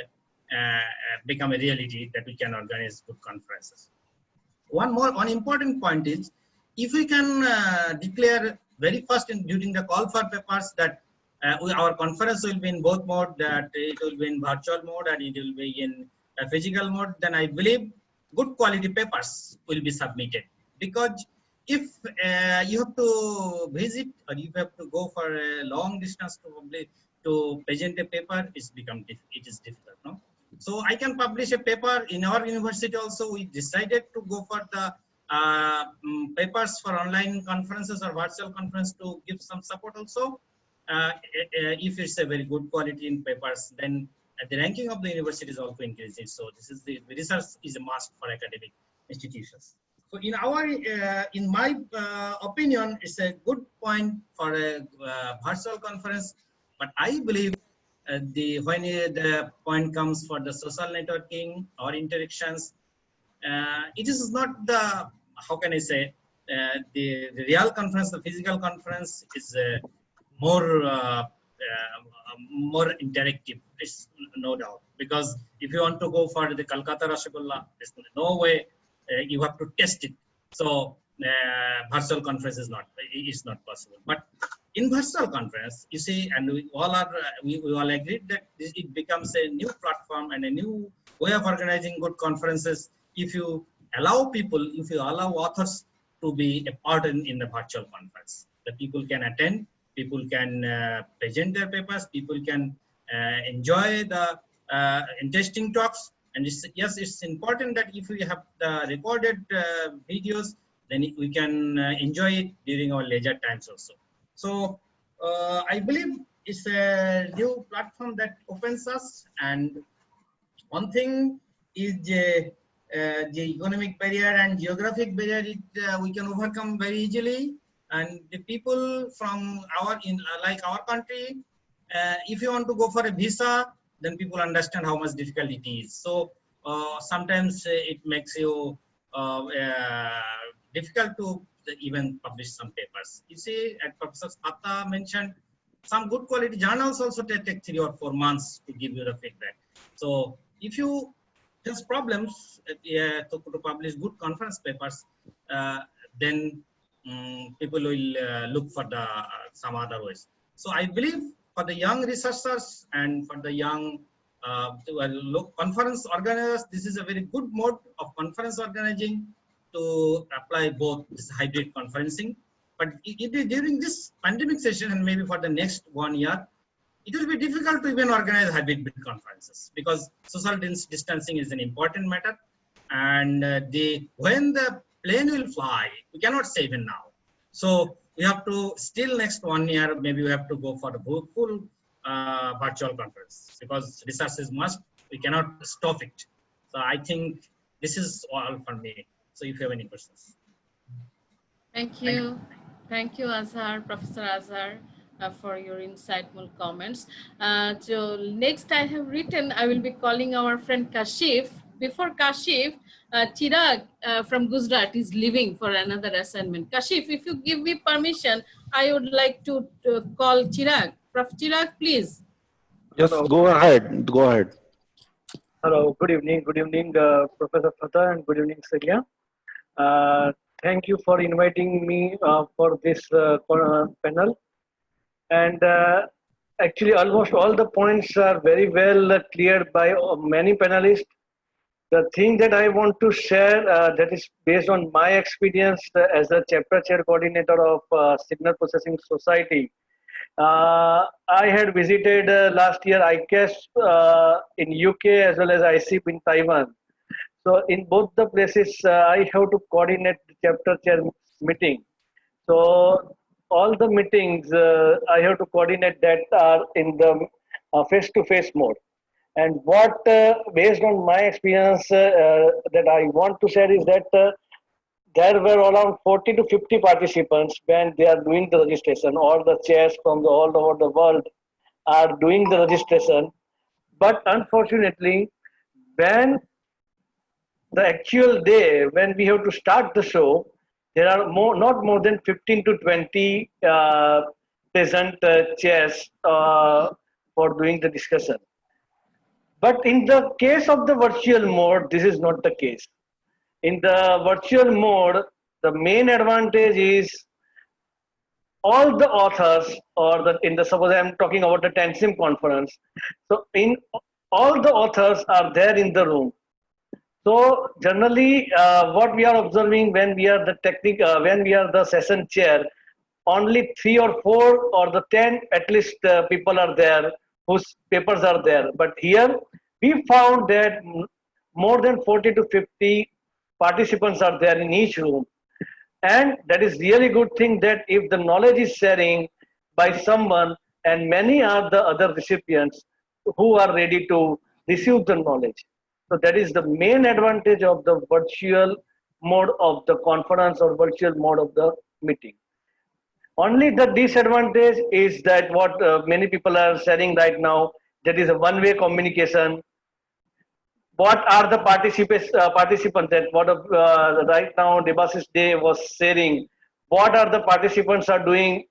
become a reality that we can organize good conferences. One important point is, if we can declare very first during the call for papers that our conference will be in both mode, that it will be in virtual mode and it will be in a physical mode, then I believe good quality papers will be submitted. Because if you have to visit or you have to go for a long distance to present a paper, it is difficult. No? So I can publish a paper in our university also. We decided to go for the papers for online conferences or virtual conference to give some support also. If it's a very good quality in papers, then the ranking of the university is also increasing. So this is the research is a must for academic institutions. So in my opinion, it's a good point for a virtual conference, but I believe when the point comes for the social networking or interactions, it is not the, how can I say, the real conference, the physical conference is more interactive. It's no doubt, because if you want to go for the Calcutta Rasgulla, there's no way you have to test it. So virtual conference is not possible. But in virtual conference, you see, and we all agreed that it becomes a new platform and a new way of organizing good conferences. If you allow people, if you allow authors to be a part in the virtual conference, the people can attend, people can present their papers, people can enjoy the interesting talks. And yes, it's important that if we have the recorded videos, then we can enjoy it during our leisure times also. So I believe it's a new platform that opens us. And one thing is the economic barrier and geographic barrier, we can overcome very easily. And the people from like our country, if you want to go for a visa, then people understand how much difficult it is. So sometimes it makes you difficult to even publish some papers. You see, as Professor Spata mentioned, some good quality journals also take 3 or 4 months to give you the feedback. So if you have problems to publish good conference papers, then people will look for some other ways. So I believe for the young researchers and for the young conference organizers, this is a very good mode of conference organizing to apply both this hybrid conferencing. But during this pandemic session and maybe for the next 1 year, it will be difficult to even organize hybrid conferences, because social distancing is an important matter. And when the plane will fly, we cannot say even now. So we have to still next 1 year, maybe we have to go for the full virtual conference, because research is must. We cannot stop it. So I think this is all for me. So if you have any questions. Thank you. Thank you, Azhar, Professor Azhar, for your insightful comments. So next I have written, I will be calling our friend Kashif. Before Kashif, Chirag from Gujarat is leaving for another assignment. Kashif, if you give me permission, I would like to call Chirag. Prof. Chirag, please. Yes, go ahead. Go ahead. Hello, good evening. Good evening, Professor Fatah, and good evening, Celia. Thank you for inviting me for this panel. And actually, almost all the points are very well cleared by many panelists. The thing that I want to share that is based on my experience as a chapter chair coordinator of Signal Processing Society. I had visited last year ICAS in UK as well as ICEEP in Taiwan. So in both the places, I have to coordinate the chapter chair meeting. So all the meetings I have to coordinate that are in the face-to-face mode. And what, based on my experience that I want to share is that there were around 40 to 50 participants when they are doing the registration. All the chairs from all over the world are doing the registration. But unfortunately, when the actual day when we have to start the show, there are not more than 15 to 20 present chairs for doing the discussion. But in the case of the virtual mode, this is not the case. In the virtual mode, the main advantage is all the authors, or suppose I'm talking about the TENSYMP conference. So in all the authors are there in the room. So generally, what we are observing when we are when we are the session chair, only 3 or 4 or the 10 at least people are there whose papers are there. But here we found that more than 40 to 50 participants are there in each room, and that is really good thing that if the knowledge is sharing by someone, and many are the other recipients who are ready to receive the knowledge. So that is the main advantage of the virtual mode of the conference or virtual mode of the meeting. Only the disadvantage is that what many people are sharing right now, that is a one-way communication. What are the participants that what right now Debasis Day was sharing, what are the participants are doing,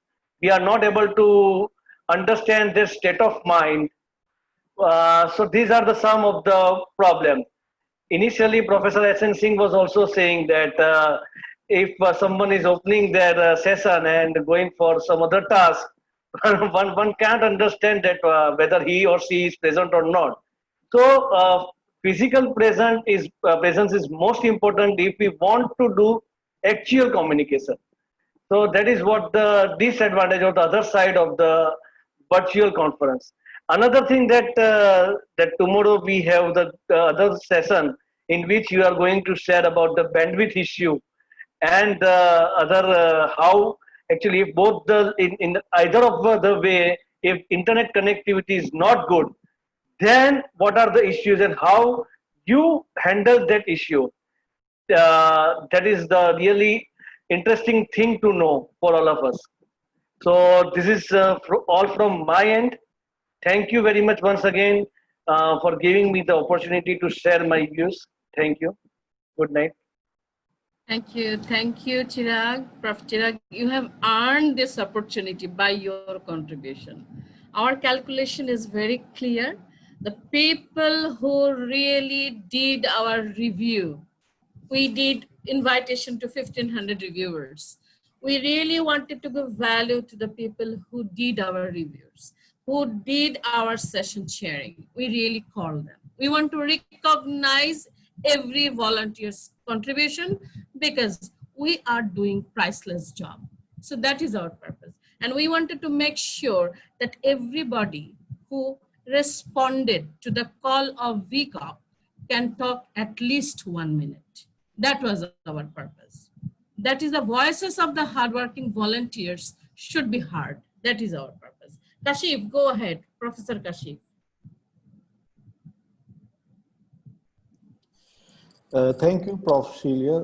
we are not able to understand their state of mind. So these are the some of the problem. Initially, Professor S.N. Singh was also saying that if someone is opening their session and going for some other task, one can't understand that whether he or she is present or not. So physical presence is most important if we want to do actual communication. So that is what the disadvantage or the other side of the virtual conference. Another thing that that tomorrow we have the other session in which you are going to share about the bandwidth issue and other how actually if both in either of the way, if internet connectivity is not good, then what are the issues and how you handle that issue. That is the really interesting thing to know for all of us. So this is all from my end. Thank you very much once again for giving me the opportunity to share my views. Thank you. Good night. Thank you, Chirag. Prof. Chirag, you have earned this opportunity by your contribution. Our calculation is very clear. The people who really did our review, we did invitation to 1,500 reviewers. We really wanted to give value to the people who did our reviews, who did our session sharing. We really call them. We want to recognize every volunteer's contribution because we are doing priceless job. So that is our purpose. And we wanted to make sure that everybody who responded to the call of VCOP can talk at least 1 minute. That was our purpose. That is the voices of the hardworking volunteers should be heard. That is our purpose. Kashif, go ahead, Professor Kashif. Thank you, Prof. Celia,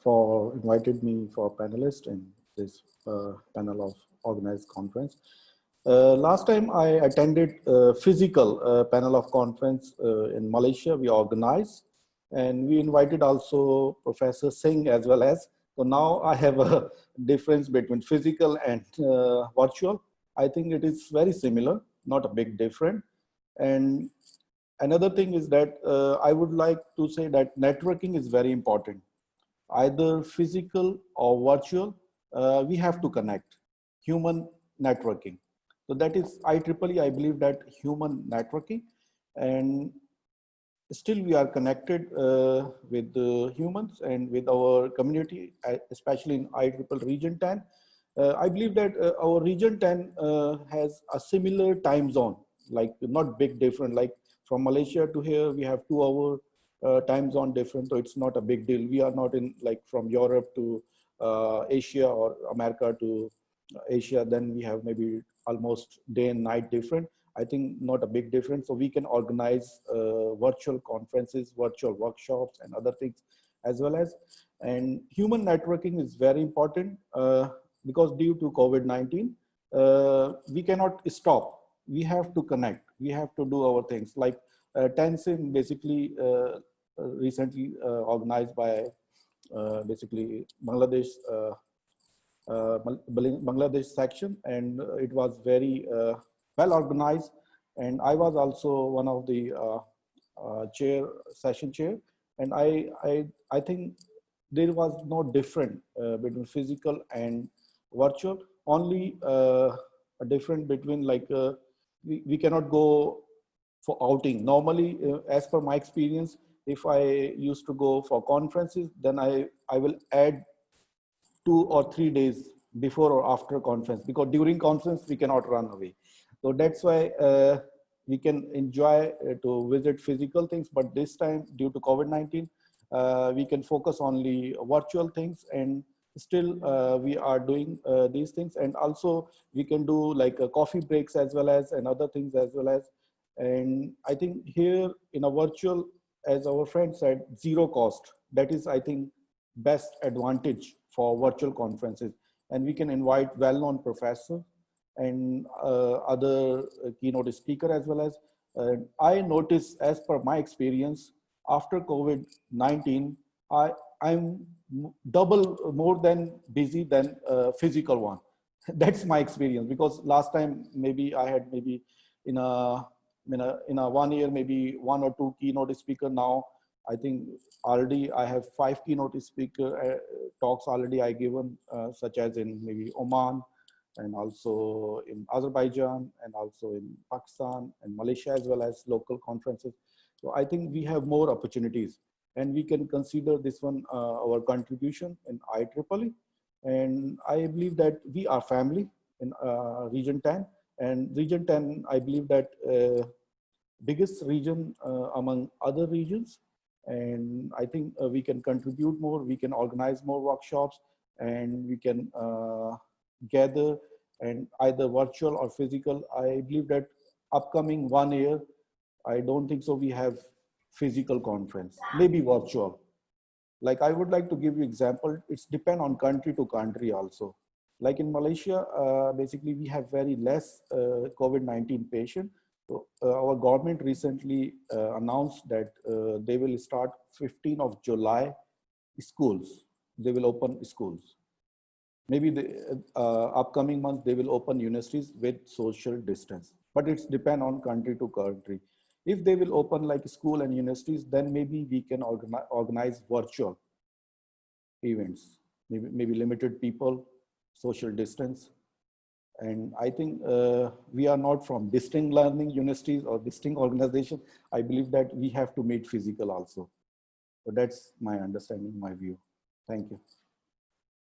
for inviting me for panelist in this panel of organized conference. Last time I attended a physical panel of conference in Malaysia. We organized and we invited also Professor Singh as well as. So now I have a difference between physical and virtual. I think it is very similar, not a big difference. And another thing is that I would like to say that networking is very important. Either physical or virtual, we have to connect, human networking. So that is IEEE, I believe that human networking, and still we are connected with the humans and with our community, especially in IEEE Region 10. I believe that our Region 10 has a similar time zone, like not big different, like from Malaysia to here, we have 2 hour time zone different, so it's not a big deal. We are not in like from Europe to Asia or America to Asia, then we have maybe almost day and night different. I think not a big difference. So we can organize virtual conferences, virtual workshops and other things as well as. And human networking is very important because due to COVID-19, we cannot stop. We have to connect. We have to do our things like TENSYMP basically recently organized by basically Bangladesh Bangladesh section, and it was very well organized. And I was also one of the session chair, and I think there was no difference between physical and virtual. Only a difference between like we cannot go for outing. Normally, as per my experience, if I used to go for conferences, then I will add 2 or 3 days before or after conference, because during conference we cannot run away. So that's why we can enjoy to visit physical things, but this time due to COVID-19, we can focus only virtual things, and still we are doing these things. And also we can do like coffee breaks as well as, and other things as well as. And I think here in a virtual, as our friend said, zero cost. That is, I think, best advantage for virtual conferences. And we can invite well-known professors and other keynote speaker as well as. I noticed, as per my experience, after COVID-19, I'm double more than busy than physical one. That's my experience, because last time maybe I had maybe in a 1 year, maybe 1 or 2 keynote speaker. Now I think already I have 5 keynote speaker talks already I given, such as in maybe Oman, and also in Azerbaijan, and also in Pakistan and Malaysia, as well as local conferences. So I think we have more opportunities, and we can consider this one our contribution in IEEE. And I believe that we are family in Region 10. And Region 10, I believe that biggest region among other regions. And I think we can contribute more, we can organize more workshops, and we can gather, and either virtual or physical. I believe that upcoming 1 year, I don't think so we have physical conference, maybe virtual. Like I would like to give you example, it's depend on country to country also. Like in Malaysia, basically we have very less COVID-19 patient. So our government recently announced that they will start 15th of July schools. They will open schools. Maybe the upcoming month they will open universities with social distance. But it's depend on country to country. If they will open like school and universities, then maybe we can organize virtual events. Maybe limited people, social distance. And I think we are not from distinct learning universities or distinct organization. I believe that we have to meet physical also. So that's my understanding, my view. Thank you.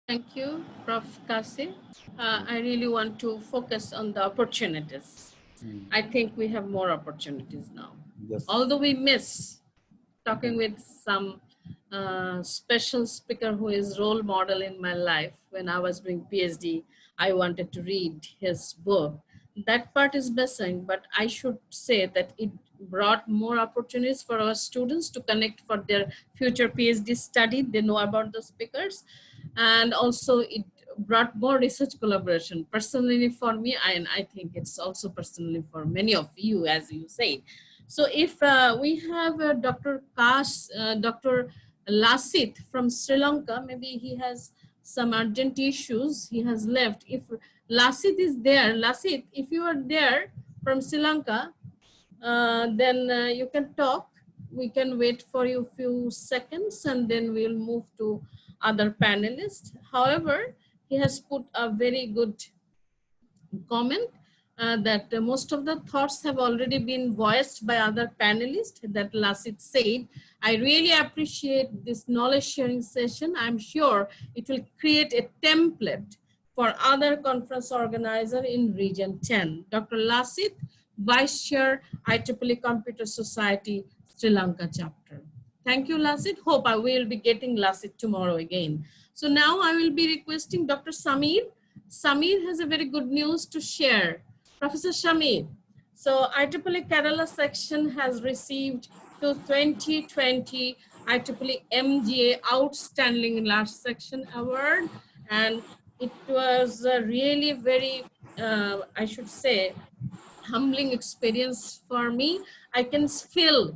Thank you, Prof. Kasi. I really want to focus on the opportunities. I think we have more opportunities now. Yes. Although we miss talking with some special speaker who is role model in my life. When I was doing PhD, I wanted to read his book. That part is missing, but I should say that it brought more opportunities for our students to connect for their future PhD study. They know about the speakers, and also it brought more research collaboration. Personally for me, and I think it's also personally for many of you, as you say. So if we have Dr. Lasit from Sri Lanka, maybe he has some urgent issues, he has left. If Lasit is there, Lasit, if you are there from Sri Lanka, then you can talk. We can wait for you a few seconds and then we'll move to other panelists. However, he has put a very good comment that most of the thoughts have already been voiced by other panelists that Lasit said. I really appreciate this knowledge sharing session. I'm sure it will create a template for other conference organizer in Region 10. Dr. Lasit, Vice Chair, IEEE Computer Society, Sri Lanka chapter. Thank you, Lasit. Hope I will be getting Lasit tomorrow again. So now I will be requesting Dr. Samir. Samir has a very good news to share. Professor Shamir, so IEEE Kerala section has received the 2020 IEEE MGA Outstanding Large Section Award, and it was really very, I should say, humbling experience for me. I can feel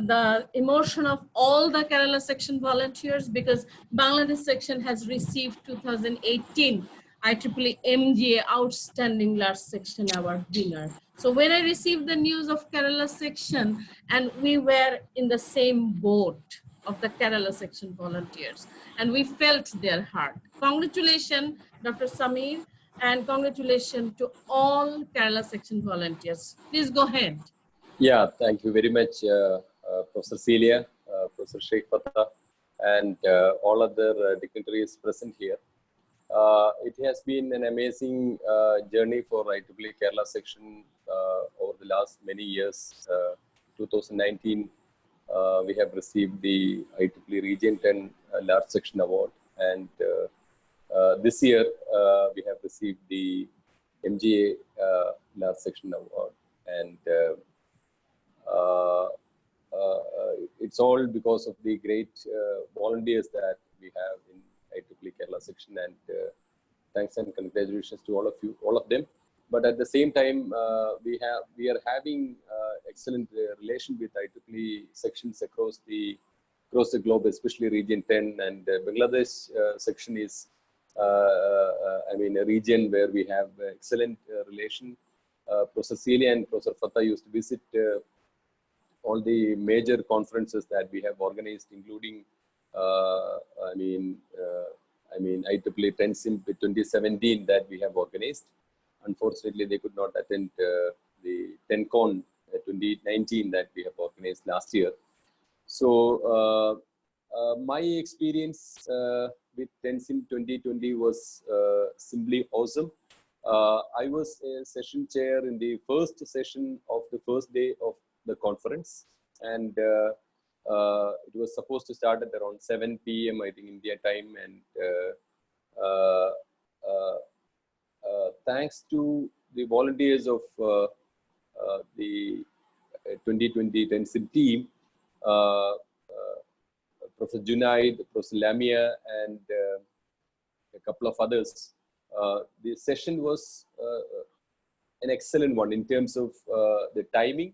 the emotion of all the Kerala section volunteers, because Bangladesh section has received 2018 IEEE MGA Outstanding Large Section Award winner. So when I received the news of Kerala section, and we were in the same boat of the Kerala section volunteers, and we felt their heart. Congratulations, Dr. Samir, and congratulations to all Kerala section volunteers. Please go ahead. Yeah, thank you very much, Professor Celia, Professor Sheikh Fatah, and all other dignitaries present here. It has been an amazing journey for IEEE Kerala section over the last many years. 2019, we have received the IEEE Region 10 Large Section Award, and this year we have received the MGA Large Section Award, and it's all because of the great volunteers that we have in IEEE Kerala section, and thanks and congratulations to all of you, all of them. But at the same time, we are having excellent relation with IEEE sections across the globe, especially Region 10, and Bangladesh section is, I mean, a region where we have excellent relation. Professor Celia and Professor Fatah used to visit all the major conferences that we have organized, including, I mean, IEEE TENSYMP2020 that we have organized. Unfortunately, they could not attend the TENCON 2019 that we have organized last year. So my experience with TENSYMP 2020 was simply awesome. I was a session chair in the first session of the first day of the conference, and it was supposed to start at around 7 p.m. I think India time, and thanks to the volunteers of the 2020 TENSYMP team, Professor Junaid, Professor Lamia, and a couple of others, the session was an excellent one in terms of the timing.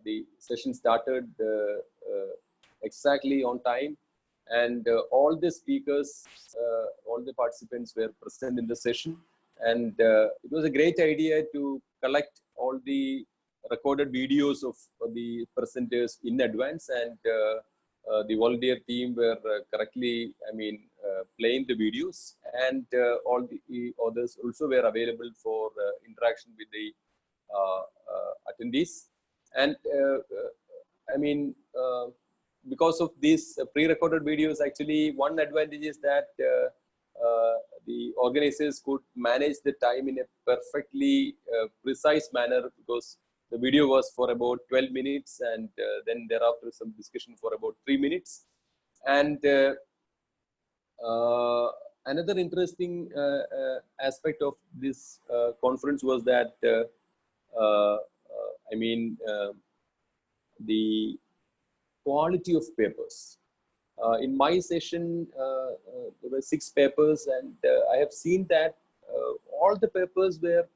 The session started exactly on time, and all the speakers, all the participants were present in the session, and it was a great idea to collect all the recorded videos of the presenters in advance, and the volunteer team were correctly, I mean, playing the videos, and all the others also were available for interaction with the attendees. And I mean, because of these pre-recorded videos, actually one advantage is that the organizers could manage the time in a perfectly precise manner, because the video was for about 12 minutes, and then thereafter some discussion for about 3 minutes. And another interesting aspect of this conference was that I mean, the quality of papers. In my session, there were 6 papers, and I have seen that all the papers were,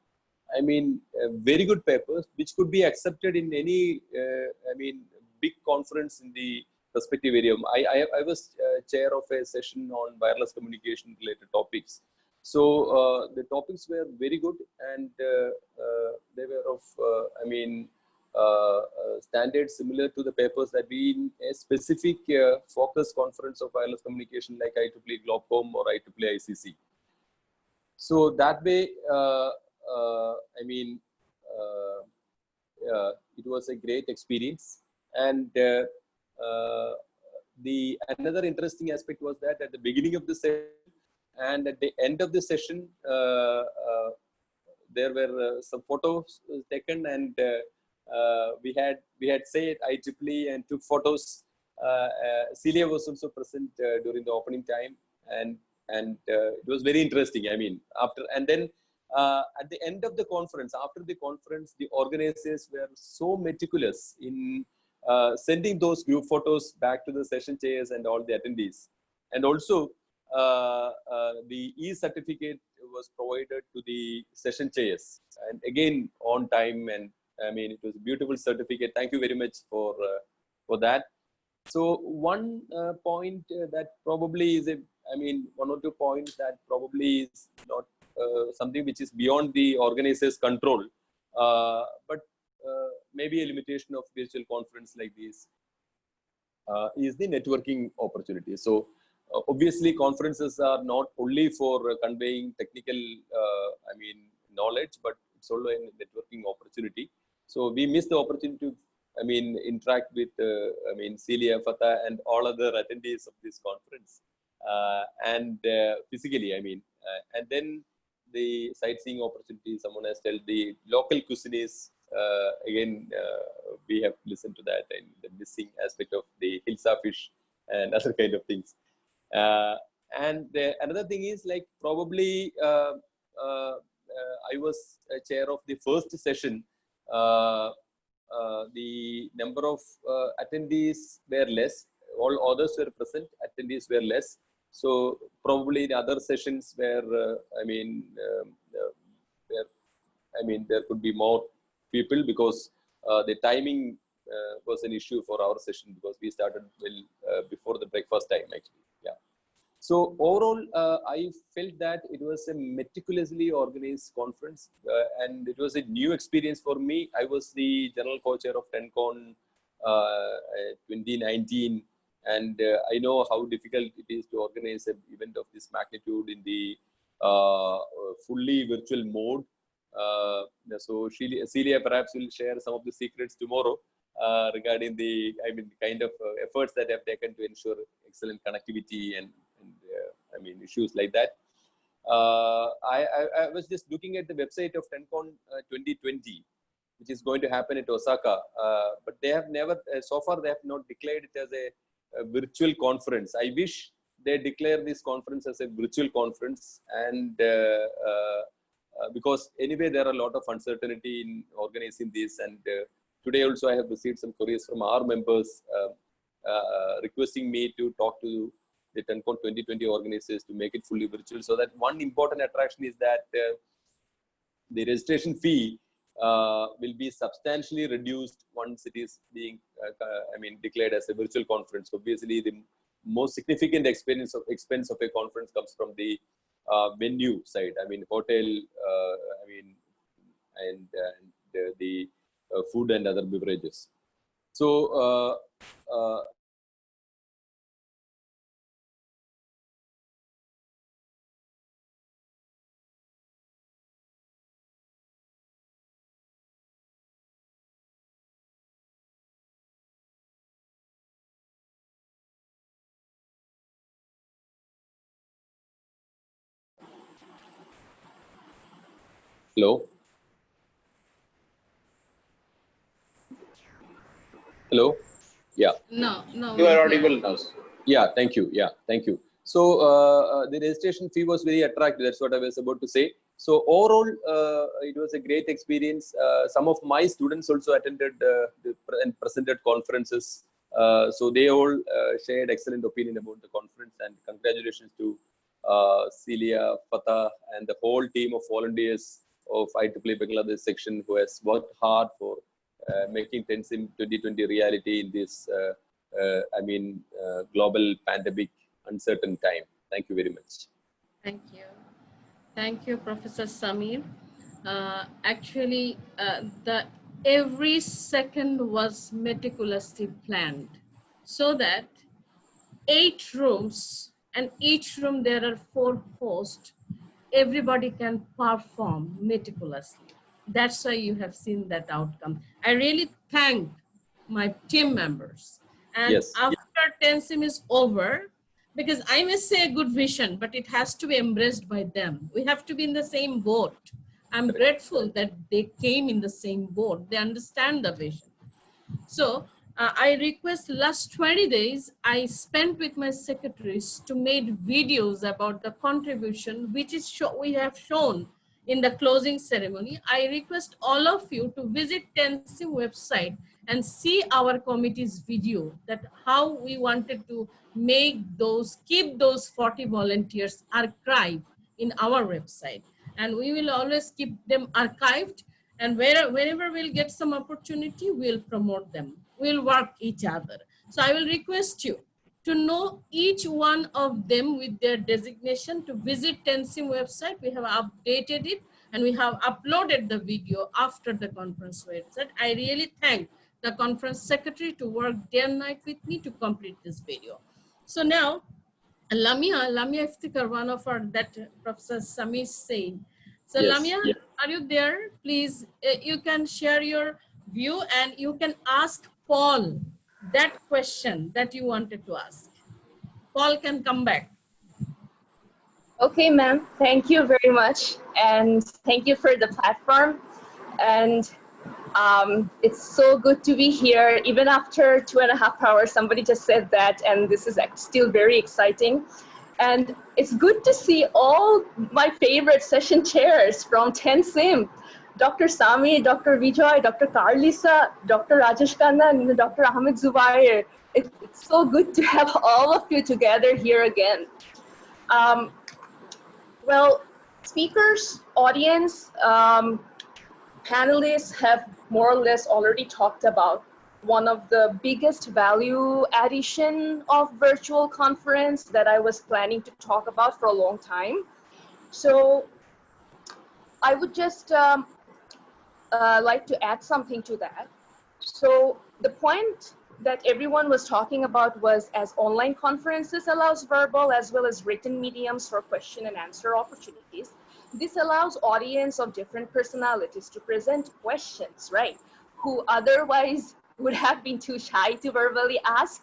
I mean, very good papers, which could be accepted in any, I mean, big conference in the respective area. I was chair of a session on wireless communication related topics. So the topics were very good, and they were of, I mean, standards similar to the papers that we in a specific focus conference of wireless communication like IEEE Globcom or IEEE ICC. So that way, I mean, it was a great experience. And the another interesting aspect was that at the beginning of the session and at the end of the session, there were some photos taken, and we had said IEEE and took photos. Celia was also present during the opening time, and it was very interesting. I mean, after and then at the end of the conference, after the conference, the organizers were so meticulous in sending those group photos back to the session chairs and all the attendees, and also the e-certificate was provided to the session chairs, and again on time. And I mean, it was a beautiful certificate. Thank you very much for for that. So one point that probably is one or two points that probably is not something which is beyond the organizer's control, but maybe a limitation of virtual conference like this is the networking opportunity. So obviously conferences are not only for conveying technical knowledge, but it's also a networking opportunity. So we miss the opportunity to interact with Celia, Fatah, and all other attendees of this conference, and physically, and then the sightseeing opportunity. Someone has told the local cuisine is again we have listened to that, and the missing aspect of the hilsa fish and other kind of things. Another thing is probably I was a chair of the first session. The number of attendees were less. All others were present. Attendees were less. So probably the other sessions where there could be more people, because the timing was an issue for our session, because we started before the breakfast time actually. Yeah. So overall, I felt that it was a meticulously organized conference, and it was a new experience for me. I was the general co-chair of TENCON 2019, and I know how difficult it is to organize an event of this magnitude in the fully virtual mode. So Celia perhaps will share some of the secrets tomorrow regarding the kind of efforts that have taken to ensure excellent connectivity and issues like that. I was just looking at the website of TENCON 2020, which is going to happen at Osaka, but they have never, so far they have not declared it as a virtual conference. I wish they declare this conference as a virtual conference, and because anyway there are a lot of uncertainty in organizing this, and today also I have received some queries from our members requesting me to talk to the TENCON 2020 organizers to make it fully virtual. So that one important attraction is that the registration fee will be substantially reduced once it is being declared as a virtual conference. Obviously, the most significant expense of a conference comes from the venue side. Hotel, and the food and other beverages. So hello. Hello. Yeah. No. You are audible now. Yeah. Thank you. Yeah. Thank you. So the registration fee was very attractive. That's what I was about to say. So overall, it was a great experience. Some of my students also attended and presented conferences. So they all shared excellent opinion about the conference, and congratulations to Celia, Fatah, and the whole team of volunteers of IEEE Bangladesh section who has worked hard for making TENSYMP 2020 reality in this global pandemic uncertain time. Thank you very much. Thank you. Thank you, Professor Samir. Actually, every second was meticulously planned, so that 8 rooms, and each room there are 4 hosts. Everybody can perform meticulously. That's why you have seen that outcome. I really thank my team members. And yes. After TENSYMP is over, because I may say a good vision, but it has to be embraced by them. We have to be in the same boat. I'm grateful that they came in the same boat. They understand the vision. So I request last 20 days, I spent with my secretaries to make videos about the contribution, which is we have shown in the closing ceremony. I request all of you to visit TENSYMP website and see our committee's video, that how we wanted to keep those 40 volunteers archived in our website. And we will always keep them archived, and whenever we'll get some opportunity, we'll promote them. we'll work each other. So I will request you to know each one of them with their designation to visit TENSYMP website. We have updated it and we have uploaded the video after the conference website. I really thank the conference secretary to work day and night with me to complete this video. So now, Lamia Iftikhar, one of our, that Professor Sami is saying. So Yes. Lamia, are you there? Please, you can share your view and you can ask Paul that question that you wanted to ask. Paul can come back. Okay, ma'am. Thank you very much. And thank you for the platform. And it's so good to be here. Even after 2.5 hours, somebody just said that, and this is still very exciting. And it's good to see all my favorite session chairs from TENSYMP. Dr. Sami, Dr. Vijay, Dr. Carlisa, Dr. Rajesh Khanna, and Dr. Ahmed Zubair. It's so good to have all of you together here again. Well, speakers, audience, panelists have more or less already talked about one of the biggest value addition of virtual conference that I was planning to talk about for a long time. So I would just like to add something to that. So the point that everyone was talking about was, as online conferences allows verbal as well as written mediums for question and answer opportunities, this allows audience of different personalities to present questions, right, who otherwise would have been too shy to verbally ask,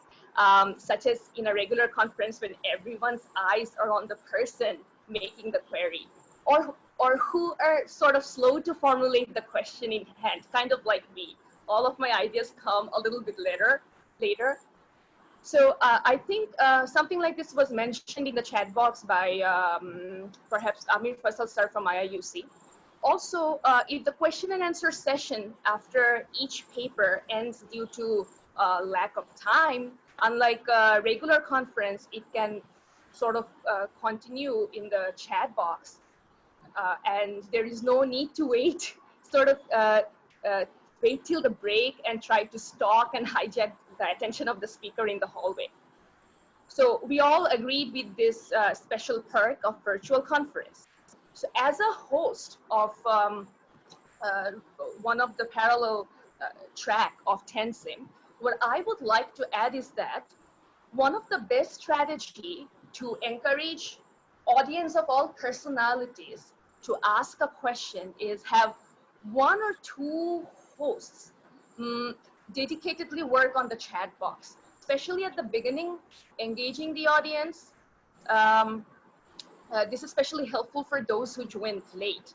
such as in a regular conference when everyone's eyes are on the person making the query, or who are sort of slow to formulate the question in hand, kind of like me. All of my ideas come a little bit later. So I think something like this was mentioned in the chat box by perhaps Amir Faisal sir from IIUC. Also, if the question and answer session after each paper ends due to lack of time, unlike a regular conference, it can sort of continue in the chat box. And there is no need to wait, wait till the break and try to stalk and hijack the attention of the speaker in the hallway. So we all agreed with this special perk of virtual conference. So as a host of one of the parallel track of TENSYMP, what I would like to add is that one of the best strategy to encourage audience of all personalities to ask a question is have one or two hosts dedicatedly work on the chat box, especially at the beginning, engaging the audience. This is especially helpful for those who joined late.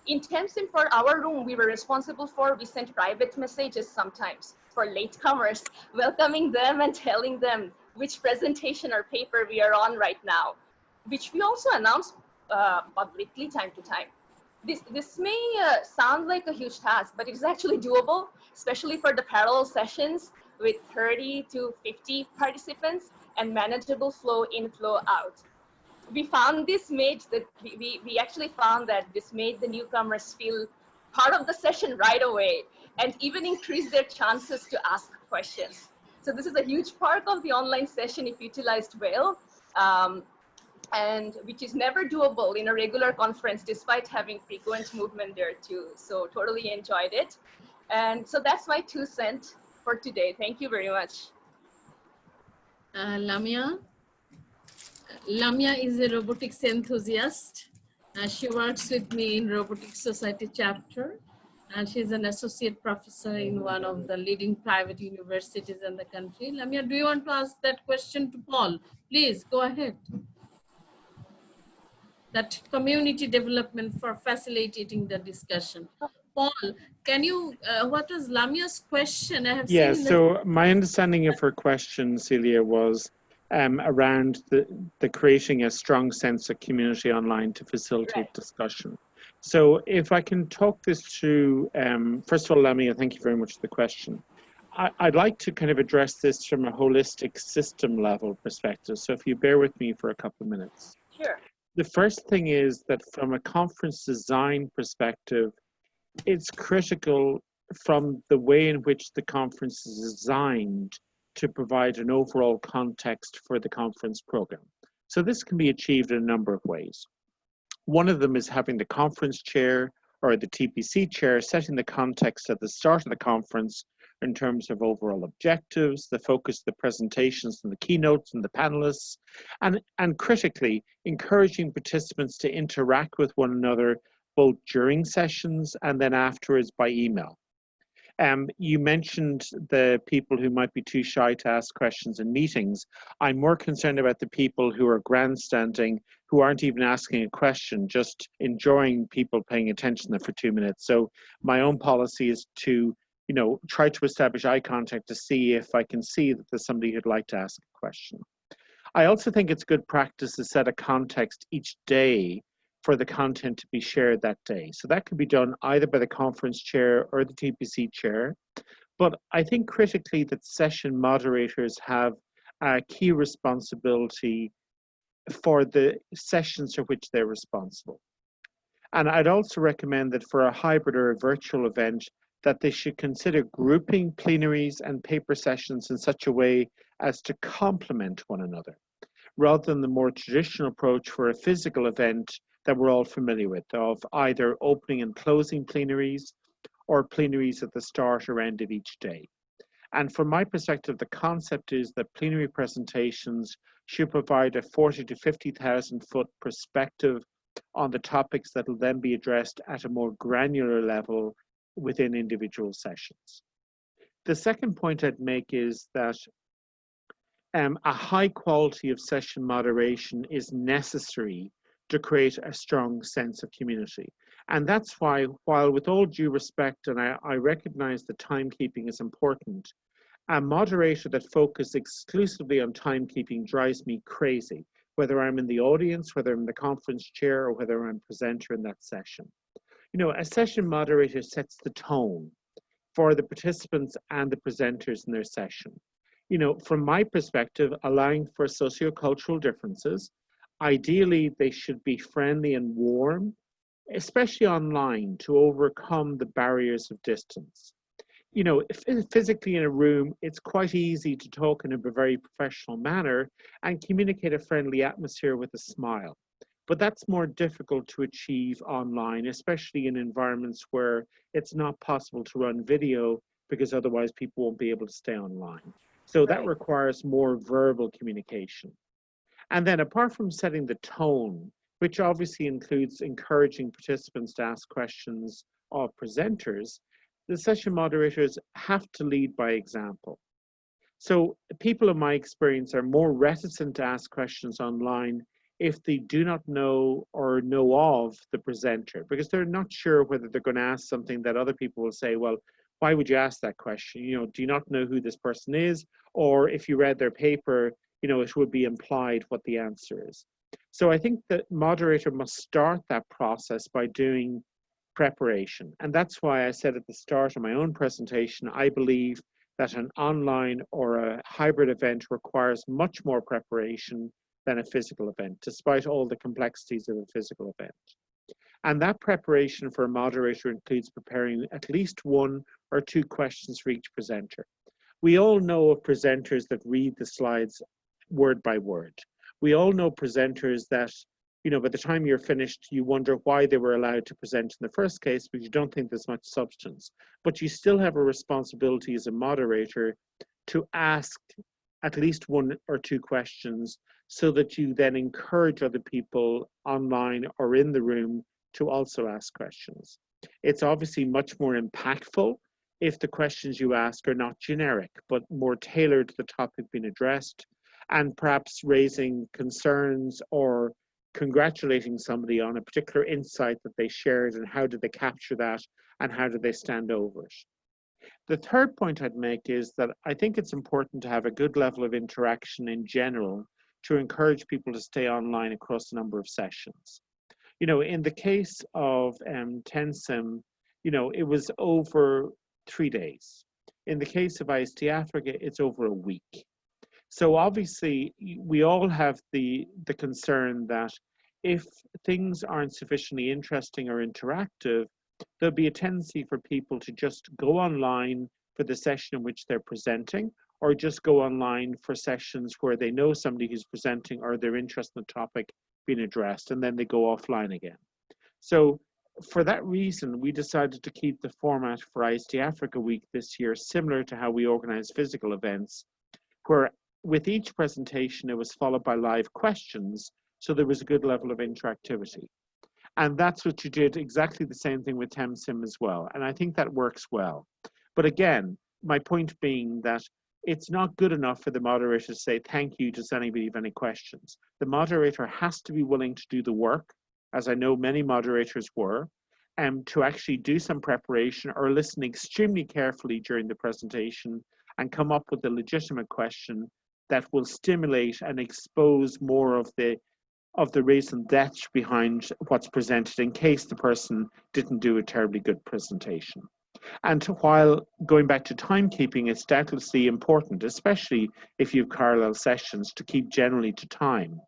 In TENSYMP, for our room, we were responsible for, we sent private messages sometimes for latecomers, welcoming them and telling them which presentation or paper we are on right now, which we also announce publicly time to time. This may sound like a huge task, but it's actually doable, especially for the parallel sessions with 30 to 50 participants and manageable flow in, flow out. We found this made that we actually found that this made the newcomers feel part of the session right away and even increase their chances to ask questions. So this is a huge part of the online session if utilized well. And which is never doable in a regular conference despite having frequent movement there too. So totally enjoyed it. And so that's my 2 cents for today. Thank you very much. Lamia is a robotics enthusiast. She works with me in Robotics Society chapter. And she's an associate professor in one of the leading private universities in the country. Lamia, do you want to ask that question to Paul? Please go ahead. That community development for facilitating the discussion. Paul, can you, what was Lamia's question? I have seen so my understanding of her question, Celia, was around the creating a strong sense of community online to facilitate discussion. So if I can talk this through, first of all, Lamia, thank you very much for the question. I'd like to kind of address this from a holistic system level perspective. So if you bear with me for a couple of minutes. Sure. The first thing is that from a conference design perspective, it's critical from the way in which the conference is designed to provide an overall context for the conference program. So this can be achieved in a number of ways. One of them is having the conference chair or the TPC chair setting the context at the start of the conference in terms of overall objectives, the focus of the presentations and the keynotes and the panelists, and critically encouraging participants to interact with one another both during sessions and then afterwards by email. You mentioned the people who might be too shy to ask questions in meetings. I'm more concerned about the people who are grandstanding, who aren't even asking a question, just enjoying people paying attention there for 2 minutes. So my own policy is to, try to establish eye contact to see if I can see that there's somebody who'd like to ask a question. I also think it's good practice to set a context each day for the content to be shared that day. So that can be done either by the conference chair or the TPC chair. But I think critically that session moderators have a key responsibility for the sessions for which they're responsible. And I'd also recommend that for a hybrid or a virtual event, that they should consider grouping plenaries and paper sessions in such a way as to complement one another, rather than the more traditional approach for a physical event that we're all familiar with, of either opening and closing plenaries or plenaries at the start or end of each day. And from my perspective, the concept is that plenary presentations should provide a 40 to 50,000 foot perspective on the topics that will then be addressed at a more granular level within individual sessions. The second point I'd make is that a high quality of session moderation is necessary to create a strong sense of community. And that's why, while with all due respect, and I recognize that timekeeping is important, a moderator that focuses exclusively on timekeeping drives me crazy, whether I'm in the audience, whether I'm in the conference chair, or whether I'm presenter in that session. A session moderator sets the tone for the participants and the presenters in their session. From my perspective, allowing for sociocultural differences, ideally they should be friendly and warm, especially online, to overcome the barriers of distance. Physically in a room, it's quite easy to talk in a very professional manner and communicate a friendly atmosphere with a smile. But that's more difficult to achieve online, especially in environments where it's not possible to run video because otherwise people won't be able to stay online. So that requires more verbal communication. And then apart from setting the tone, which obviously includes encouraging participants to ask questions of presenters, the session moderators have to lead by example. So people in my experience are more reticent to ask questions online if they do not know or know of the presenter, because they're not sure whether they're going to ask something that other people will say, well, why would you ask that question? Do you not know who this person is? Or if you read their paper, it would be implied what the answer is. So I think the moderator must start that process by doing preparation. And that's why I said at the start of my own presentation, I believe that an online or a hybrid event requires much more preparation than a physical event, despite all the complexities of a physical event. And that preparation for a moderator includes preparing at least 1 or 2 questions for each presenter. We all know of presenters that read the slides word by word. We all know presenters that, by the time you're finished, you wonder why they were allowed to present in the first case, because you don't think there's much substance. But you still have a responsibility as a moderator to ask at least 1 or 2 questions so that you then encourage other people online or in the room to also ask questions. It's obviously much more impactful if the questions you ask are not generic, but more tailored to the topic being addressed, and perhaps raising concerns or congratulating somebody on a particular insight that they shared and how did they capture that and how did they stand over it. The third point I'd make is that I think it's important to have a good level of interaction in general to encourage people to stay online across a number of sessions. In the case of TENSYMP, it was over 3 days. In the case of IST Africa, it's over a week. So obviously, we all have the concern that if things aren't sufficiently interesting or interactive, there'll be a tendency for people to just go online for the session in which they're presenting, or just go online for sessions where they know somebody who's presenting or they're interested in the topic being addressed, and then they go offline again. So for that reason, we decided to keep the format for IST Africa Week this year similar to how we organize physical events, where with each presentation, it was followed by live questions, so there was a good level of interactivity. And that's what you did, exactly the same thing with TENSYMP as well. And I think that works well. But again, my point being that it's not good enough for the moderator to say thank you, does anybody have any questions? The moderator has to be willing to do the work, as I know many moderators were, and to actually do some preparation or listen extremely carefully during the presentation and come up with a legitimate question that will stimulate and expose more of the reason that's behind what's presented in case the person didn't do a terribly good presentation. And while going back to timekeeping, it's doubtlessly important, especially if you have parallel sessions, to keep generally to time.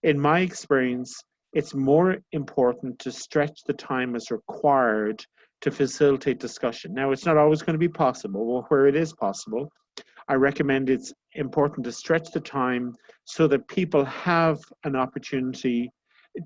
In my experience, it's more important to stretch the time as required to facilitate discussion. Now, it's not always going to be possible, but where it is possible, I recommend it's important to stretch the time so that people have an opportunity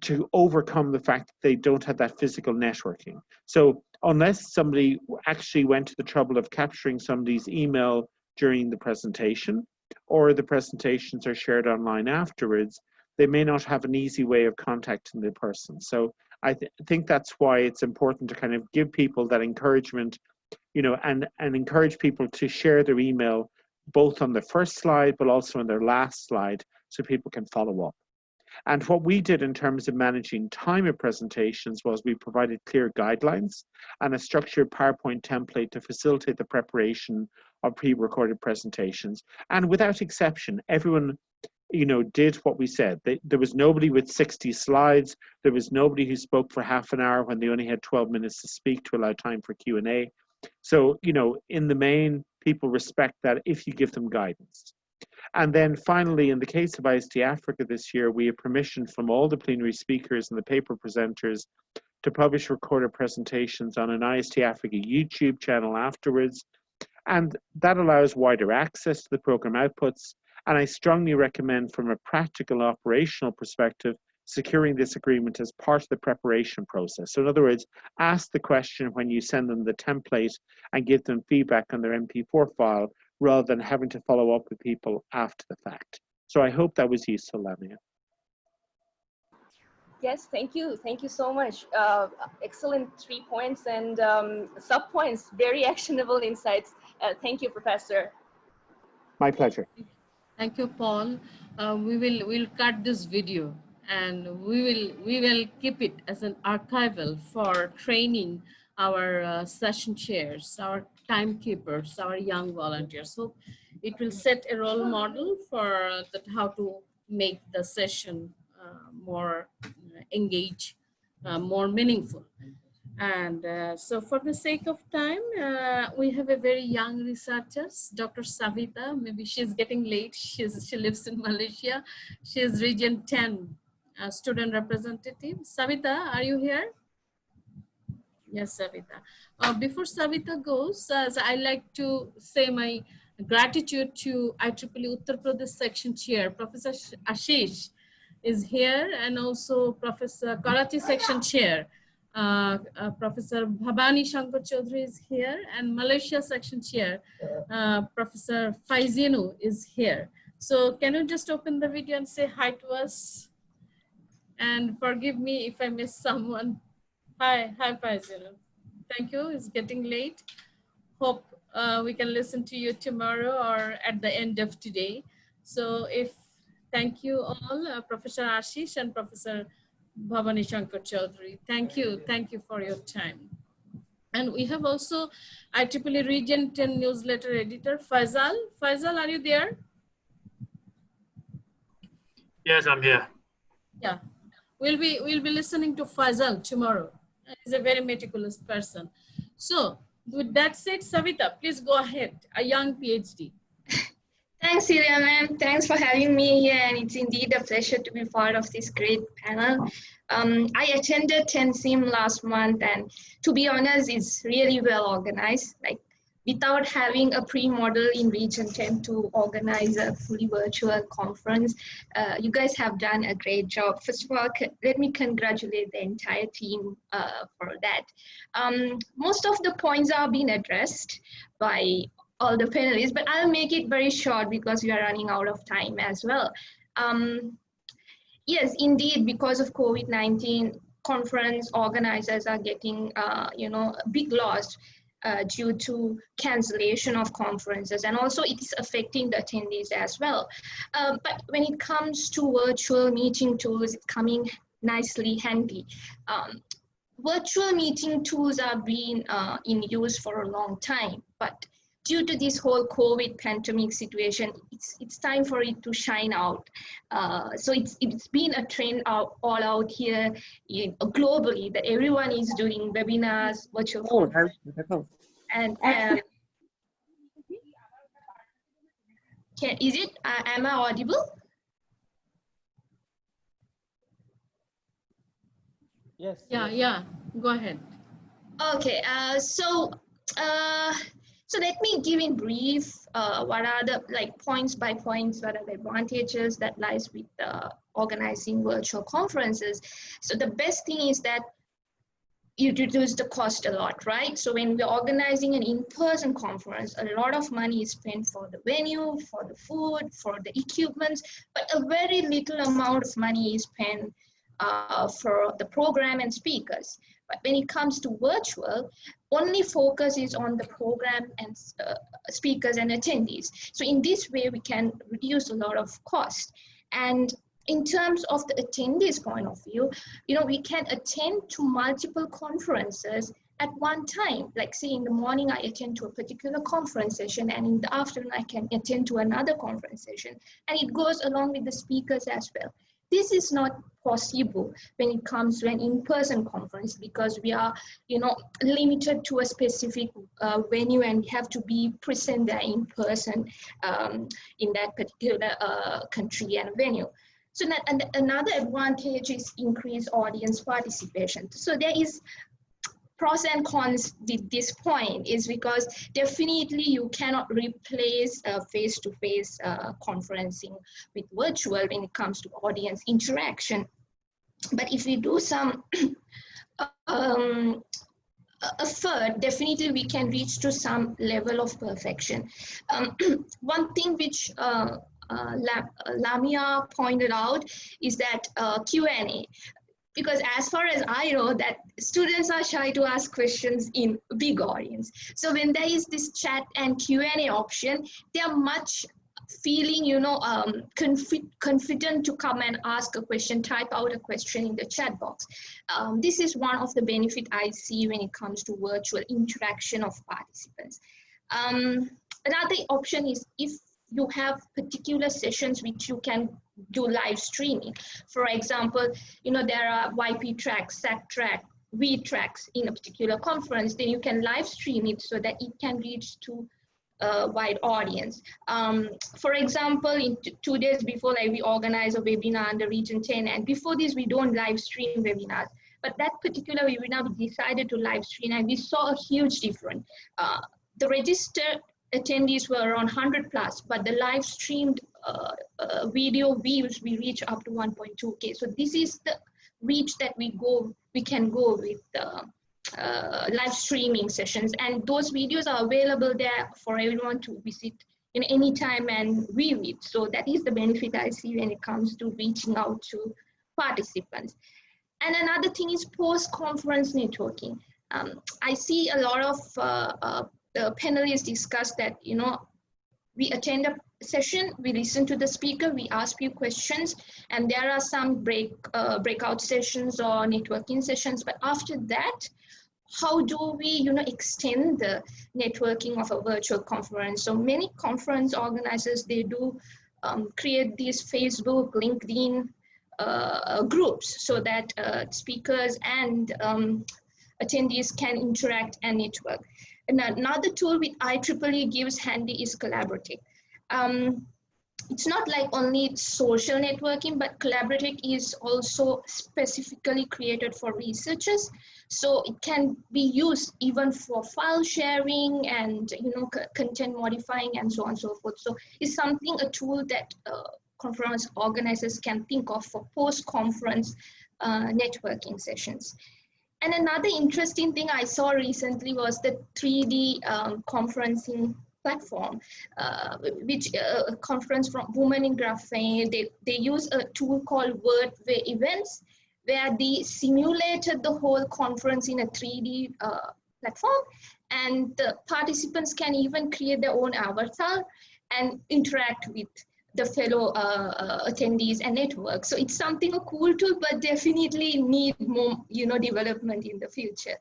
to overcome the fact that they don't have that physical networking. So unless somebody actually went to the trouble of capturing somebody's email during the presentation, or the presentations are shared online afterwards, they may not have an easy way of contacting the person. So I think that's why it's important to kind of give people that encouragement, you know, and encourage people to share their email both on the first slide, but also on their last slide, so people can follow up. And what we did in terms of managing time of presentations was we provided clear guidelines and a structured PowerPoint template to facilitate the preparation of pre-recorded presentations. And without exception, everyone, you know, did what we said. There was nobody with 60 slides. There was nobody who spoke for half an hour when they only had 12 minutes to speak to allow time for Q&A. So, you know, in the main, people respect that if you give them guidance. And then finally, in the case of IST Africa this year, we have permission from all the plenary speakers and the paper presenters to publish recorded presentations on an IST Africa YouTube channel afterwards. And that allows wider access to the program outputs. And I strongly recommend, from a practical and operational perspective, securing this agreement as part of the preparation process. So in other words, ask the question when you send them the template and give them feedback on their MP4 file, rather than having to follow up with people after the fact. So I hope that was useful, Lamia. Yes, thank you. Thank you so much. Excellent 3 points and sub-points, very actionable insights. Thank you, Professor. My pleasure. Thank you, Paul. We'll cut this video and we will keep it as an archival for training our session chairs, our timekeepers, our young volunteers. So it will set a role model for how to make the session more engaged, more meaningful. And so for the sake of time, we have a very young researcher, Dr. Savita. Maybe she's getting late. She lives in Malaysia. She is Region 10 student representative. Savita, are you here? Yes, Savita. Before Savita goes, I like to say my gratitude to IEEE Uttar Pradesh section chair, Professor Ashish is here, and also Professor Karachi section chair, Professor Bhabani Shankar Chaudhary is here, and Malaysia section chair, Professor Faizinu is here. So can you just open the video and say hi to us? And forgive me if I miss someone. Hi Faizinu. Thank you, it's getting late. Hope we can listen to you tomorrow or at the end of today. So thank you all, Professor Ashish and Professor Bhavani Shankar Chaudhary. Thank you for your time. And we have also IEEE Region 10 newsletter editor, Faisal. Faisal, are you there? Yes, I'm here. Yeah, we'll be listening to Faisal tomorrow. He's a very meticulous person. So with that said, Savita, please go ahead, a young PhD. Thanks, Celia, ma'am. Thanks for having me here, and it's indeed a pleasure to be part of this great panel. I attended TENSYMP last month, and to be honest, it's really well organized. Like, without having a pre-model in Region 10 to organize a fully virtual conference, you guys have done a great job. First of all, let me congratulate the entire team for that. Most of the points are being addressed by all the panelists, but I'll make it very short because we are running out of time as well. Yes, indeed, because of COVID-19, conference organizers are getting, a big loss due to cancellation of conferences, and also it's affecting the attendees as well. But when it comes to virtual meeting tools, it's coming nicely handy. Virtual meeting tools are being in use for a long time, but due to this whole COVID pandemic situation, it's time for it to shine out. So it's been a trend all out here globally that everyone is doing webinars, virtual and am I audible? Yes. Yeah. Go ahead. Okay. So let me give in brief what are the points by points, what are the advantages that lies with organizing virtual conferences. So the best thing is that you reduce the cost a lot, right? So when we're organizing an in-person conference, a lot of money is spent for the venue, for the food, for the equipment, but a very little amount of money is spent for the program and speakers. But when it comes to virtual, only focus is on the program and speakers and attendees. So in this way, we can reduce a lot of cost. And in terms of the attendees' point of view, we can attend to multiple conferences at one time. Like say in the morning, I attend to a particular conference session, and in the afternoon, I can attend to another conference session. And it goes along with the speakers as well. This is not possible when it comes to an in-person conference because we are, limited to a specific venue and we have to be present there in person in that particular country and venue. So another advantage is increased audience participation. So there is pros and cons with this point is because definitely you cannot replace face-to-face conferencing with virtual when it comes to audience interaction. But if we do some effort, definitely we can reach to some level of perfection. One thing which Lamia pointed out is that Q&A. Because as far as I know that students are shy to ask questions in big audience. So when there is this chat and Q&A option, they are much feeling, confident to come and ask a question, type out a question in the chat box. This is one of the benefits I see when it comes to virtual interaction of participants. Another option is if you have particular sessions which you can do live streaming. For example, there are YP tracks, SAT track, V tracks in a particular conference, then you can live stream it so that it can reach to a wide audience. For example, in 2 days before, we organize a webinar under Region 10, and before this, we don't live stream webinars. But that particular webinar, we decided to live stream, and we saw a huge difference. The registered attendees were around 100 plus, but the live streamed video views, we reach up to 1.2K. So this is the reach that we can go with live streaming sessions. And those videos are available there for everyone to visit in any time and view it. So that is the benefit I see when it comes to reaching out to participants. And another thing is post-conference networking. I see a lot of the panelists discuss that, we attend a session, we listen to the speaker, we ask few questions, and there are some breakout sessions or networking sessions. But after that, how do we, extend the networking of a virtual conference? So many conference organizers, they do create these Facebook, LinkedIn groups so that speakers and attendees can interact and network. And another tool which IEEE gives handy is Collaborative. it's not like only social networking, but collaborative is also specifically created for researchers. So it can be used even for file sharing and content modifying and so on and so forth. So it's something, a tool that conference organizers can think of for post-conference networking sessions. And another interesting thing I saw recently was the 3D conferencing platform, which a conference from Women in Graphene. They use a tool called Wordway Events, where they simulated the whole conference in a 3D platform, and the participants can even create their own avatar and interact with the fellow attendees and network. So it's something a cool tool, but definitely need more development in the future.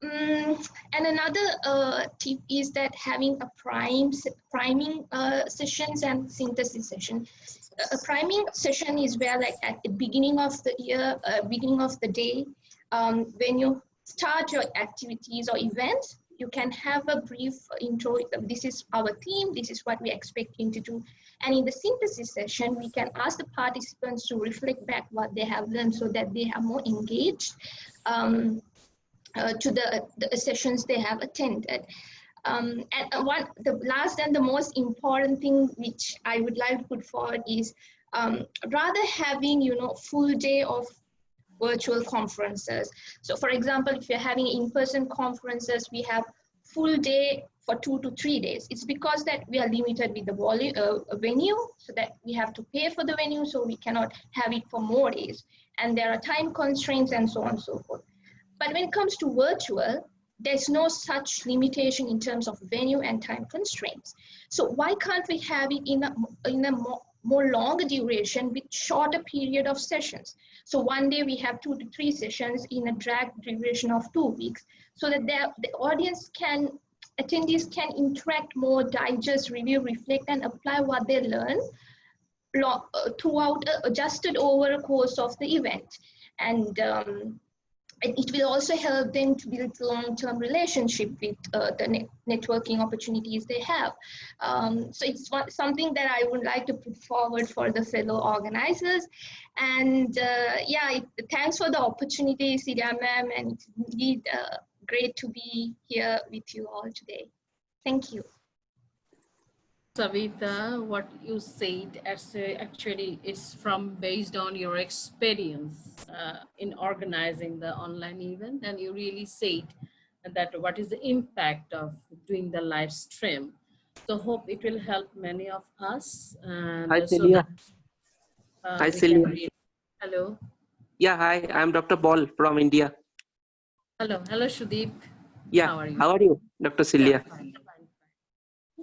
And another tip is that having a priming sessions and synthesis session. A priming session is where, like, at the beginning of the year, beginning of the day, when you start your activities or events, you can have a brief intro. This is our theme. This is what we're expecting to do. And in the synthesis session, we can ask the participants to reflect back what they have learned so that they are more engaged to the sessions they have attended. And the last and the most important thing which I would like to put forward is rather having full day of virtual conferences. So for example, if you're having in-person conferences, we have full day for 2 to 3 days. It's because that we are limited with the volume venue, so that we have to pay for the venue, so we cannot have it for more days. And there are time constraints and so on and so forth. But when it comes to virtual, there's no such limitation in terms of venue and time constraints. So why can't we have it in a more longer duration with shorter period of sessions? So one day we have 2 to 3 sessions in a drag duration of 2 weeks, so that the audience attendees can interact more, digest, review, reflect, and apply what they learn throughout, adjusted over a course of the event. And it will also help them to build long-term relationship with the networking opportunities they have. So it's something that I would like to put forward for the fellow organizers. And thanks for the opportunity, Siria ma'am, and it's indeed great to be here with you all today. Thank you. Savita, what you said actually is based on your experience in organizing the online event, and you really said that what is the impact of doing the live stream. So hope it will help many of us. And hi, so Celia. that Hi, we Celia. can read. Hello. Yeah, hi. I'm Dr. Paul from India. Hello, Shudeep. Yeah. How are you? Dr. Celia? Yeah, fine.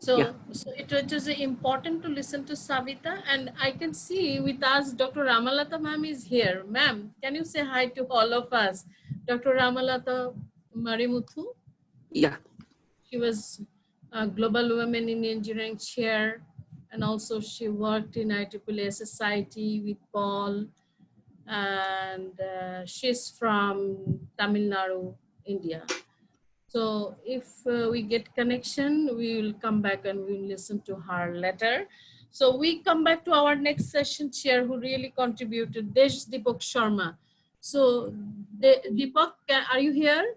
So it is important to listen to Savita, and I can see with us Dr. Ramalata ma'am is here. Ma'am, can you say hi to all of us? Dr. Ramalata Marimuthu. Yeah. She was a Global Women in Engineering Chair, and also she worked in IEEE Society with Paul, and she's from Tamil Nadu, India. So if we get connection, we will come back and we will listen to her later. So we come back to our next session chair who really contributed, Deepak Sharma. So Deepak, are you here?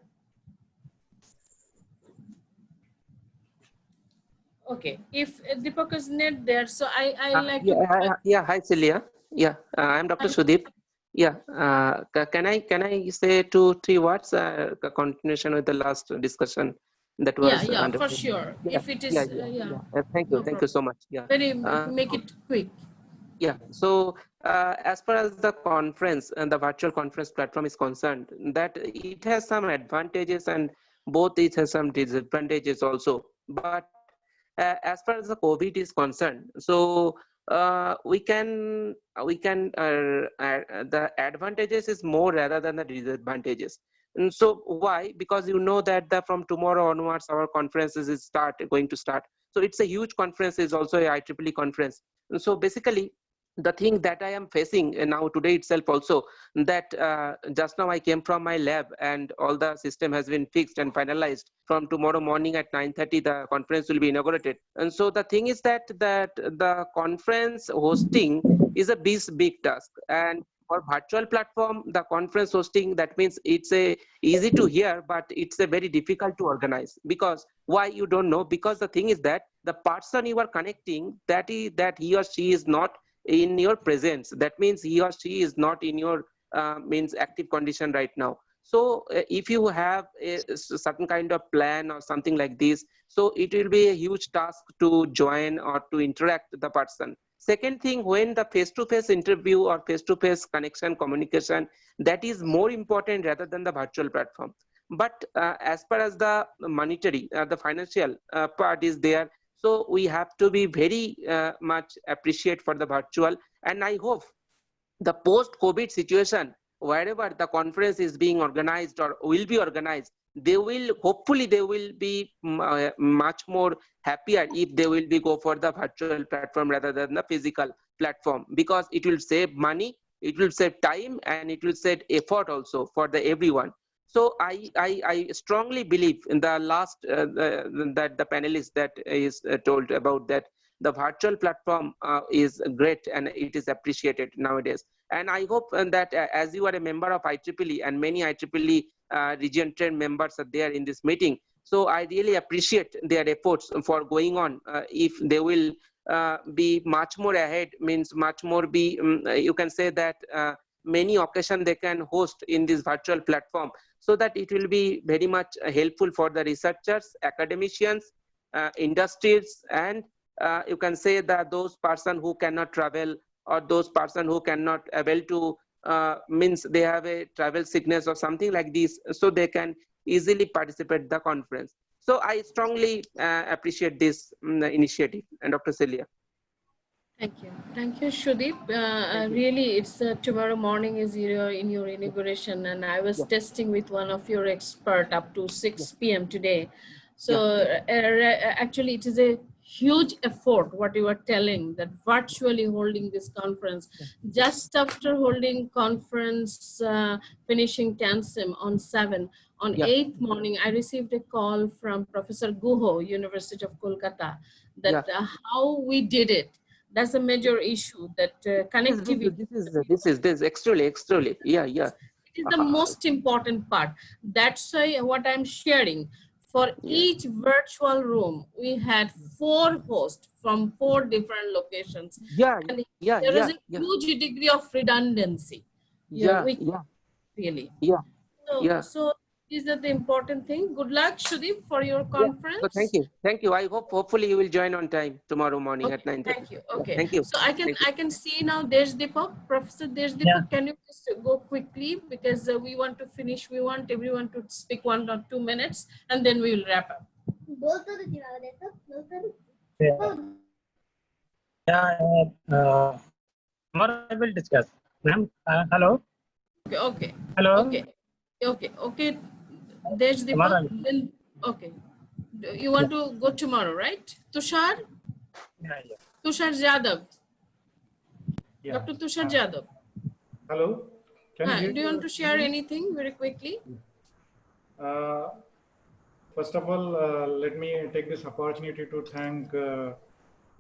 Okay, if Deepak is not there, so I like to... Yeah, hi Celia. Yeah, I'm Dr. Sudeep. Yeah, can I say 2-3 words? A continuation with the last discussion that was. Yeah, for sure. Yeah, if it is, thank you, thank you so much. Yeah, make it quick. Yeah, so as far as the conference and the virtual conference platform is concerned, that it has some advantages and both it has some disadvantages also. But as far as the COVID is concerned, so the advantages is more rather than the disadvantages. And so why? Because you know that from tomorrow onwards our conferences is going to start. So it's a huge conference, is also a IEEE conference. And so basically the thing that I am facing now today itself also, that just now I came from my lab and all the system has been fixed and finalized. From tomorrow morning at 9:30, the conference will be inaugurated. And so the thing is that the conference hosting is a big task. And for virtual platform, the conference hosting, that means it's a easy to hear, but it's a very difficult to organize. Because why, you don't know? Because the thing is that the person you are connecting, that he or she is not in your presence. That means he or she is not in your means active condition right now. So if you have a certain kind of plan or something like this, so it will be a huge task to join or to interact with the person. Second thing, when the face-to-face interview or face-to-face connection, communication, that is more important rather than the virtual platform. But as far as the monetary, the financial part is there, so we have to be very much appreciate for the virtual. And I hope the post-COVID situation, wherever the conference is being organized or will be organized, hopefully they will be much more happier if they will be go for the virtual platform rather than the physical platform, because it will save money, it will save time, and it will save effort also for the everyone. So I strongly believe in the last that the panelist that is told about that the virtual platform is great and it is appreciated nowadays. And I hope that as you are a member of IEEE and many IEEE Region 10 members are there in this meeting, so I really appreciate their efforts for going on. If they will be much more ahead, means much more be, you can say that many occasions they can host in this virtual platform, so that it will be very much helpful for the researchers, academicians, industries, and you can say that those person who cannot travel or those person who cannot able to means they have a travel sickness or something like this, so they can easily participate the conference. So I strongly appreciate this initiative. And Dr. Celia. Thank you, Shudip. Really, it's tomorrow morning is in your inauguration, and I was testing with one of your expert up to 6 p.m. today. So actually, it is a huge effort what you are telling, that virtually holding this conference. Just after holding conference, finishing TENSYMP on 7, on 8th morning, I received a call from Professor Guho, University of Kolkata, that how we did it. That's a major issue, that connectivity. This is extremely, yeah. It is the most important part. That's why what I'm sharing. For each virtual room, we had 4 hosts from 4 different locations. And there is a huge degree of redundancy. Really. So these are the important thing. Good luck, Shudip, for your conference. So thank you. I hope hopefully you will join on time tomorrow morning at 9:30. Thank you. Okay. Thank you. So I can see now Deshdeepak, Professor Deshdeepak. Can you just go quickly, because we want to finish. We want everyone to speak 1 or 2 minutes, and then we will wrap up. Tomorrow I will discuss. Ma'am, hello. Okay. Hello. Okay. Deshdeepak. Then okay. You want to go tomorrow, right? Tushar? Yeah. Tushar Jadhav. Yeah. Dr. Tushar Jadhav. Hello. Do you want to share anything very quickly? First of all, let me take this opportunity to thank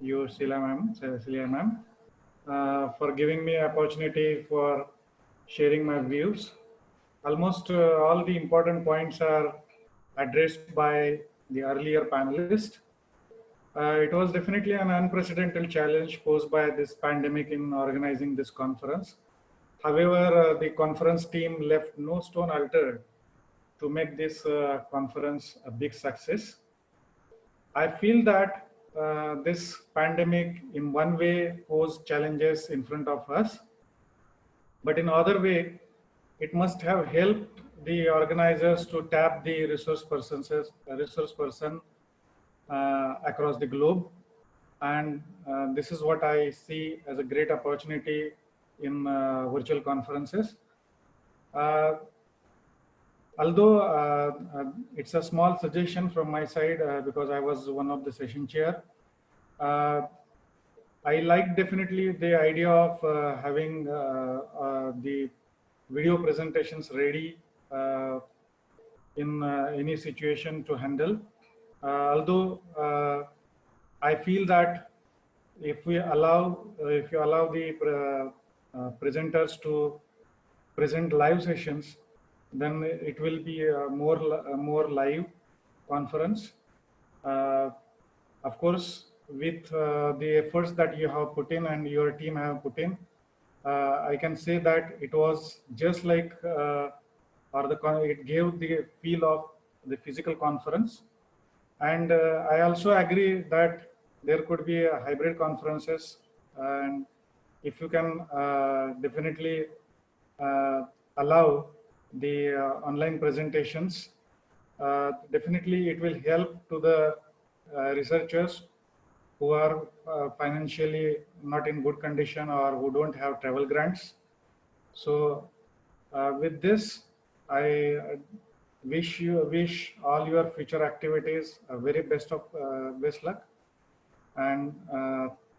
you, Celia ma'am, for giving me opportunity for sharing my views. Almost all the important points are addressed by the earlier panelist. It was definitely an unprecedented challenge posed by this pandemic in organizing this conference. However, the conference team left no stone unturned to make this conference a big success. I feel that this pandemic in one way posed challenges in front of us, but in other way, it must have helped the organizers to tap the resource person across the globe. And this is what I see as a great opportunity in virtual conferences. Although it's a small suggestion from my side, because I was one of the session chair, I like definitely the idea of having the video presentations ready in any situation to handle. Although I feel that if you allow the presenters to present live sessions, then it will be a more live conference. Of course, with the efforts that you have put in and your team have put in, I can say that it was just like it gave the feel of the physical conference. And I also agree that there could be hybrid conferences, and if you can definitely allow the online presentations, definitely it will help to the researchers who are financially not in good condition or who don't have travel grants. So with this, I wish all your future activities very best luck, and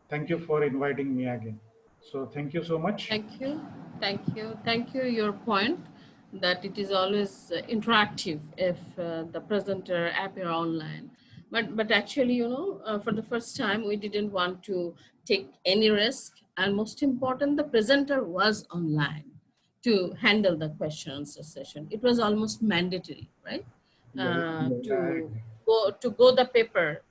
thank you for inviting me again. So thank you so much. Thank you. Your point that it is always interactive if the presenter appear online. But actually, for the first time, we didn't want to take any risk. And most important, the presenter was online to handle the question answer session. It was almost mandatory, right? To go the paper,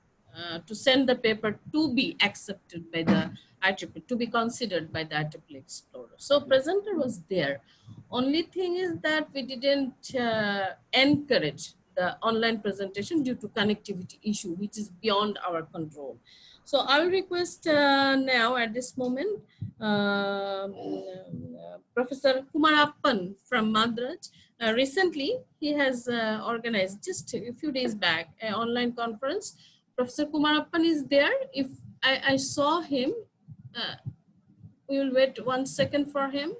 to send the paper to be accepted by the IEEE, to be considered by the IEEE Explorer. So presenter was there. Only thing is that we didn't encourage the online presentation due to connectivity issue, which is beyond our control. So I will request now at this moment, Professor Kumarappan from Madraj. Recently, he has organized just a few days back an online conference. Professor Kumarappan is there. If I saw him, we will wait 1 second for him.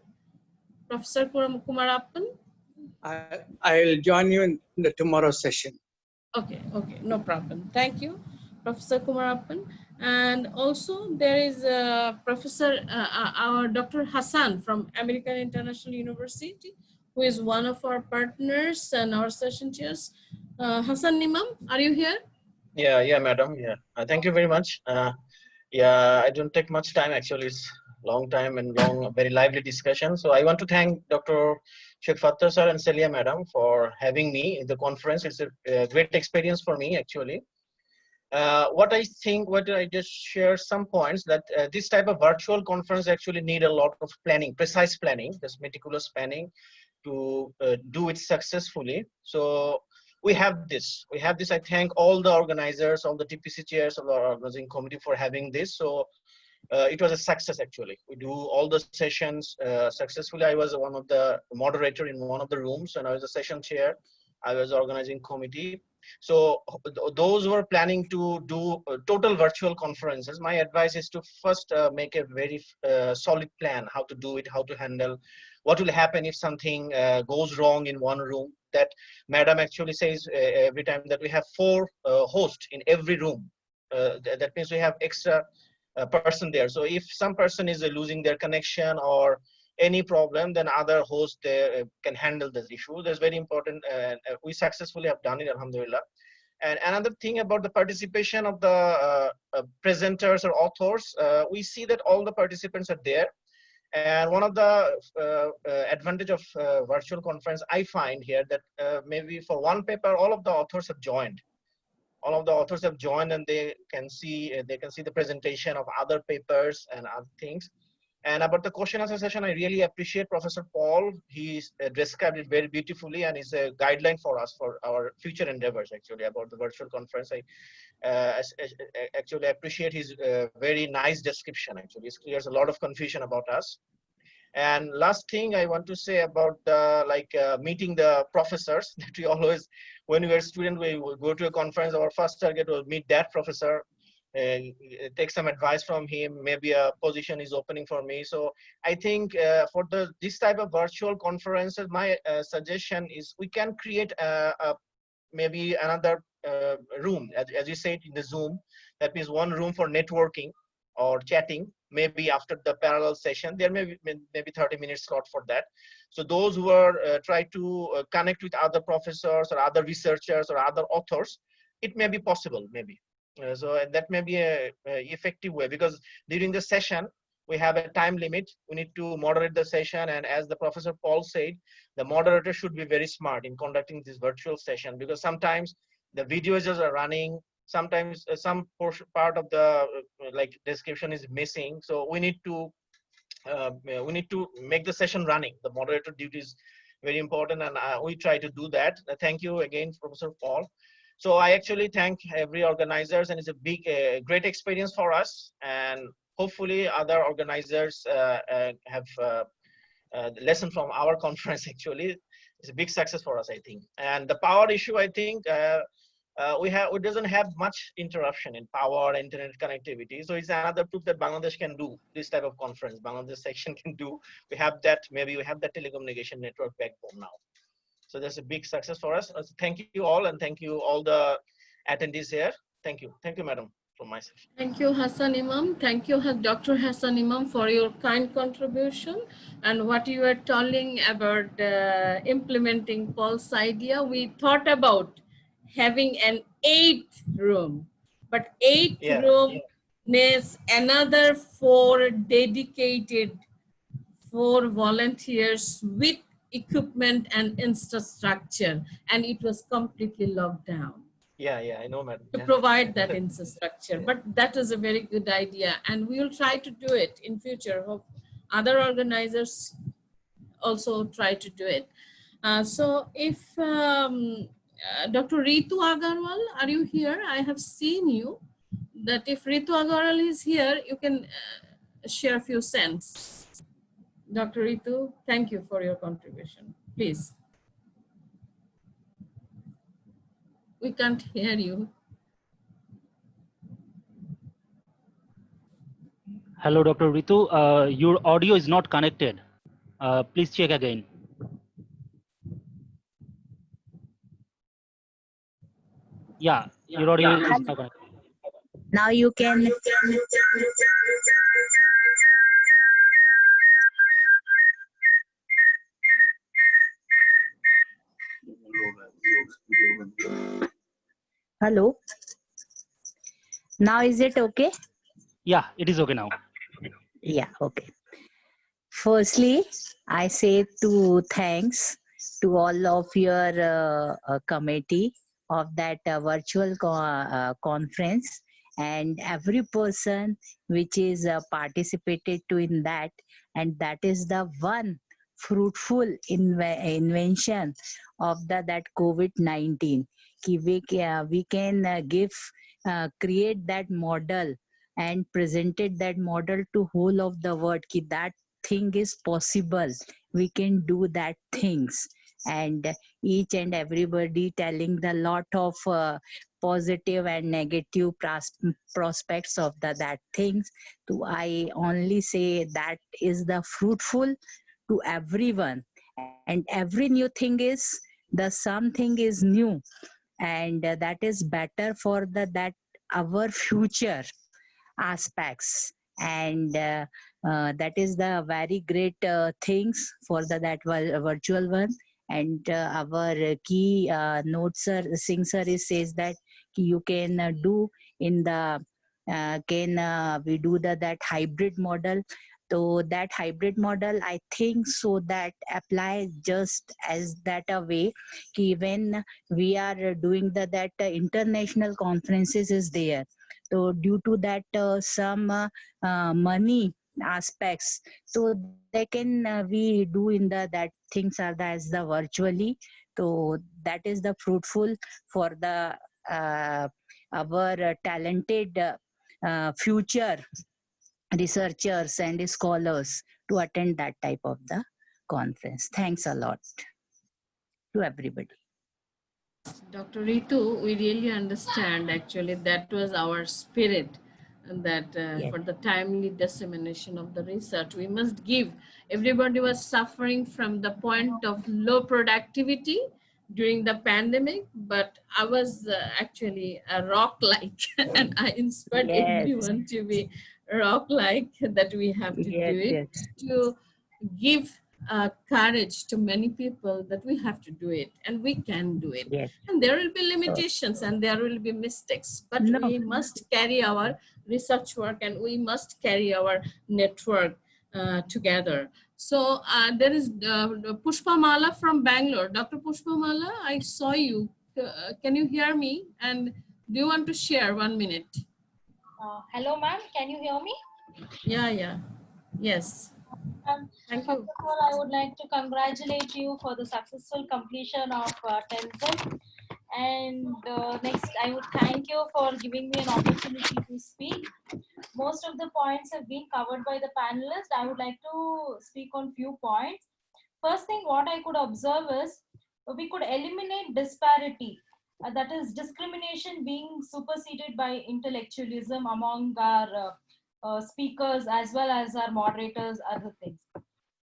Professor Kumarappan. I'll join you in the tomorrow session. Okay, no problem. Thank you, Professor Kumarappan. And also there is our Dr. Hassan from American International University, who is one of our partners and our session chairs. Hassan Imam, are you here? Yeah, madam. Yeah, thank you very much. Yeah, I don't take much time. Actually, it's long time and very lively discussion. So I want to thank Dr. Sheikh Fattar sir and Celia madam for having me in the conference. It's a great experience for me actually. What I just share some points that this type of virtual conference actually need a lot of planning, precise planning, this meticulous planning to do it successfully. So we have this. I thank all the organizers, all the TPC chairs of the organizing committee for having this. So it was a success actually. We do all the sessions successfully. I was one of the moderator in one of the rooms, and I was a session chair. I was organizing committee. So those who are planning to do total virtual conferences, my advice is to first make a very solid plan, how to do it, how to handle, what will happen if something goes wrong in one room. That madam actually says every time that we have 4 hosts in every room. That means we have extra person there. So if some person is losing their connection or any problem, then other hosts can handle this issue. That's very important. We successfully have done it, alhamdulillah. And another thing about the participation of the presenters or authors, we see that all the participants are there. And one of the advantage of virtual conference I find here that maybe for one paper, all of the authors have joined. All of the authors have joined, and they can see the presentation of other papers and other things. And about the question answer session, I really appreciate Professor Paul. He's described it very beautifully, and is a guideline for us for our future endeavors. Actually, about the virtual conference, I actually appreciate his very nice description. Actually, it clears a lot of confusion about us. And last thing I want to say about meeting the professors that we always, when we were students, we would go to a conference. Our first target was meet that professor. Take some advice from him. Maybe a position is opening for me. So I think for this type of virtual conferences, my suggestion is we can create maybe another room, as you said in the Zoom. That means one room for networking. or chatting. Maybe after the parallel session, there may be maybe 30 minutes slot for that. So those who are try to connect with other professors or other researchers or other authors, it may be possible maybe. So that may be a effective way, because during the session we have a time limit. We need to moderate the session, and as the Professor Paul said, the moderator should be very smart in conducting this virtual session, because sometimes the videos are running, sometimes some portion part of the like description is missing. So we need to make the session running. The moderator duty is very important, and we try to do that. Thank you again, Professor Paul. So I actually thank every organizers, and it's a big, great experience for us, and hopefully other organizers have lesson from our conference. Actually, it's a big success for us, I think. And the power issue, I think it doesn't have much interruption in power, internet connectivity. So it's another proof that Bangladesh can do this type of conference. Bangladesh section can do. We have that. Maybe we have that telecommunication network backbone now. So that's a big success for us. Thank you all, and thank you all the attendees here. Thank you, madam, from my section. Thank you, Hassan Imam. Thank you, Dr. Hassan Imam, for your kind contribution and what you were telling about implementing Paul's idea. We thought about having an 8th room, but 8th room needs another 4 dedicated 4 volunteers with equipment and infrastructure, and it was completely locked down. Yeah, I know, madam. To provide that infrastructure, but that is a very good idea, and we will try to do it in future. Hope other organizers also try to do it. So if Dr. Ritu Agarwal, are you here? I have seen you. That if Ritu Agarwal is here, you can share a few cents. Dr. Ritu, thank you for your contribution. Please. We can't hear you. Hello, Dr. Ritu. Your audio is not connected. Please check again. Yeah, your audio is not connected. Now you can. Hello. Now is it okay? Yeah, it is okay now. Yeah, okay. Firstly, I say thanks to all of your committee of that virtual conference, and every person which is participated to in that, and that is the one fruitful invention of that COVID-19. We can create that model and presented that model to whole of the world ki that thing is possible, we can do that things, and each and everybody telling the lot of positive and negative prospects of that things. So I only say that is the fruitful to everyone, and every new thing is the something is new, and that is better for that our future aspects, and that is the very great things for that virtual one. And our key notes Singh sir says that you can do in the we do that hybrid model. So that hybrid model, I think so that apply just as that a way ki when we are doing that international conferences is there. So due to that some money aspects, so they can we do in that things are as the virtually. So that is the fruitful for the our talented future researchers and scholars to attend that type of the conference. Thanks a lot to everybody. Dr. Ritu, we really understand actually that was our spirit, and that for the timely dissemination of the research, we must give. Everybody was suffering from the point of low productivity during the pandemic, but I was actually a rock-like and I inspired everyone to be rock-like that we have to Yes, do it yes, to give courage to many people that we have to do it and we can do it. yes. And there will be So, limitations and there will be mistakes, but no, we must carry our research work and we must carry our network together. So there is Pushpa Mala from Bangalore. Dr. Pushpa Mala, I saw you. Can you hear me? And do you want to share 1 minute? Hello, ma'am. Can you hear me? Yeah. Yes. Thank First you. of all, I would like to congratulate you for the successful completion of TENSYMP. And next, I would thank you for giving me an opportunity to speak. Most of the points have been covered by the panelists. I would like to speak on few points. First thing, what I could observe is we could eliminate disparity. That is discrimination being superseded by intellectualism among our speakers as well as our moderators, other things.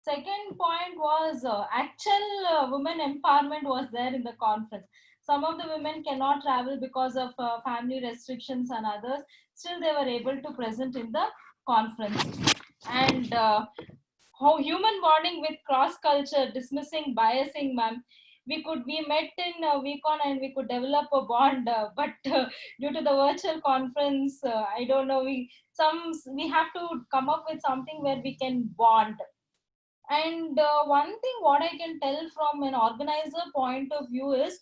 Second point was actual women empowerment was there in the conference. Some of the women cannot travel because of family restrictions and others. Still, they were able to present in the conference. And how human bonding with cross culture, dismissing biasing, ma'am. We met in VCON and we could develop a bond, but due to the virtual conference, I don't know. We have to come up with something where we can bond. And one thing what I can tell from an organizer point of view is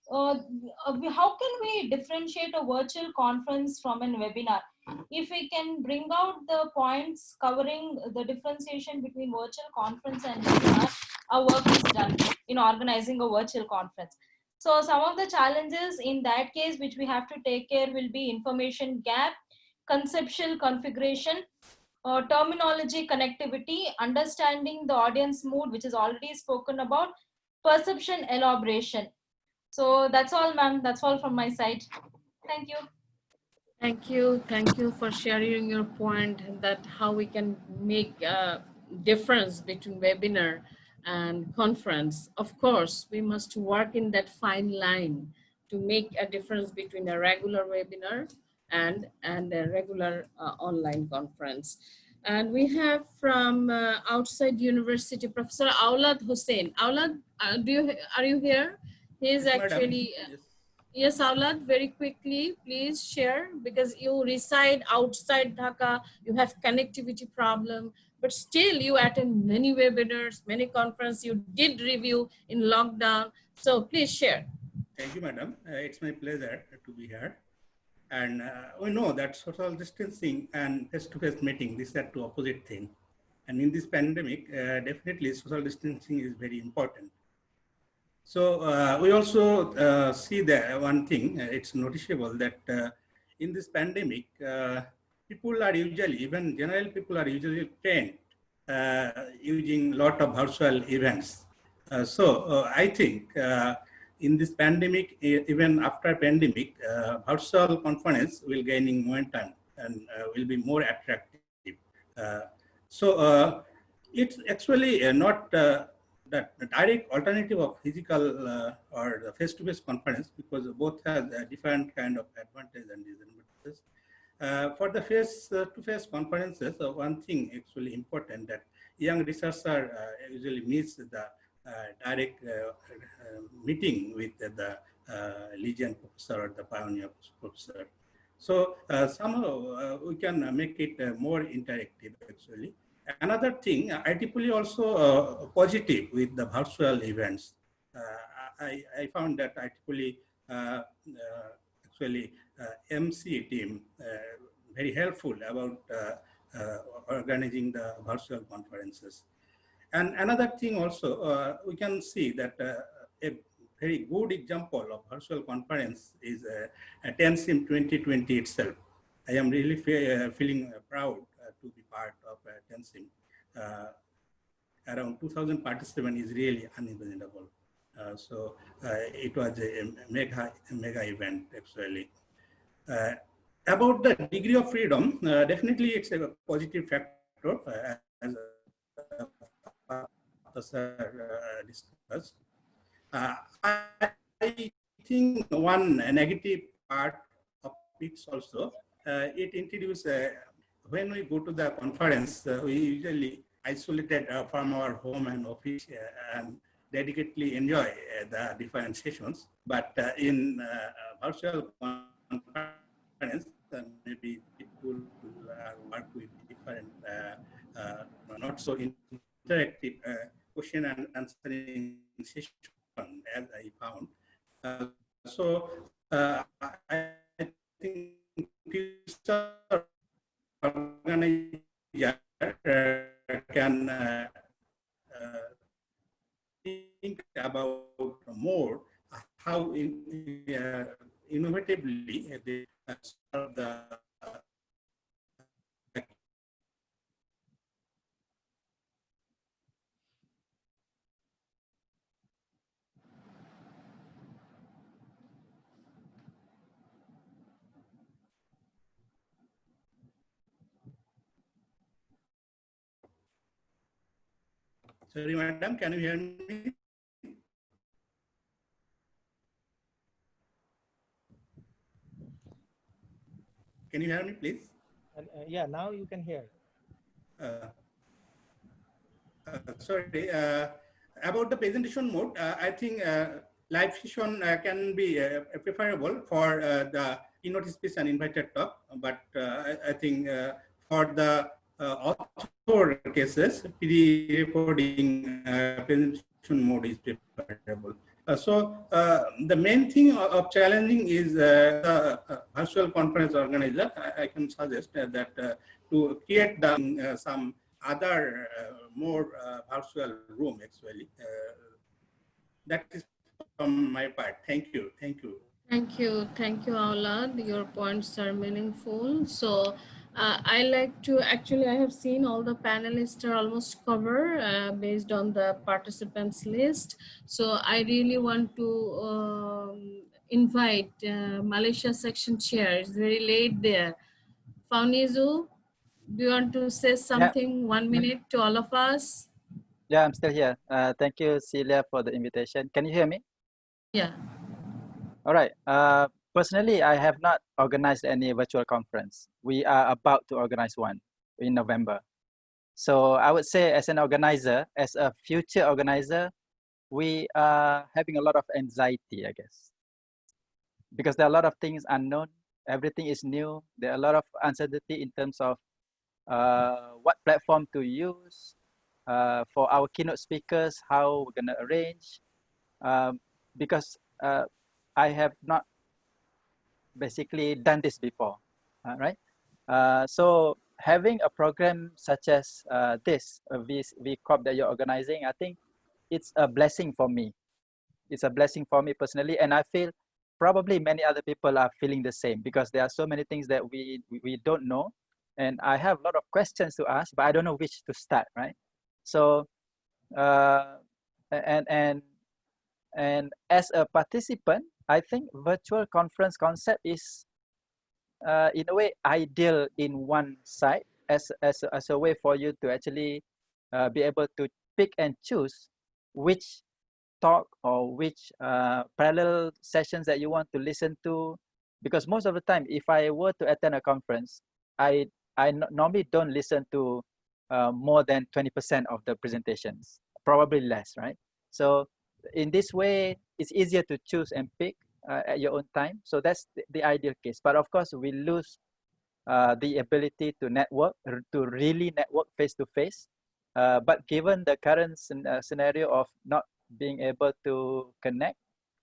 how can we differentiate a virtual conference from a webinar? If we can bring out the points covering the differentiation between virtual conference and webinar, our work is done in organizing a virtual conference. So some of the challenges in that case which we have to take care will be information gap, conceptual configuration, terminology connectivity, understanding the audience mood, which is already spoken about, perception elaboration. So that's all, ma'am. That's all from my side. Thank you. Thank you for sharing your point that how we can make a difference between webinar and conference. Of course, we must work in that fine line to make a difference between a regular webinar and a regular online conference. And we have from outside university, Professor Aulad Hussain. Aulad, are you here? He is Yes, madam. actually, yes, Aulad, very quickly, please share, because you reside outside Dhaka, you have connectivity problem, but still you attend many webinars, many conferences, you did review in lockdown. So please share. Thank you, madam. It's my pleasure to be here. And we know that social distancing and face-to-face meeting, these are two opposite things. And in this pandemic, definitely social distancing is very important. So we also see that one thing, it's noticeable that in this pandemic, people are usually, even general people are usually trained using a lot of virtual events. So I think in this pandemic, even after pandemic, virtual conference will gaining momentum and will be more attractive. So it's actually not the direct alternative of physical or the face-to-face conference, because both have a different kind of advantage and disadvantages. For the face-to-face conferences, one thing actually important that young researchers usually miss the direct meeting with the Legion professor or the pioneer professor. So somehow we can make it more interactive actually. Another thing, IEEE also positive with the virtual events. I found that IEEE actually MC team very helpful about organizing the virtual conferences. And another thing also, we can see that a very good example of virtual conference is TENSYMP2020 itself. I am really feeling proud to be part of TENSYMP. Around 2,000 participants is really unimaginable. So it was a mega event actually. About the degree of freedom, definitely it's a positive factor as discussed. I think one negative part of it also, it introduced when we go to the conference, we usually isolated from our home and office and dedicatedly enjoy the different sessions. But in virtual conference, maybe people work with different, not so interactive question and answering session, as I found. I think future organizer can think about more how innovatively they solve the Sorry, madam, can you hear me? Can you hear me, please? Yeah, now you can hear. Sorry, about the presentation mode, I think live session can be preferable for the keynote speech and invited talk, but I think for the author cases, pre-recording presentation mode is preferable. The main thing of challenging is the virtual conference organizer. I can suggest that to create the, some other more virtual room actually. That is from my part. Thank you. Thank you. Thank you, Aulad. Your points are meaningful. So I like to, actually I have seen all the panelists are almost covered based on the participants list. So I really want to invite Malaysia section chair. It's very late there. Faunizu, do you want to say something, 1 minute to all of us? Yeah, I'm still here. Thank you, Celia, for the invitation. Can you hear me? Yeah. All right. Personally, I have not organized any virtual conference. We are about to organize one in November. So I would say as an organizer, as a future organizer, we are having a lot of anxiety, I guess. Because there are a lot of things unknown. Everything is new. There are a lot of uncertainty in terms of what platform to use, for our keynote speakers, how we're going to arrange, because I have not basically done this before, right? So having a program such as this, VCOP that you're organizing, I think it's a blessing for me. It's a blessing for me personally, and I feel probably many other people are feeling the same because there are so many things that we don't know, and I have a lot of questions to ask, but I don't know which to start, right? So, and as a participant, I think virtual conference concept is, in a way, ideal in one side as a way for you to actually be able to pick and choose which talk or which parallel sessions that you want to listen to. Because most of the time, if I were to attend a conference, I normally don't listen to more than 20% of the presentations, probably less, right? So in this way, it's easier to choose and pick at your own time. So that's the ideal case. But of course, we lose the ability to network, to really network face-to-face. But given the current scenario of not being able to connect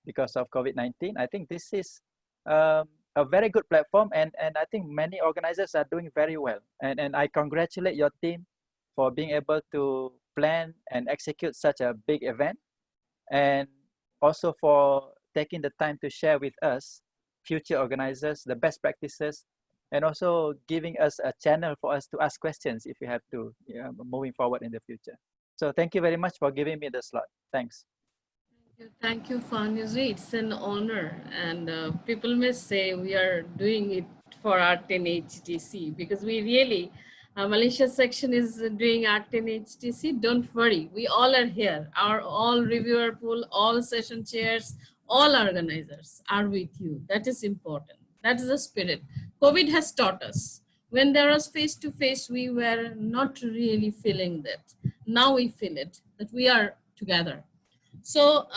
because of COVID-19, I think this is a very good platform, and I think many organizers are doing very well. And I congratulate your team for being able to plan and execute such a big event, and also for taking the time to share with us, future organizers, the best practices, and also giving us a channel for us to ask questions if we have to, moving forward in the future. So thank you very much for giving me the slot. Thanks. Thank you, Fanuzi. It's an honor. And people may say we are doing it for R10 HTC because we really, Malaysia section is doing R10 HTC. Don't worry, we all are here. Our all reviewer pool, all session chairs, all organizers are with you. That is important. That is the spirit. COVID has taught us. When there was face-to-face, we were not really feeling that. Now we feel it, that we are together. So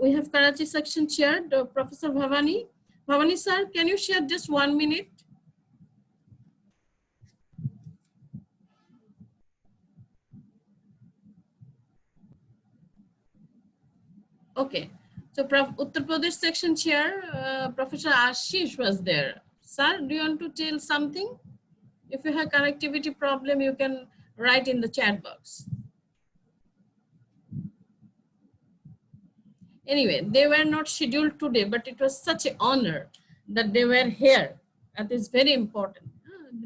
we have Karachi section chair, Professor Bhavani. Bhavani sir, can you share just 1 minute? Okay, so Uttar Pradesh section chair, Professor Ashish was there. Sir, do you want to tell something? If you have connectivity problem, you can write in the chat box. Anyway, they were not scheduled today, but it was such an honor that they were here. That is very important.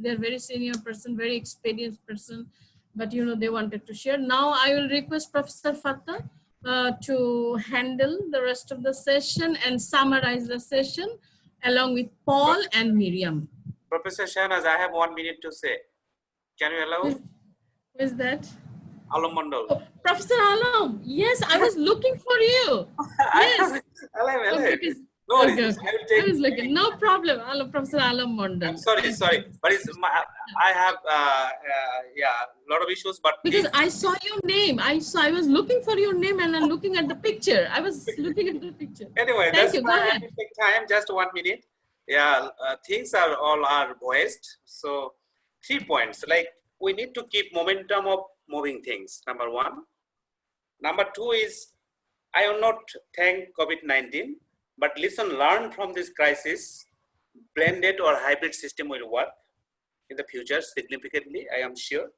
They're very senior person, very experienced person, but you know, they wanted to share. Now I will request Professor Fatah to handle the rest of the session and summarize the session along with Paul and Miriam. Professor Shahnaz, I have 1 minute to say. Can you allow? Who is that? Alam Mandal. Oh, Professor Alam, yes, I was looking for you. Yes. Okay, no worries. Okay. I will take. I was looking, no problem. Alam, Professor Alam Mondal. I'm sorry, but it's I have yeah, a lot of issues, but because I saw your name. I was looking for your name and I'm looking at the picture. I was looking at the picture. Anyway, thank that's you. Go why ahead. I take time. Just 1 minute. Yeah, things are all voiced. So 3 points. Like we need to keep momentum of moving things. Number 1. Number 2 is I will not thank COVID-19, but learn from this crisis. Blended or hybrid system will work in the future significantly, I am sure.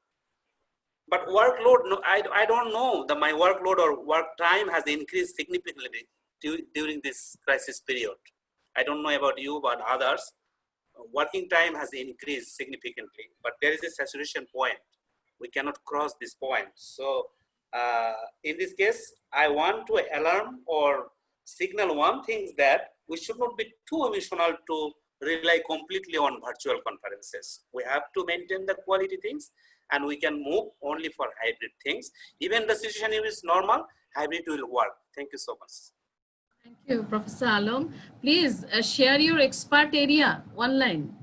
But workload, no, I don't know that my workload or work time has increased significantly during this crisis period. I don't know about you, but others. Working time has increased significantly, but there is a saturation point. We cannot cross this point. So in this case, I want to alarm or signal one thing that we should not be too emotional to rely completely on virtual conferences. We have to maintain the quality things and we can move only for hybrid things. Even the situation is normal, hybrid will work. Thank you so much. Thank you, Professor Alam. Please share your expert area, one line.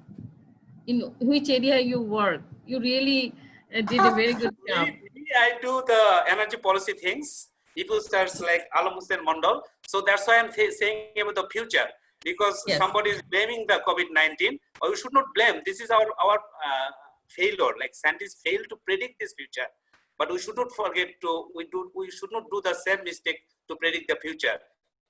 In which area you work. You really did a very good job. I do the energy policy things. People start like Alam Hussain Mandal. So that's why I'm saying about the future. Because somebody is blaming the COVID-19, or you should not blame. This is our failure. Like scientists fail to predict this future, but we should not forget to we should not do the same mistake to predict the future.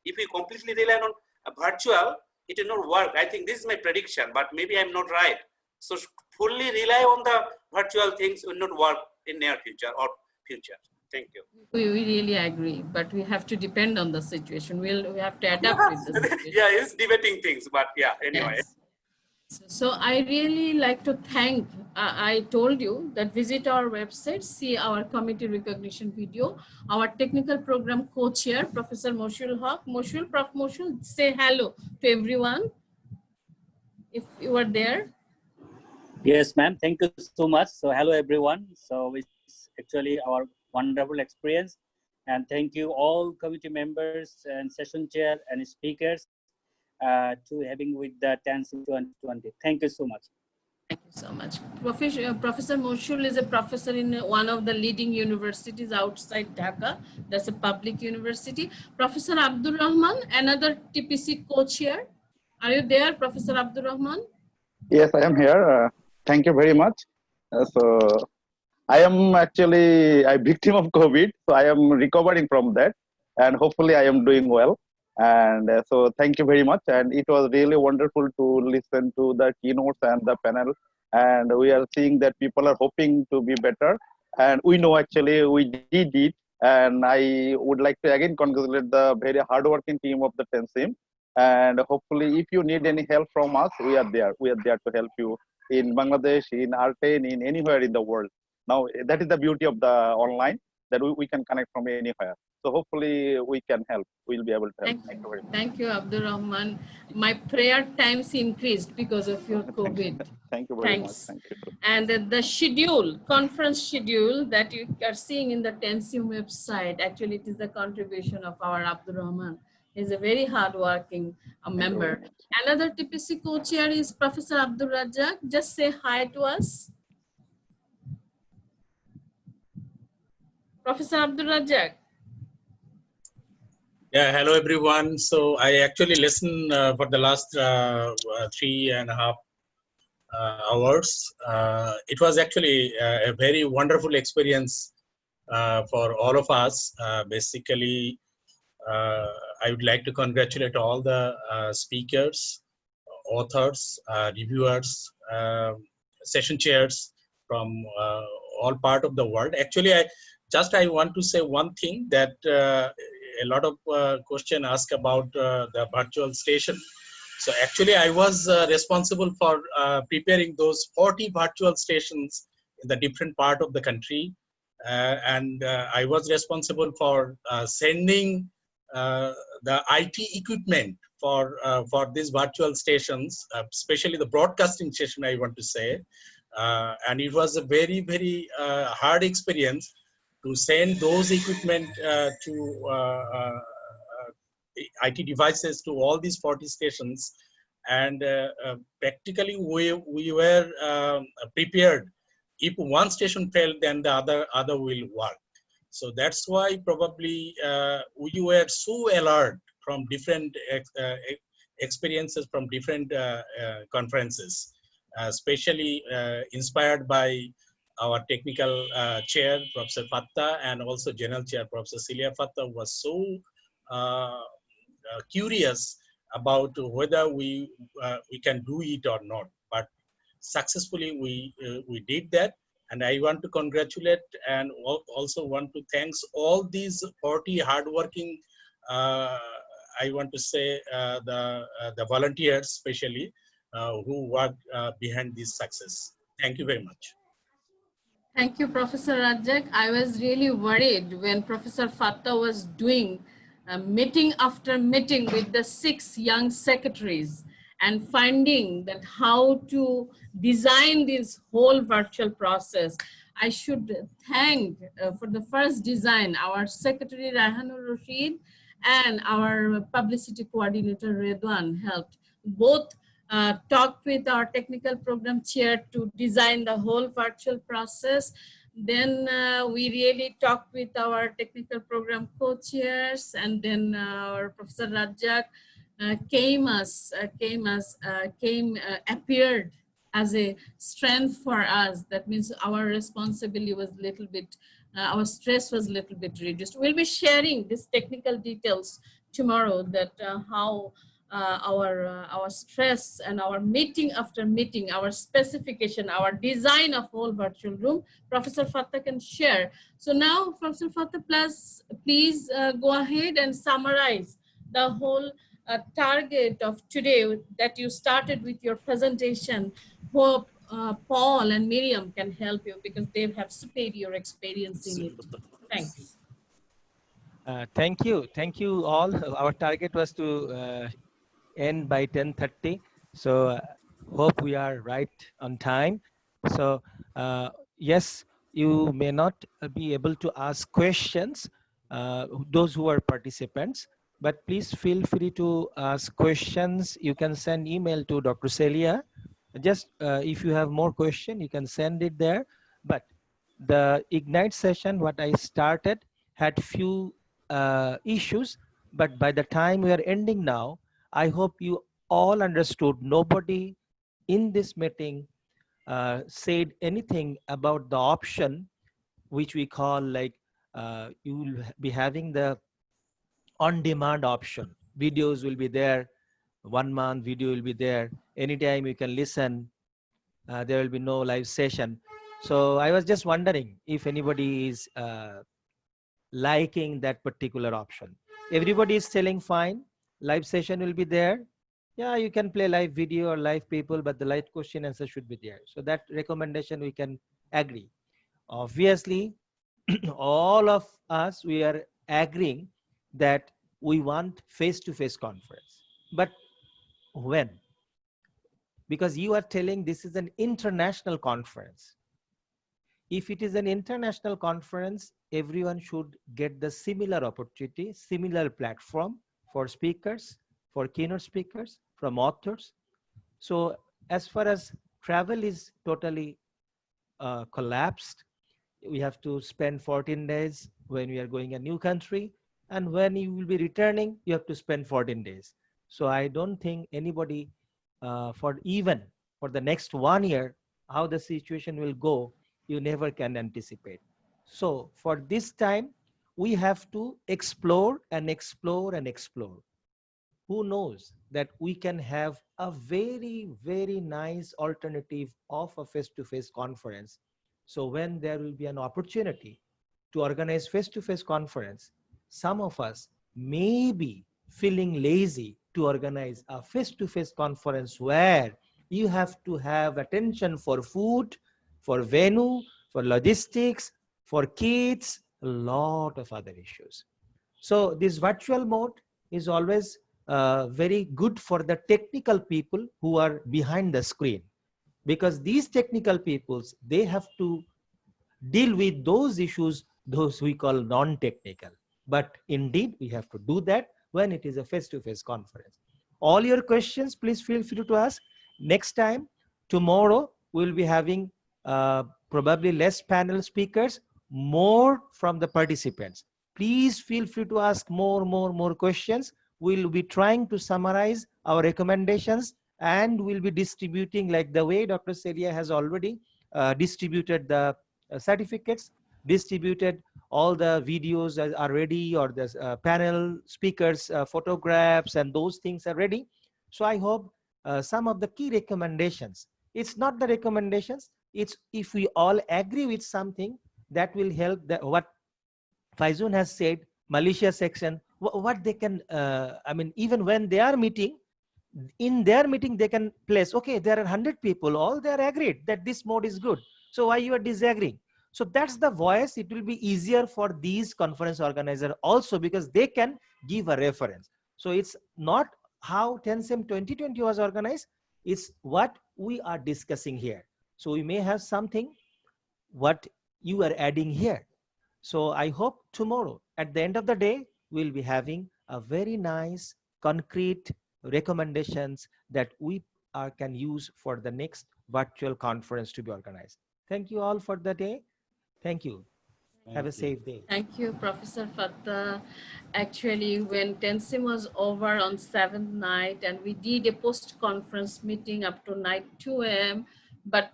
If we completely rely on virtual, it will not work. I think this is my prediction, but maybe I'm not right. So fully rely on the virtual things will not work in near future or future. Thank you. We really agree, but we have to depend on the situation. We have to adapt with the situation. Yeah, it's debating things, but yeah, anyway. Yes. So I really like to thank, I told you that visit our website, see our committee recognition video, our technical program co-chair, Professor Moshul Haq. Moshul, Prof. Moshul, say hello to everyone if you are there. Yes, ma'am. Thank you so much. So hello, everyone. So it's actually our wonderful experience. And thank you all committee members and session chair and speakers to having with the TENSYMP 2020. Thank you so much. Thank you so much. Professor Moshul is a professor in one of the leading universities outside Dhaka. That's a public university. Professor Abdur Rahman, another TPC co-chair. Are you there, Professor Abdur Rahman? Yes, I am here. Thank you very much. So I am actually a victim of COVID, so I am recovering from that, and hopefully I am doing well. And so thank you very much. And it was really wonderful to listen to the keynotes and the panel. And we are seeing that people are hoping to be better. And we know actually we did it. And I would like to again congratulate the very hardworking team of the TENSYMP. And hopefully if you need any help from us, we are there. We are there to help you in Bangladesh, in R10, in anywhere in the world. Now, that is the beauty of the online, that we can connect from anywhere. So hopefully we can help. We'll be able to help. Thank you very much. Thank you, Abdur Rahman. My prayer times increased because of your COVID. Thank you very much. Thank you. And the schedule, conference schedule that you are seeing in the TENSYMP website, actually it is the contribution of our Abdur Rahman. He's a very hardworking member. Another TPC co-chair is Professor Abdul Razzaq. Just say hi to us. Professor Abdul Razzaq. Yeah, hello everyone. So I actually listened for the last 3.5 hours. It was actually a very wonderful experience for all of us. Basically, I would like to congratulate all the speakers, authors, reviewers, session chairs from all part of the world. Actually, I want to say one thing that a lot of question asked about the virtual station. So actually, I was responsible for preparing those 40 virtual stations in the different part of the country. And I was responsible for sending the IT equipment for these virtual stations, especially the broadcasting station, I want to say. And it was a very, very hard experience to send those equipment to IT devices to all these 40 stations. And practically we were prepared. If one station failed, then the other will work. So that's why probably we were so alert from different experiences from different conferences, especially inspired by our technical chair, Professor Fatta, and also general chair, Professor Celia Fatta, was so curious about whether we can do it or not. But successfully we did that. And I want to congratulate and also want to thanks all these 40 hardworking, I want to say the volunteers especially who work behind this success. Thank you very much. Thank you, Professor Razzaq. I was really worried when Professor Fatta was doing meeting after meeting with the 6 young secretaries and finding that how to design this whole virtual process. I should thank for the first design our Secretary Rahanur Rashid and our publicity coordinator Redwan helped. Both talked with our technical program chair to design the whole virtual process. Then we really talked with our technical program co-chairs, and then our Professor Razzaq appeared as a strength for us. That means our responsibility was a little bit, our stress was a little bit reduced. We'll be sharing these technical details tomorrow, that how our stress and our meeting after meeting, our specification, our design of whole virtual room, Professor Fatta can share. So now, Professor Fatta, please go ahead and summarize the whole target of today that you started with your presentation. Hope Paul and Miriam can help you because they have superior experience in it. Thanks. Thank you all. Our target was to end by 10:30. So hope we are right on time. So yes, you may not be able to ask questions, those who are participants, but please feel free to ask questions. You can send email to Dr. Celia. Just if you have more question, you can send it there. But the Ignite session, what I started, had few issues, but by the time we are ending now, I hope you all understood. Nobody in this meeting said anything about the option which we call like you will be having the on-demand option. Videos will be there, 1 month video will be there. Anytime you can listen, there will be no live session. So I was just wondering if anybody is liking that particular option. Everybody is selling fine. Live session will be there. Yeah, you can play live video or live people, but the live question answer should be there. So that recommendation we can agree. Obviously, all of us, we are agreeing that we want face-to-face conference. But when? Because you are telling this is an international conference. If it is an international conference, everyone should get the similar opportunity, similar platform, for speakers, for keynote speakers, from authors. So as far as travel is totally collapsed, we have to spend 14 days when we are going a new country, and when you will be returning, you have to spend 14 days. So I don't think anybody for the next 1 year, how the situation will go, you never can anticipate. So for this time, we have to explore and explore and explore. Who knows that we can have a very, very nice alternative of a face-to-face conference. So when there will be an opportunity to organize face-to-face conference, some of us may be feeling lazy to organize a face-to-face conference where you have to have attention for food, for venue, for logistics, for kids, a lot of other issues. So this virtual mode is always very good for the technical people who are behind the screen, because these technical peoples, they have to deal with those issues, those we call non-technical. But indeed, we have to do that when it is a face-to-face conference. All your questions, please feel free to ask. Next time, tomorrow, we'll be having probably less panel speakers, more from the participants. Please feel free to ask more questions. We'll be trying to summarize our recommendations, and we'll be distributing like the way Dr. Celia has already distributed the certificates, distributed all the videos that are ready, or the panel speakers photographs, and those things are ready. So I hope some of the key recommendations, it's not the recommendations, it's if we all agree with something that will help. What Faizun has said, Malaysia section, what they can, I mean, even when they are meeting, in their meeting, they can place, okay, there are 100 people, all they are agreed that this mode is good. So why you are disagreeing? So that's the voice. It will be easier for these conference organizers also, because they can give a reference. So it's not how TENSYMP 2020 was organized, it's what we are discussing here. So we may have something what you are adding here. So I hope tomorrow at the end of the day, we'll be having a very nice concrete recommendations that we can use for the next virtual conference to be organized. Thank you all for the day. Thank you. Have a safe day. Thank you, Professor Fattah. Actually, when TENSYMP was over on 7th night, and we did a post-conference meeting up to night 2 a.m., but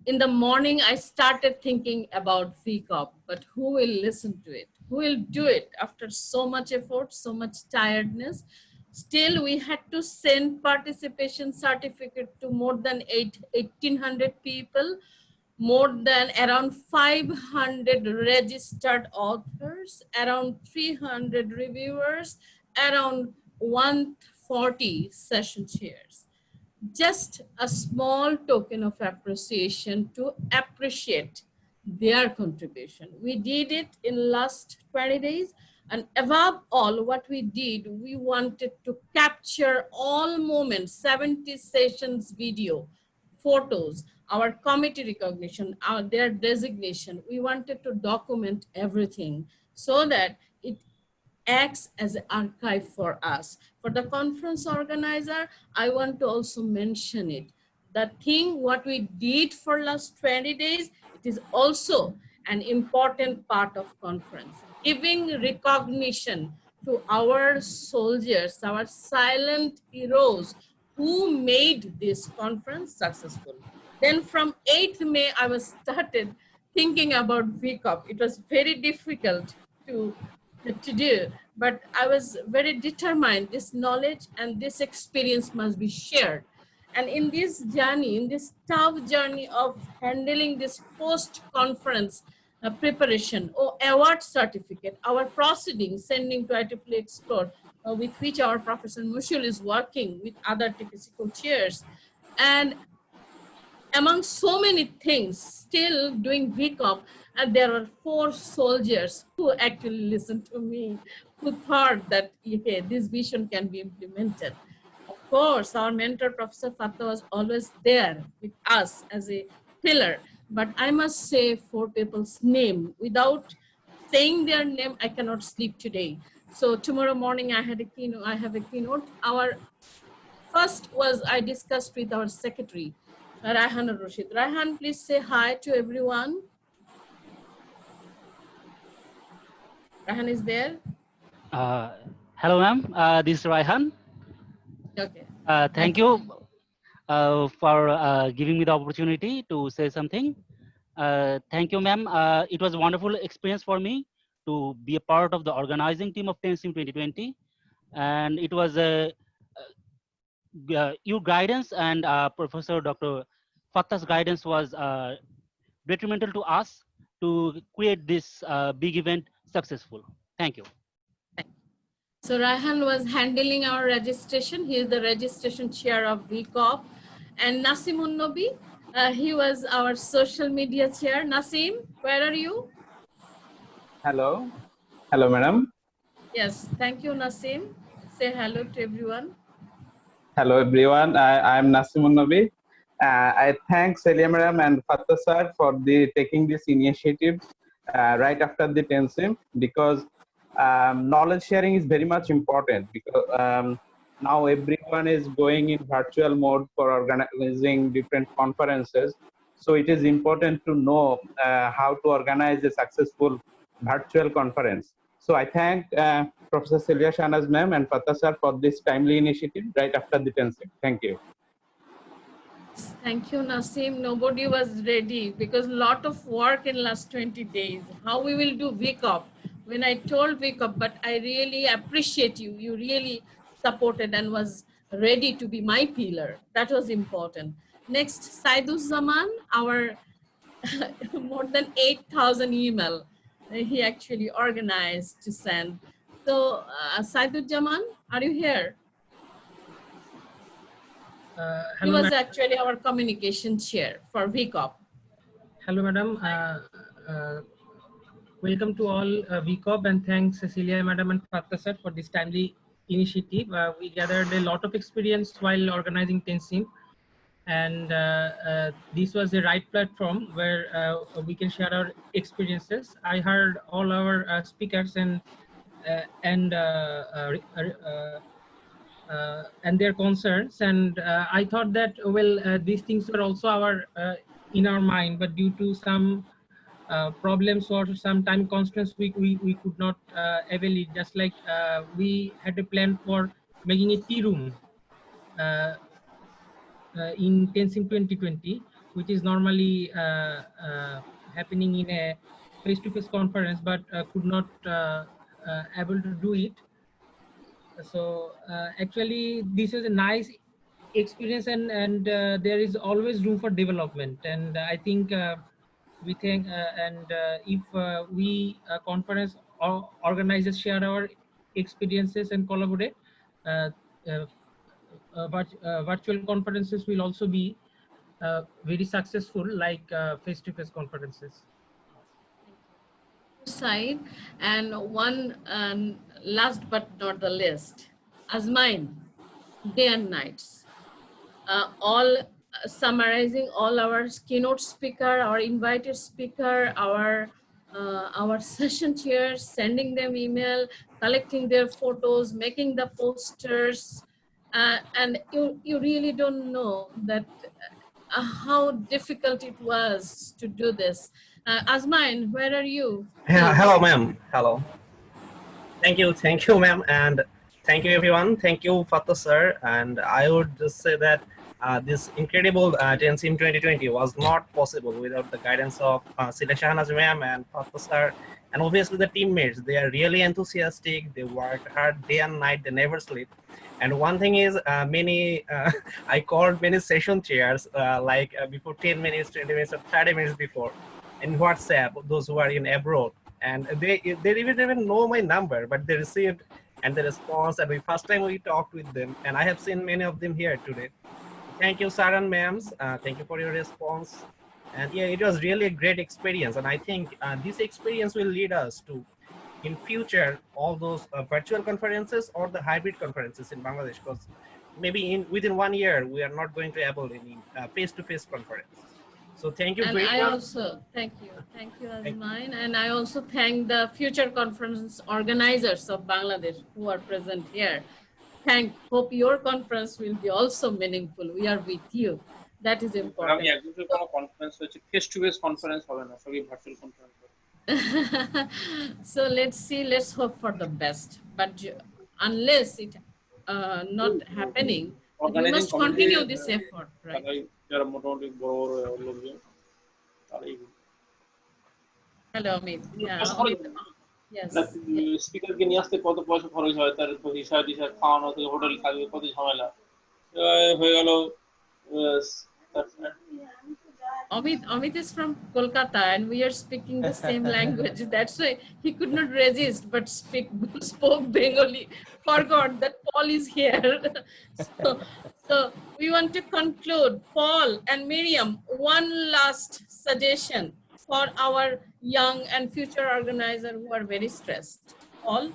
in the morning, I started thinking about VCOP, but who will listen to it? Who will do it after so much effort, so much tiredness? Still, we had to send participation certificate to more than 1,800 people, more than around 500 registered authors, around 300 reviewers, around 140 session chairs. Just a small token of appreciation to appreciate their contribution. We did it in last 20 days. And above all, what we did, we wanted to capture all moments, 70 sessions video, photos, our committee recognition, their designation. We wanted to document everything so that it acts as an archive for us. For the conference organizer, I want to also mention it. The thing what we did for last 20 days, it is also an important part of conference. Giving recognition to our soldiers, our silent heroes who made this conference successful. Then from 8th May, I was started thinking about VCOP. It was very difficult to do, but I was very determined. This knowledge and this experience must be shared. And in this journey, in this tough journey of handling this post-conference preparation or award certificate, our proceedings sending to IEEE Explore, with which our Professor Mushul is working with other TPC co-chairs, and among so many things, still doing VCOP, and there were 4 soldiers who actually listened to me, who thought that, okay, this vision can be implemented. Of course, our mentor, Professor Fattah, was always there with us as a pillar, but I must say 4 people's name. Without saying their name, I cannot sleep today. So tomorrow morning I had a keynote. I have a keynote. Our first was I discussed with our secretary, Raihan Rashid. Raihan, please say hi to everyone. Raihan is there. Hello, ma'am. This is Raihan. Okay. Thank you for giving me the opportunity to say something. Thank you, ma'am. It was a wonderful experience for me to be a part of the organizing team of TENSYMP 2020. And it was your guidance and Professor Dr. Fattah's guidance was detrimental to us to create this big event successful. Thank you. So Raihan was handling our registration. He is the registration chair of VCOP. And Nasim Nabi, he was our social media chair. Nasim, where are you? Hello. Hello, madam. Yes, thank you, Nasim. Say hello to everyone. Hello, everyone. I'm Nasim Nabi. I thank Celia madam and Fattah sir for taking this initiative right after the TENSYMP, because knowledge sharing is very much important, because now everyone is going in virtual mode for organizing different conferences. So it is important to know how to organize a successful virtual conference. So I thank Professor Celia Shahnaz ma'am and Fattah sir for this timely initiative right after the TENSYMP. Thank you. Thank you, Nasim. Nobody was ready because a lot of work in last 20 days. How we will do VCOP? When I told VCOP, but I really appreciate you. You really supported and was ready to be my pillar. That was important. Next, Saidus Zaman, our more than 8,000 email he actually organized to send. So, Saidus are you here? He Hello, was actually our communication chair for VCOP. hello, madam. Welcome to all VCOP, and thanks Cecilia madam and Fattah sir for this timely initiative. We gathered a lot of experience while organizing TENSYMP, and this was the right platform where we can share our experiences. I heard all our speakers and their concerns, and I thought that these things were also in our mind, but due to some problems or some time constraints, we could not avail it. Just like we had a plan for making a tea room in TENSYMP 2020, which is normally happening in a face-to-face conference, but could not able to do it. So actually this is a nice experience, and there is always room for development, and I think we think if we conference organizers share our experiences and collaborate, virtual conferences will also be very successful like face-to-face conferences. Side, and one last but not the least, Azmain, day and nights, all summarizing all our keynote speaker, our invited speaker, our session chairs, sending them email, collecting their photos, making the posters, and you really don't know that how difficult it was to do this. Azmain, where are you? Yeah, hello, ma'am. Hello. Thank you, ma'am, and thank you, everyone. Thank you, Fattah sir. And I would just say that this incredible TENSYMP 2020 was not possible without the guidance of Celia Shahnaz ma'am and Fattah sir, and obviously the teammates. They are really enthusiastic. They work hard day and night. They never sleep. And one thing is, I called many session chairs before 10 minutes, 20 minutes, or 30 minutes before in WhatsApp, those who are in abroad. And they didn't even know my number, but they received and the response. And the first time we talked with them, and I have seen many of them here today. Thank you, sir and ma'ams. Thank you for your response. And yeah, it was really a great experience. And I think this experience will lead us to, in future, all those virtual conferences or the hybrid conferences in Bangladesh, because maybe within 1 year, we are not going to able any face-to-face conference. So thank you And very I much. also, thank you Azmain. And I also thank the future conference organizers of Bangladesh who are present here. Hope your conference will be also meaningful. We are with you. That is important. Conference হচ্ছে face to face conference হবে না, সবই virtual conference হবে। So let's see, let's hope for the best. But unless it not happening, we must continue this effort, right? যারা মোটামুটি বড় বড় লোকজন তারাই। Hello, Amit. Yeah, Amit. Yes. স্পিকারকে নিয়ে আসতে কত পয়সা খরচ হয়, তার হিসাব টিসাব, খাওয়ানো থেকে হোটেল থাকবে, কত ঝামেলা হয়ে গেল। Amit is from Kolkata and we are speaking the same language. That's why he could not resist but spoke Bengali. Forgot that Paul is here. So we want to conclude. Paul and Miriam, one last suggestion for our young and future organizer who are very stressed. Paul?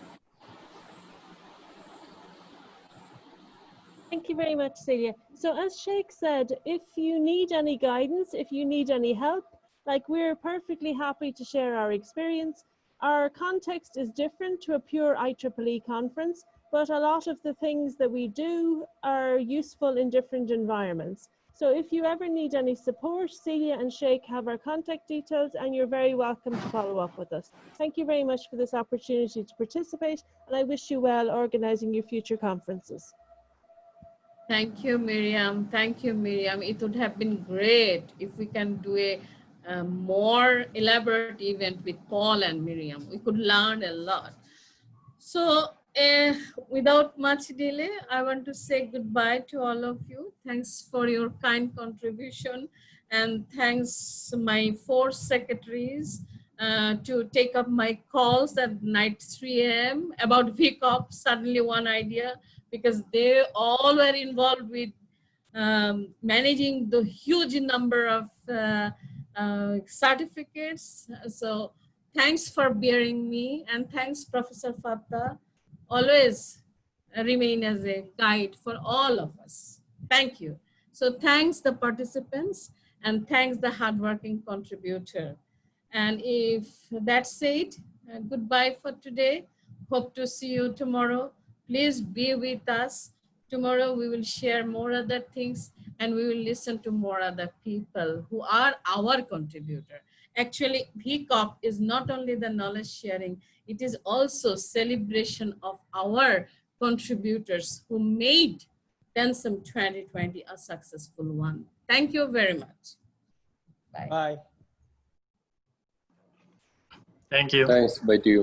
Thank you very much, Celia. So as Sheikh said, if you need any guidance, if you need any help, like we're perfectly happy to share our experience. Our context is different to a pure IEEE conference, but a lot of the things that we do are useful in different environments. So if you ever need any support, Celia and Sheikh have our contact details and you're very welcome to follow up with us. Thank you very much for this opportunity to participate, and I wish you well organizing your future conferences. Thank you, Miriam. Thank you, Miriam. It would have been great if we can do a more elaborate event with Paul and Miriam. We could learn a lot. So without much delay, I want to say goodbye to all of you. Thanks for your kind contribution, and thanks my 4 secretaries to take up my calls at night 3 a.m. about VCOP, suddenly one idea, because they all were involved with managing the huge number of certificates. So thanks for bearing me, and thanks Professor Fatta, always remain as a guide for all of us. Thank you. So thanks the participants, and thanks the hardworking contributor. And if that's it, goodbye for today. Hope to see you tomorrow. Please be with us. Tomorrow we will share more other things, and we will listen to more other people who are our contributor. Actually, VCOP is not only the knowledge sharing, it is also celebration of our contributors who made TENSYMP 2020 a successful one. Thank you very much. Bye. Bye. Thank you. Thanks. Bye to you.